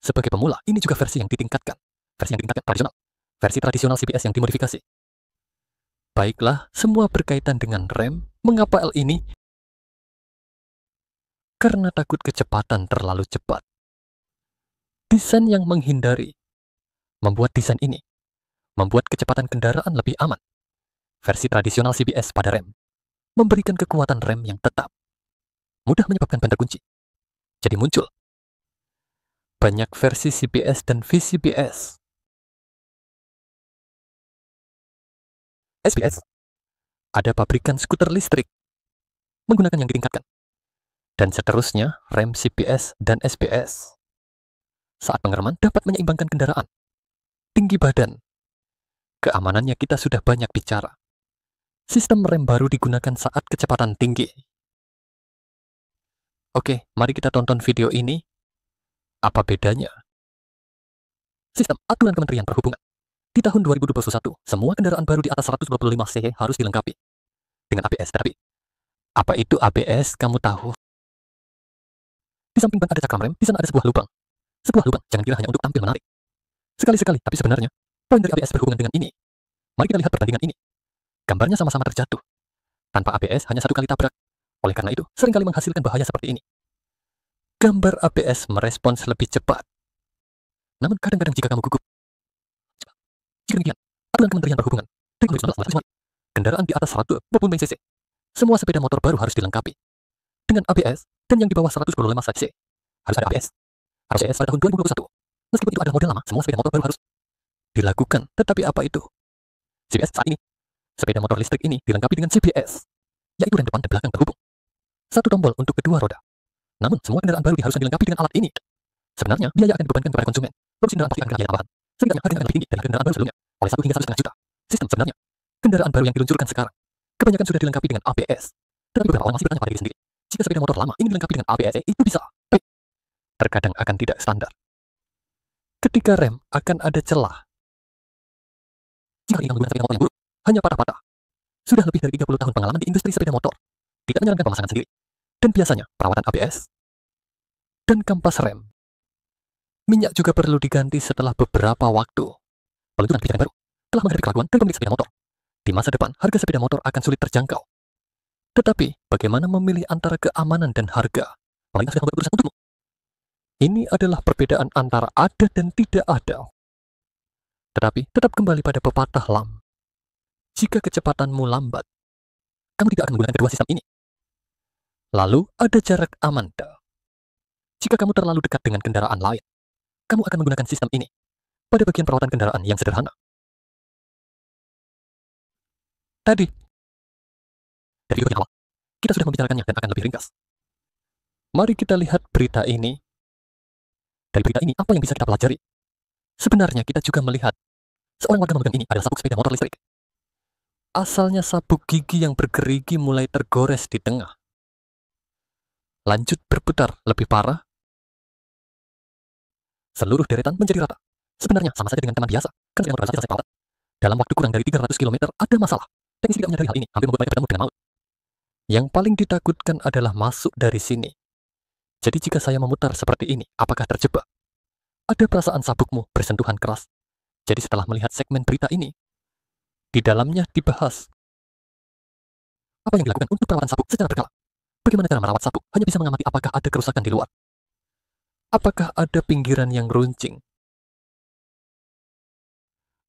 S1: Sebagai pemula, ini juga versi yang ditingkatkan. Versi yang ditingkatkan tradisional. Versi tradisional CBS yang dimodifikasi. Baiklah, semua berkaitan dengan rem. Mengapa L ini? Karena takut kecepatan terlalu cepat. Desain yang menghindari. Membuat desain ini. Membuat kecepatan kendaraan lebih aman. Versi tradisional CBS pada rem. Memberikan kekuatan rem yang tetap. Mudah menyebabkan ban terkunci. Jadi muncul banyak versi CBS dan VCBS. SBS. Ada pabrikan skuter listrik. Menggunakan yang ditingkatkan. Dan seterusnya rem CBS dan SBS. Saat pengereman dapat menyeimbangkan kendaraan. Tinggi badan. Keamanannya kita sudah banyak bicara. Sistem rem baru digunakan saat kecepatan tinggi. Oke, mari kita tonton video ini. Apa bedanya? Sistem aturan Kementerian Perhubungan. Di tahun 2021, semua kendaraan baru di atas 125 cc harus dilengkapi dengan ABS. Tapi, apa itu ABS? Kamu tahu? Di samping ban ada cakram rem, di sana ada sebuah lubang. Sebuah lubang, jangan kira hanya untuk tampil menarik. Sekali-sekali, tapi sebenarnya, poin dari ABS berhubungan dengan ini. Mari kita lihat perbandingan ini. Gambarnya sama-sama terjatuh. Tanpa ABS, hanya satu kali tabrak. Oleh karena itu, seringkali menghasilkan bahaya seperti ini. Gambar ABS merespons lebih cepat. Namun kadang-kadang jika kamu gugup. Jika demikian, aturan Kementerian Perhubungan dari 2019 kendaraan di atas 100 maupun cc. Semua sepeda motor baru harus dilengkapi dengan ABS dan yang di bawah 125 cc harus ada ABS. Harus ABS pada tahun 2021. Meskipun itu adalah model lama, semua sepeda motor baru harus dilakukan. Tetapi apa itu? CBS saat ini. Sepeda motor listrik ini dilengkapi dengan CBS, yaitu rem depan dan belakang terhubung. Satu tombol untuk kedua roda. Namun, semua kendaraan baru diharuskan dilengkapi dengan alat ini. Sebenarnya, biaya akan dibebankan kepada konsumen. Produksi kendaraan pasti akan kena biaya tambahan. Setidaknya harganya akan lebih tinggi dari kendaraan baru sebelumnya, oleh 1 hingga 1,5 juta. Sistem sebenarnya, kendaraan baru yang diluncurkan sekarang, kebanyakan sudah dilengkapi dengan ABS. Tetapi beberapa orang masih bertanya pada diri sendiri, jika sepeda motor lama ingin dilengkapi dengan ABS, itu bisa. Baik. Terkadang akan tidak standar. Ketika rem akan ada celah. Jika ingin menggunakan sepeda motor yang buruk, hanya patah-patah. Sudah lebih dari 30 tahun pengalaman di industri sepeda motor. Tidak menyarankan pemasangan sendiri. Dan biasanya, perawatan ABS dan kampas rem. Minyak juga perlu diganti setelah beberapa waktu. Peluncuran kebijakan baru telah menghadapi keraguan dari pemilik sepeda motor. Di masa depan, harga sepeda motor akan sulit terjangkau. Tetapi, bagaimana memilih antara keamanan dan harga? Pemerintah sudah membuat keputusan untukmu. Ini adalah perbedaan antara ada dan tidak ada. Tetapi tetap kembali pada pepatah lam. Jika kecepatanmu lambat, kamu tidak akan menggunakan kedua sistem ini. Lalu ada jarak aman. Jika kamu terlalu dekat dengan kendaraan lain, kamu akan menggunakan sistem ini pada bagian perawatan kendaraan yang sederhana. Tadi, dari bagian awal, kita sudah membicarakannya dan akan lebih ringkas. Mari kita lihat berita ini. Dari berita ini, apa yang bisa kita pelajari? Sebenarnya kita juga melihat seorang warga memegang ini adalah sabuk sepeda motor listrik. Asalnya sabuk gigi yang bergerigi mulai tergores di tengah. Lanjut berputar lebih parah. Seluruh deretan menjadi rata. Sebenarnya sama saja dengan teman biasa, kan sedang berbahasa selesai perawat. Dalam waktu kurang dari 300 km ada masalah. Teknisi tidak menyadari hal ini, hampir membuat mereka bertemu dengan maut. Yang paling ditakutkan adalah masuk dari sini. Jadi jika saya memutar seperti ini, apakah terjebak? Ada perasaan sabukmu bersentuhan keras. Jadi setelah melihat segmen berita ini, di dalamnya dibahas apa yang dilakukan untuk perawatan sabuk secara berkala. Bagaimana cara merawat sabuk? Hanya bisa mengamati apakah ada kerusakan di luar. Apakah ada pinggiran yang runcing?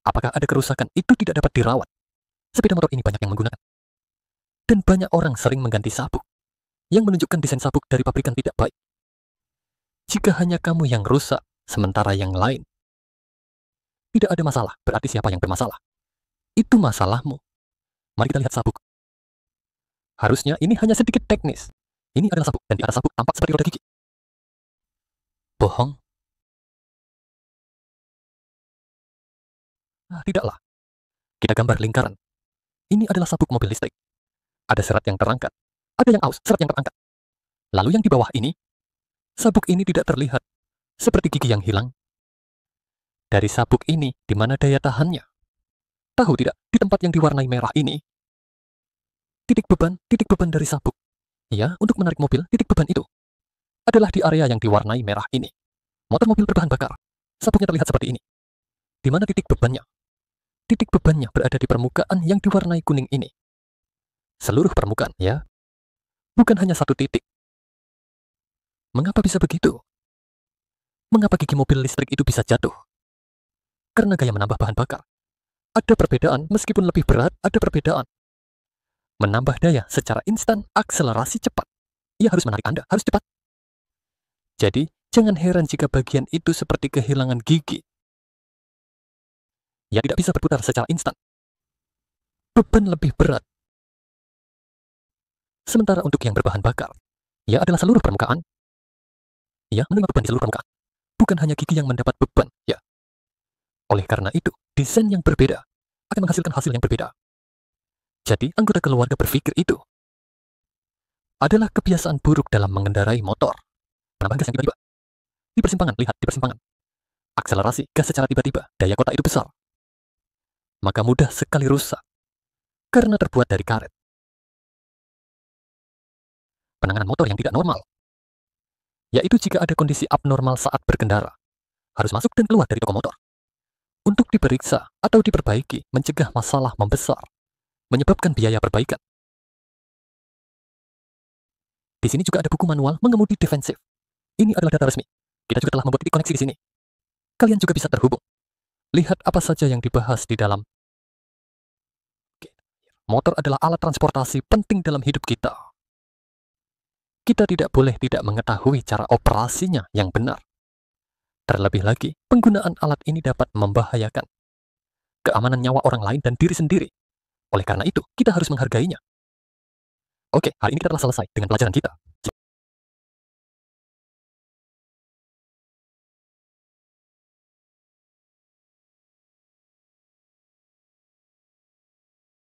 S1: Apakah ada kerusakan itu tidak dapat dirawat? Sepeda motor ini banyak yang menggunakan. Dan banyak orang sering mengganti sabuk, yang menunjukkan desain sabuk dari pabrikan tidak baik. Jika hanya kamu yang rusak, sementara yang lain tidak ada masalah, berarti siapa yang bermasalah? Itu masalahmu. Mari kita lihat sabuk. Harusnya ini hanya sedikit teknis. Ini adalah sabuk, dan di atas sabuk tampak seperti roda gigi. Bohong. Tidaklah. Kita gambar lingkaran. Ini adalah sabuk mobil listrik. Ada serat yang terangkat. Ada yang aus, serat yang terangkat. Lalu yang di bawah ini, sabuk ini tidak terlihat. Seperti gigi yang hilang. Dari sabuk ini, di mana daya tahannya? Tahu tidak, di tempat yang diwarnai merah ini, titik beban dari sabuk. Ya, untuk menarik mobil, titik beban itu adalah di area yang diwarnai merah ini. Motor mobil berbahan bakar. Sabuknya terlihat seperti ini. Di mana titik bebannya? Titik bebannya berada di permukaan yang diwarnai kuning ini. Seluruh permukaan, ya. Bukan hanya satu titik. Mengapa bisa begitu? Mengapa gigi mobil listrik itu bisa jatuh? Karena gaya menambah bahan bakar. Ada perbedaan, meskipun lebih berat, ada perbedaan. Menambah daya secara instan, akselerasi cepat. Ia harus menarik Anda, harus cepat. Jadi, jangan heran jika bagian itu seperti kehilangan gigi. Ia tidak bisa berputar secara instan. Beban lebih berat. Sementara untuk yang berbahan bakar, ia adalah seluruh permukaan. Ia menerima beban di seluruh permukaan. Bukan hanya gigi yang mendapat beban, ya. Oleh karena itu, desain yang berbeda akan menghasilkan hasil yang berbeda. Jadi, anggota keluarga berpikir itu adalah kebiasaan buruk dalam mengendarai motor. Penambahan gas yang tiba-tiba. Di persimpangan, lihat di persimpangan. Akselerasi gas secara tiba-tiba, daya kota itu besar. Maka mudah sekali rusak. Karena terbuat dari karet. Penanganan motor yang tidak normal, yaitu jika ada kondisi abnormal saat berkendara, harus masuk dan keluar dari toko motor. Untuk diperiksa atau diperbaiki, mencegah masalah membesar, menyebabkan biaya perbaikan. Di sini juga ada buku manual mengemudi defensif. Ini adalah data resmi. Kita juga telah membuat titik koneksi di sini. Kalian juga bisa terhubung. Lihat apa saja yang dibahas di dalam. Motor adalah alat transportasi penting dalam hidup kita. Kita tidak boleh tidak mengetahui cara operasinya yang benar. Terlebih lagi, penggunaan alat ini dapat membahayakan keamanan nyawa orang lain dan diri sendiri. Oleh karena itu, kita harus menghargainya. Oke, hari ini kita telah selesai dengan pelajaran kita.